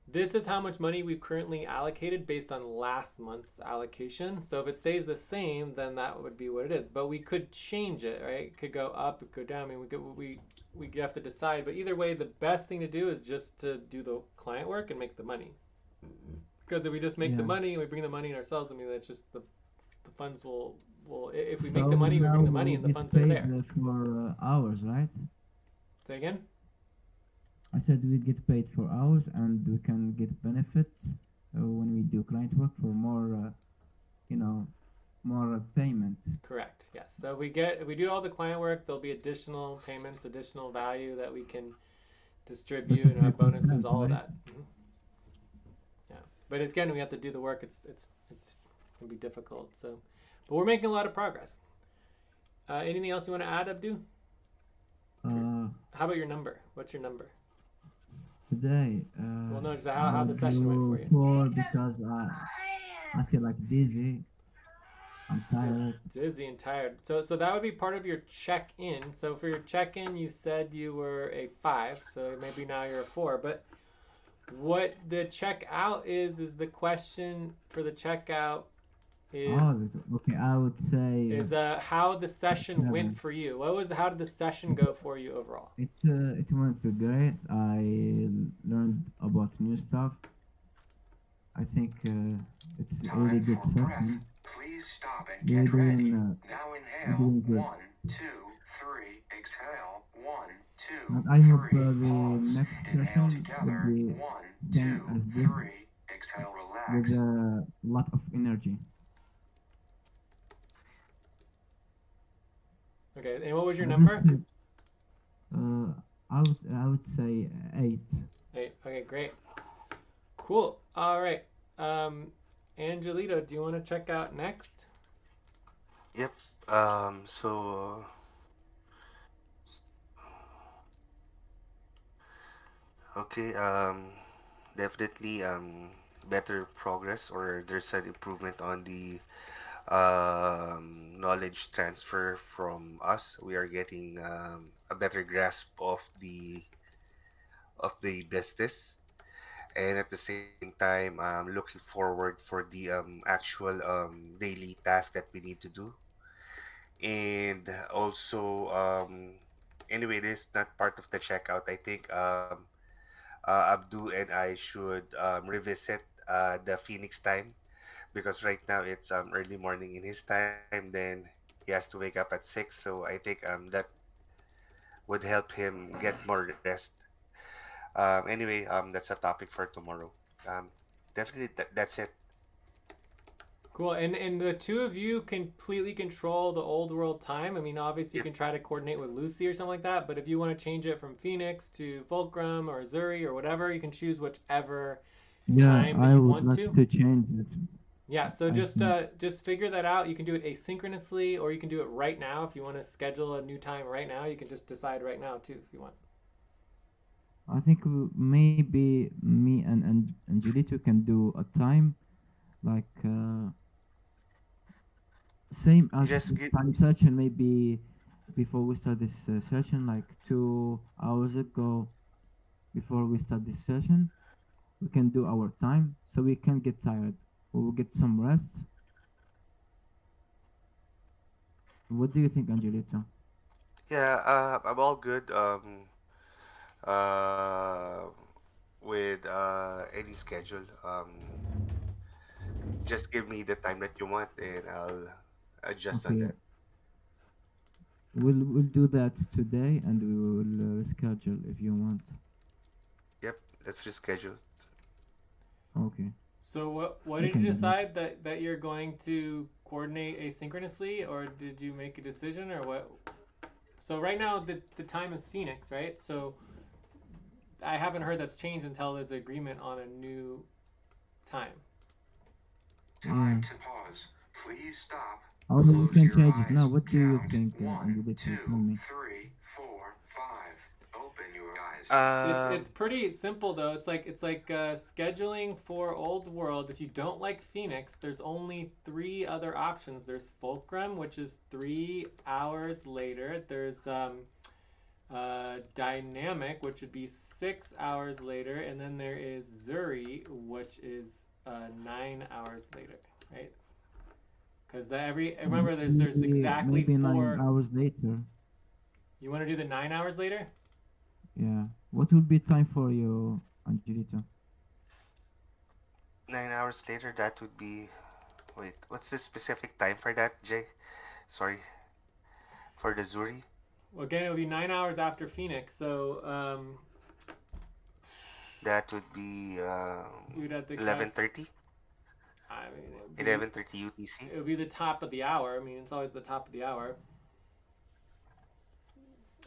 this is how much money we've currently allocated based on last month's allocation. So if it stays the same, then that would be what it is. But we could change it, right? It could go up, it could go down. I mean, we have to decide. But either way, the best thing to do is just to do the client work and make the money. Because if we just make the money and we bring the money in ourselves, I mean, that's just the funds will if we make the money, we bring the money and the funds are there. For hours, right? Say again? I said we get paid for hours and we can get benefits when we do client work for more, you know, more payment. Correct. Yes. So if we do all the client work, there'll be additional payments, additional value that we can distribute, and have bonuses, 33%, all of right? that. Yeah. But again, we have to do the work. It's gonna be difficult. So, but we're making a lot of progress. Anything else you want to add, Abdu? Uh, How about your number? What's your number? Today, Well, no, just I how will the session went for do you. 4 because I feel like dizzy. I'm tired. Dizzy and tired. So that would be part of your check-in. So for your check-in, you said you were a 5, so maybe now you're a 4. But what the check-out is the question for the checkout is Oh, okay. I would say how the session went 7. for you. How did the session go for you overall? It went great. I learned about new stuff. I think it's a really Time good for breath. session. Please stop and We're get ready. doing Now we're inhale. doing good. 1, 2, 3. Exhale. 1, 2, And I hope 3. the Pause. next Inhale session will together. be 1, same 2, as this 3. Exhale. with Relax. a lot of energy. Okay, and what was your I would number? say, uh, I would say 8. 8. Okay, great. Cool. All right. Um, Angelito, do you want to check out next? Yep. So okay. Definitely better progress, or there's an improvement on the knowledge transfer from us. We are getting a better grasp of the business, and at the same time, I'm looking forward for the actual daily task that we need to do. And also, anyway, this is not part of the checkout. I think Abdu and I should revisit the Phoenix time, because right now it's early morning in his time. Then he has to wake up at 6, so I think that would help him get more rest. Anyway, that's a topic for tomorrow. Um, Definitely that's it. Cool. And the two of you completely control the old world time. I mean, obviously you Yep. can try to coordinate with Lucy or something like that, but if you want to change it from Phoenix to Fulcrum or Zuri or whatever, you can choose whichever Yeah, time that I you would want like to. to change it. Yeah, so I think just figure that out. You can do it asynchronously or you can do it right now. If you want to schedule a new time right now, you can just decide right now too if you want. maybe me and Angelito can do a time like same as Just the give time session. Maybe before we start this session, like 2 hours ago, before we start this session, we can do our time so we can get tired. We will get some rest. What do you think, Angelito? Yeah, I'm all good uh, with any schedule. Just give me the time that you want, and I'll adjust on Okay, that. we'll do that today, and we will reschedule if you want. Yep, let's reschedule. Okay, So what we did you can do that. decide that you're going to coordinate asynchronously, or did you make a decision, or what? So right now the time is Phoenix, right? So I haven't heard that's changed until there's agreement on a new time. Yeah. Time to pause. Please stop. Oh, we Close can your change it now. eyes. What do you Count. think, 1, Angelito? Tell 2, me. 3, 4, 5. Open your eyes. It's Um, pretty simple though. It's like scheduling for Old World. If you don't like Phoenix, there's only three other options. There's Fulcrum, which is 3 hours later. There's Dynamic, which would be 6 hours later, and then there is Zuri, which is 9 hours later, right? Because every remember there's exactly Maybe nine four. hours later. You want to do the 9 hours later? Yeah. What would be time for you, Angelito? 9 hours later, that would be. Wait, what's the specific time for that, Jay? Sorry, for the Zuri. Well, again, it would be 9 hours after Phoenix. So That would be You'd have to 11:30. I mean, 11:30 UTC. It would be the top of the hour. I mean, it's always the top of the hour.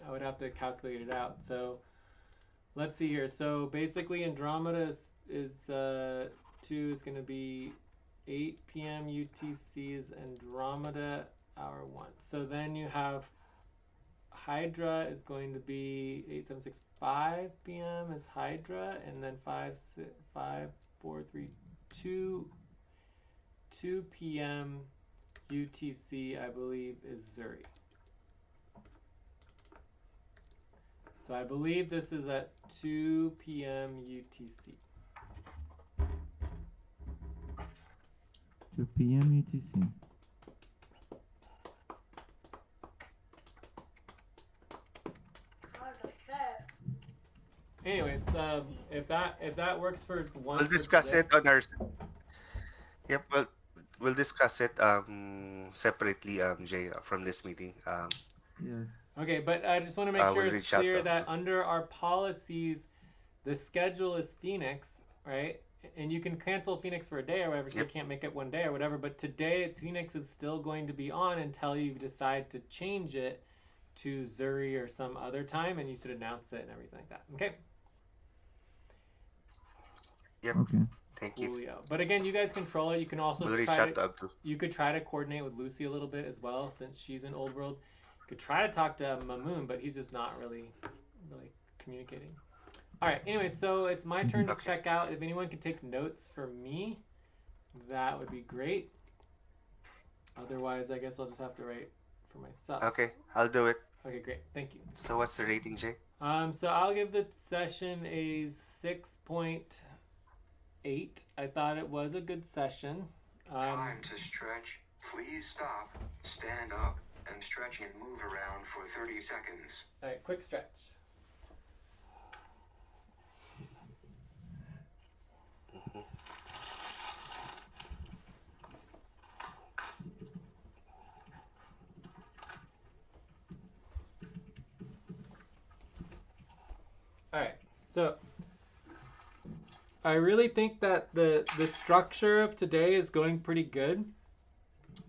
I would have to calculate it out. So let's see here. So basically, Andromeda is 2 is going to be 8 p.m. UTC is Andromeda hour 1. So then you have Hydra is going to be 8765 p.m. is Hydra, and then 5432 2 p.m. UTC, I believe, is Zuri. So I believe this is at 2 p.m. UTC. 2 p.m. UTC. Anyways, if that works for one, We'll discuss it on our. Yep, we'll discuss it separately, Jay, from this meeting. Yes. Okay, but I just want to make sure we'll it's reach out clear to- that under our policies, the schedule is Phoenix, right? And you can cancel Phoenix for a day or whatever, so Yep. you can't make it one day or whatever. But today, Phoenix is still going to be on until you decide to change it to Zuri or some other time, and you should announce it and everything like that. Okay. Yep. Okay. Thank you. Coolio. But again, you guys control it. You can also We'll reach try out to, to Abdul. you could try to coordinate with Lucy a little bit as well, since she's in Old World. You could try to talk to Mamoon, but he's just not really communicating. All right. Anyway, so it's my turn to Okay. check out. If anyone could take notes for me, that would be great. Otherwise, I guess I'll just have to write for myself. Okay, I'll do it. Okay, great. Thank you. So what's the rating, Jay? So I'll give the session a 6.8. I thought it was a good session. Time to stretch. Please stop, stand up, and stretch and move around for 30 seconds. All right, quick stretch. Mhm. All right, so I really think that the structure of today is going pretty good.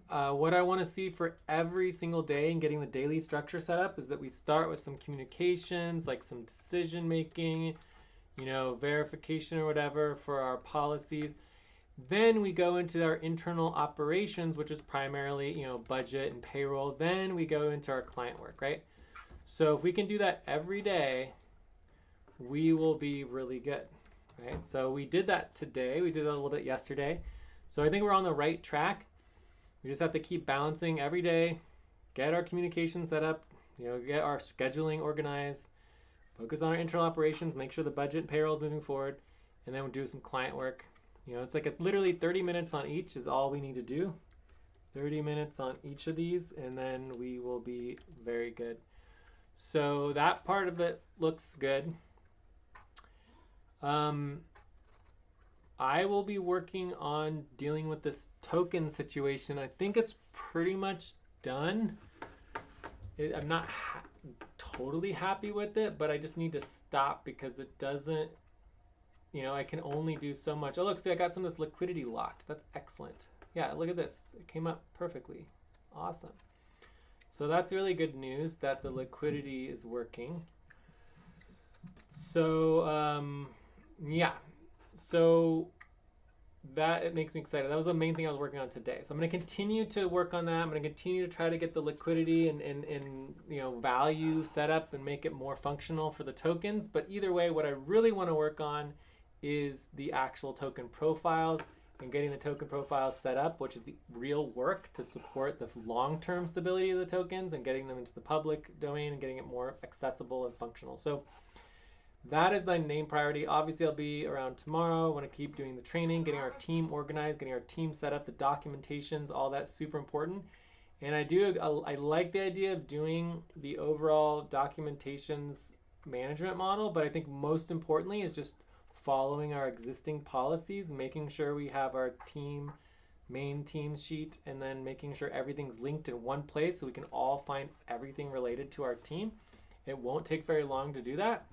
What I want to see for every single day and getting the daily structure set up is that we start with some communications, like some decision making, verification or whatever for our policies. Then we go into our internal operations, which is primarily, budget and payroll. Then we go into our client work, right? So if we can do that every day, we will be really good, right? So we did that today. We did that a little bit yesterday. So I think we're on the right track. We just have to keep balancing every day, get our communication set up, get our scheduling organized, focus on our internal operations, make sure the budget and payroll is moving forward, and then we'll do some client work. It's like literally 30 minutes on each is all we need to do. 30 minutes on each of these, and then we will be very good. So that part of it looks good. I will be working on dealing with this token situation. I think it's pretty much done. I'm not totally happy with it, but I just need to stop because it doesn't, I can only do so much. Oh, look, see, I got some of this liquidity locked. That's excellent. Yeah, look at this. It came up perfectly. Awesome. So that's really good news that the liquidity is working. So, yeah. So that it makes me excited. That was the main thing I was working on today. So I'm going to continue to work on that. I'm going to continue to try to get the liquidity and value set up and make it more functional for the tokens. But either way, what I really want to work on is the actual token profiles and getting the token profiles set up, which is the real work to support the long-term stability of the tokens and getting them into the public domain and getting it more accessible and functional. So that is my main priority. Obviously, I'll be around tomorrow. I want to keep doing the training, getting our team organized, getting our team set up, the documentations, all that's super important. And I like the idea of doing the overall documentations management model, but I think most importantly is just following our existing policies, making sure we have our main team sheet, and then making sure everything's linked in one place so we can all find everything related to our team. It won't take very long to do that.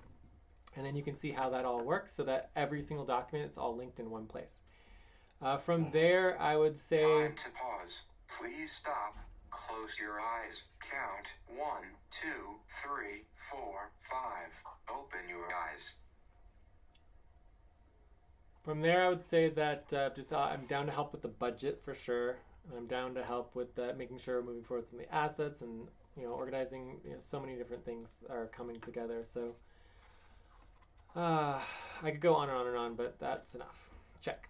And then you can see how that all works so that every single document is all linked in one place. From there, I would say... Time to pause. Please stop. Close your eyes. Count 1, 2, 3, 4, 5. Open your eyes. From there, I would say that I'm down to help with the budget for sure. I'm down to help with making sure we're moving forward with some of the assets and organizing. So many different things are coming together. So I could go on and on and on, but that's enough. Check.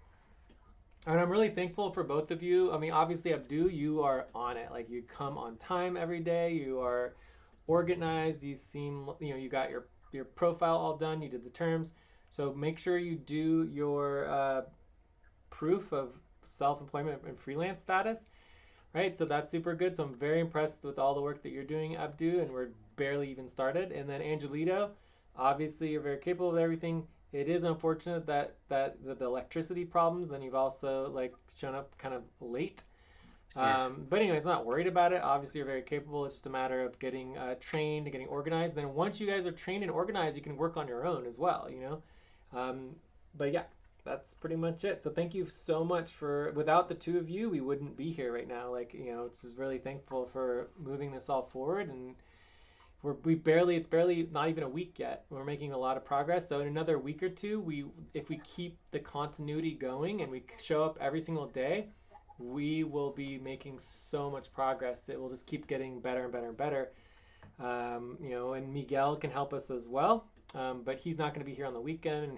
And I'm really thankful for both of you. I mean, obviously, Abdu, you are on it. Like, you come on time every day. You are organized. You seem, you got your profile all done. You did the terms. So make sure you do your proof of self-employment and freelance status, right? So that's super good. So I'm very impressed with all the work that you're doing, Abdu, and we're barely even started. And then Angelito, obviously, you're very capable of everything. It is unfortunate that the electricity problems, and you've also like shown up kind of late. But anyways, not worried about it. Obviously, you're very capable. It's just a matter of getting trained and getting organized. Then once you guys are trained and organized, you can work on your own as well. But yeah, that's pretty much it. So thank you so much for. Without the two of you, we wouldn't be here right now. Like it's just really thankful for moving this all forward and. It's barely not even a week yet. We're making a lot of progress. So in another week or two, if we keep the continuity going and we show up every single day, we will be making so much progress. It will just keep getting better and better and better. And Miguel can help us as well. But he's not going to be here on the weekend, and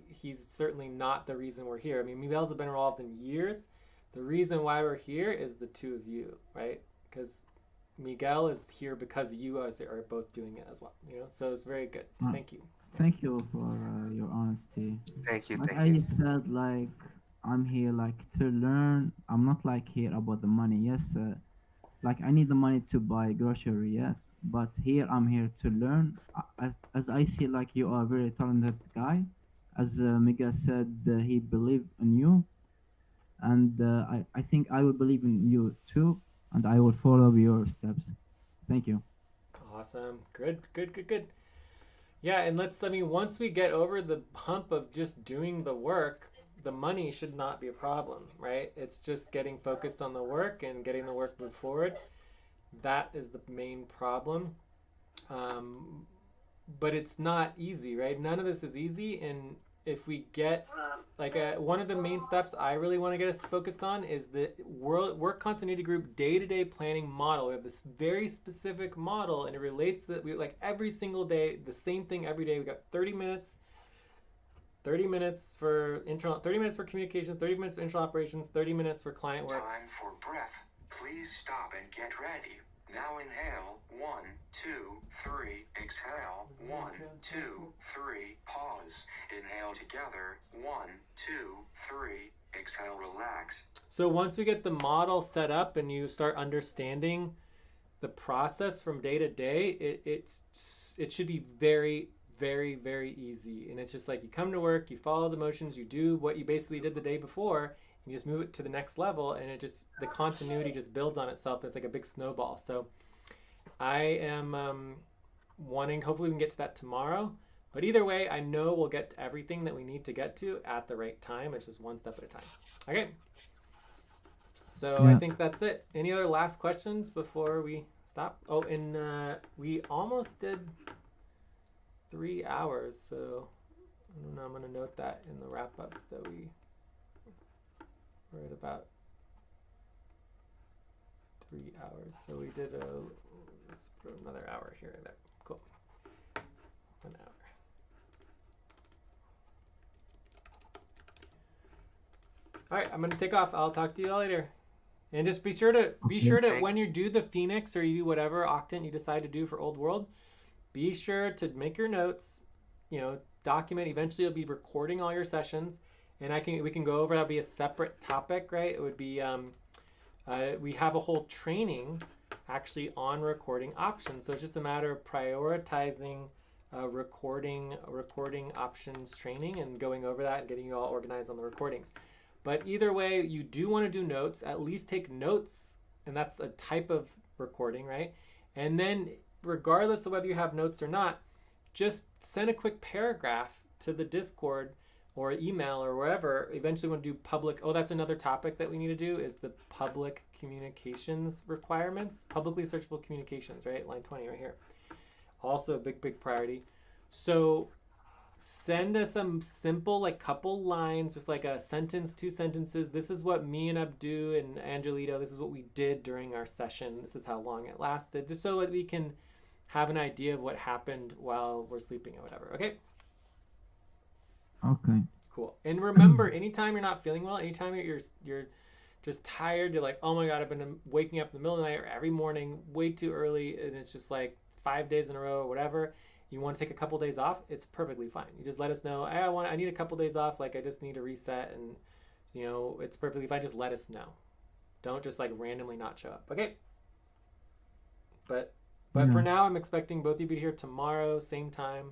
he's certainly not the reason we're here. I mean, Miguel's been involved in years. The reason why we're here is the two of you, right? Because Miguel is here because you guys are both doing it as well, so it's very good. Thank you. Thank you for your honesty. Thank you. Like Thank I you. said, like I'm here like to learn. I'm not like here about the money. Yes, like I need the money to buy grocery. Yes, but here I'm here to learn. As I see, like you are a very talented guy. As Miguel said, he believed in you, and I think I will believe in you too, and I will follow your steps. Thank you. Awesome. Good. Yeah, and once we get over the hump of just doing the work, the money should not be a problem, right? It's just getting focused on the work and getting the work moved forward. That is the main problem. But it's not easy, right? None of this is easy, and if we get one of the main steps I really want to get us focused on is the work continuity group day-to-day planning model. We have this very specific model, and it relates to that. We like every single day, the same thing every day. We got 30 minutes for internal, 30 minutes for communications, 30 minutes for internal operations, 30 minutes for client work. Time for breath. Please stop and get ready. Now inhale, 1, 2, 3, exhale, 1, 2, 3, pause. Inhale together, 1, 2, 3, exhale, relax. So once we get the model set up and you start understanding the process from day to day, it should be very, very, very easy. And it's just like you come to work, you follow the motions, you do what you basically did the day before, you just move it to the next level, and the continuity just builds on itself. It's like a big snowball. So I am wanting, hopefully we can get to that tomorrow. But either way, I know we'll get to everything that we need to get to at the right time. It's just one step at a time. Okay. So I think that's it. Any other last questions before we stop? Oh, and we almost did 3 hours. So I don't know. I'm going to note that in the wrap up that we're at about 3 hours. So we did let's put another hour here and there. Cool. 1 hour. All right, I'm gonna take off. I'll talk to you all later. And just be sure to when you do the Phoenix or you do whatever Octant you decide to do for Old World, be sure to make your notes. Document. Eventually, you'll be recording all your sessions, and we can go over. That'll be a separate topic, right? It would be we have a whole training actually on recording options. So it's just a matter of prioritizing recording options training and going over that and getting you all organized on the recordings. But either way, you do want to do notes, at least take notes, and that's a type of recording, right? And then regardless of whether you have notes or not, just send a quick paragraph to the Discord or email or wherever. Eventually, we want to do public. Oh, that's another topic that we need to do is the public communications requirements, publicly searchable communications, right? Line 20 right here. Also a big priority. So send us some simple, like couple lines, just like a sentence, 2 sentences. This is what me and Abdu and Angelito, this is what we did during our session. This is how long it lasted, just so that we can have an idea of what happened while we're sleeping or whatever. Okay? Okay. Cool. And remember, anytime you're not feeling well, anytime you're just tired, you're like, oh my God, I've been waking up in the middle of the night or every morning way too early, and it's just like 5 days in a row or whatever. You want to take a couple days off, it's perfectly fine. You just let us know, hey, I need a couple days off, like I just need to reset, and it's perfectly fine. Just let us know. Don't just like randomly not show up. Okay? But for now, I'm expecting both of you to be here tomorrow, same time,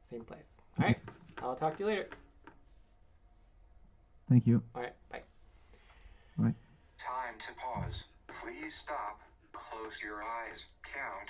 same place. All right? I'll talk to you later. Thank you. All right, bye. Bye. Time to pause. Please stop. Close your eyes. Count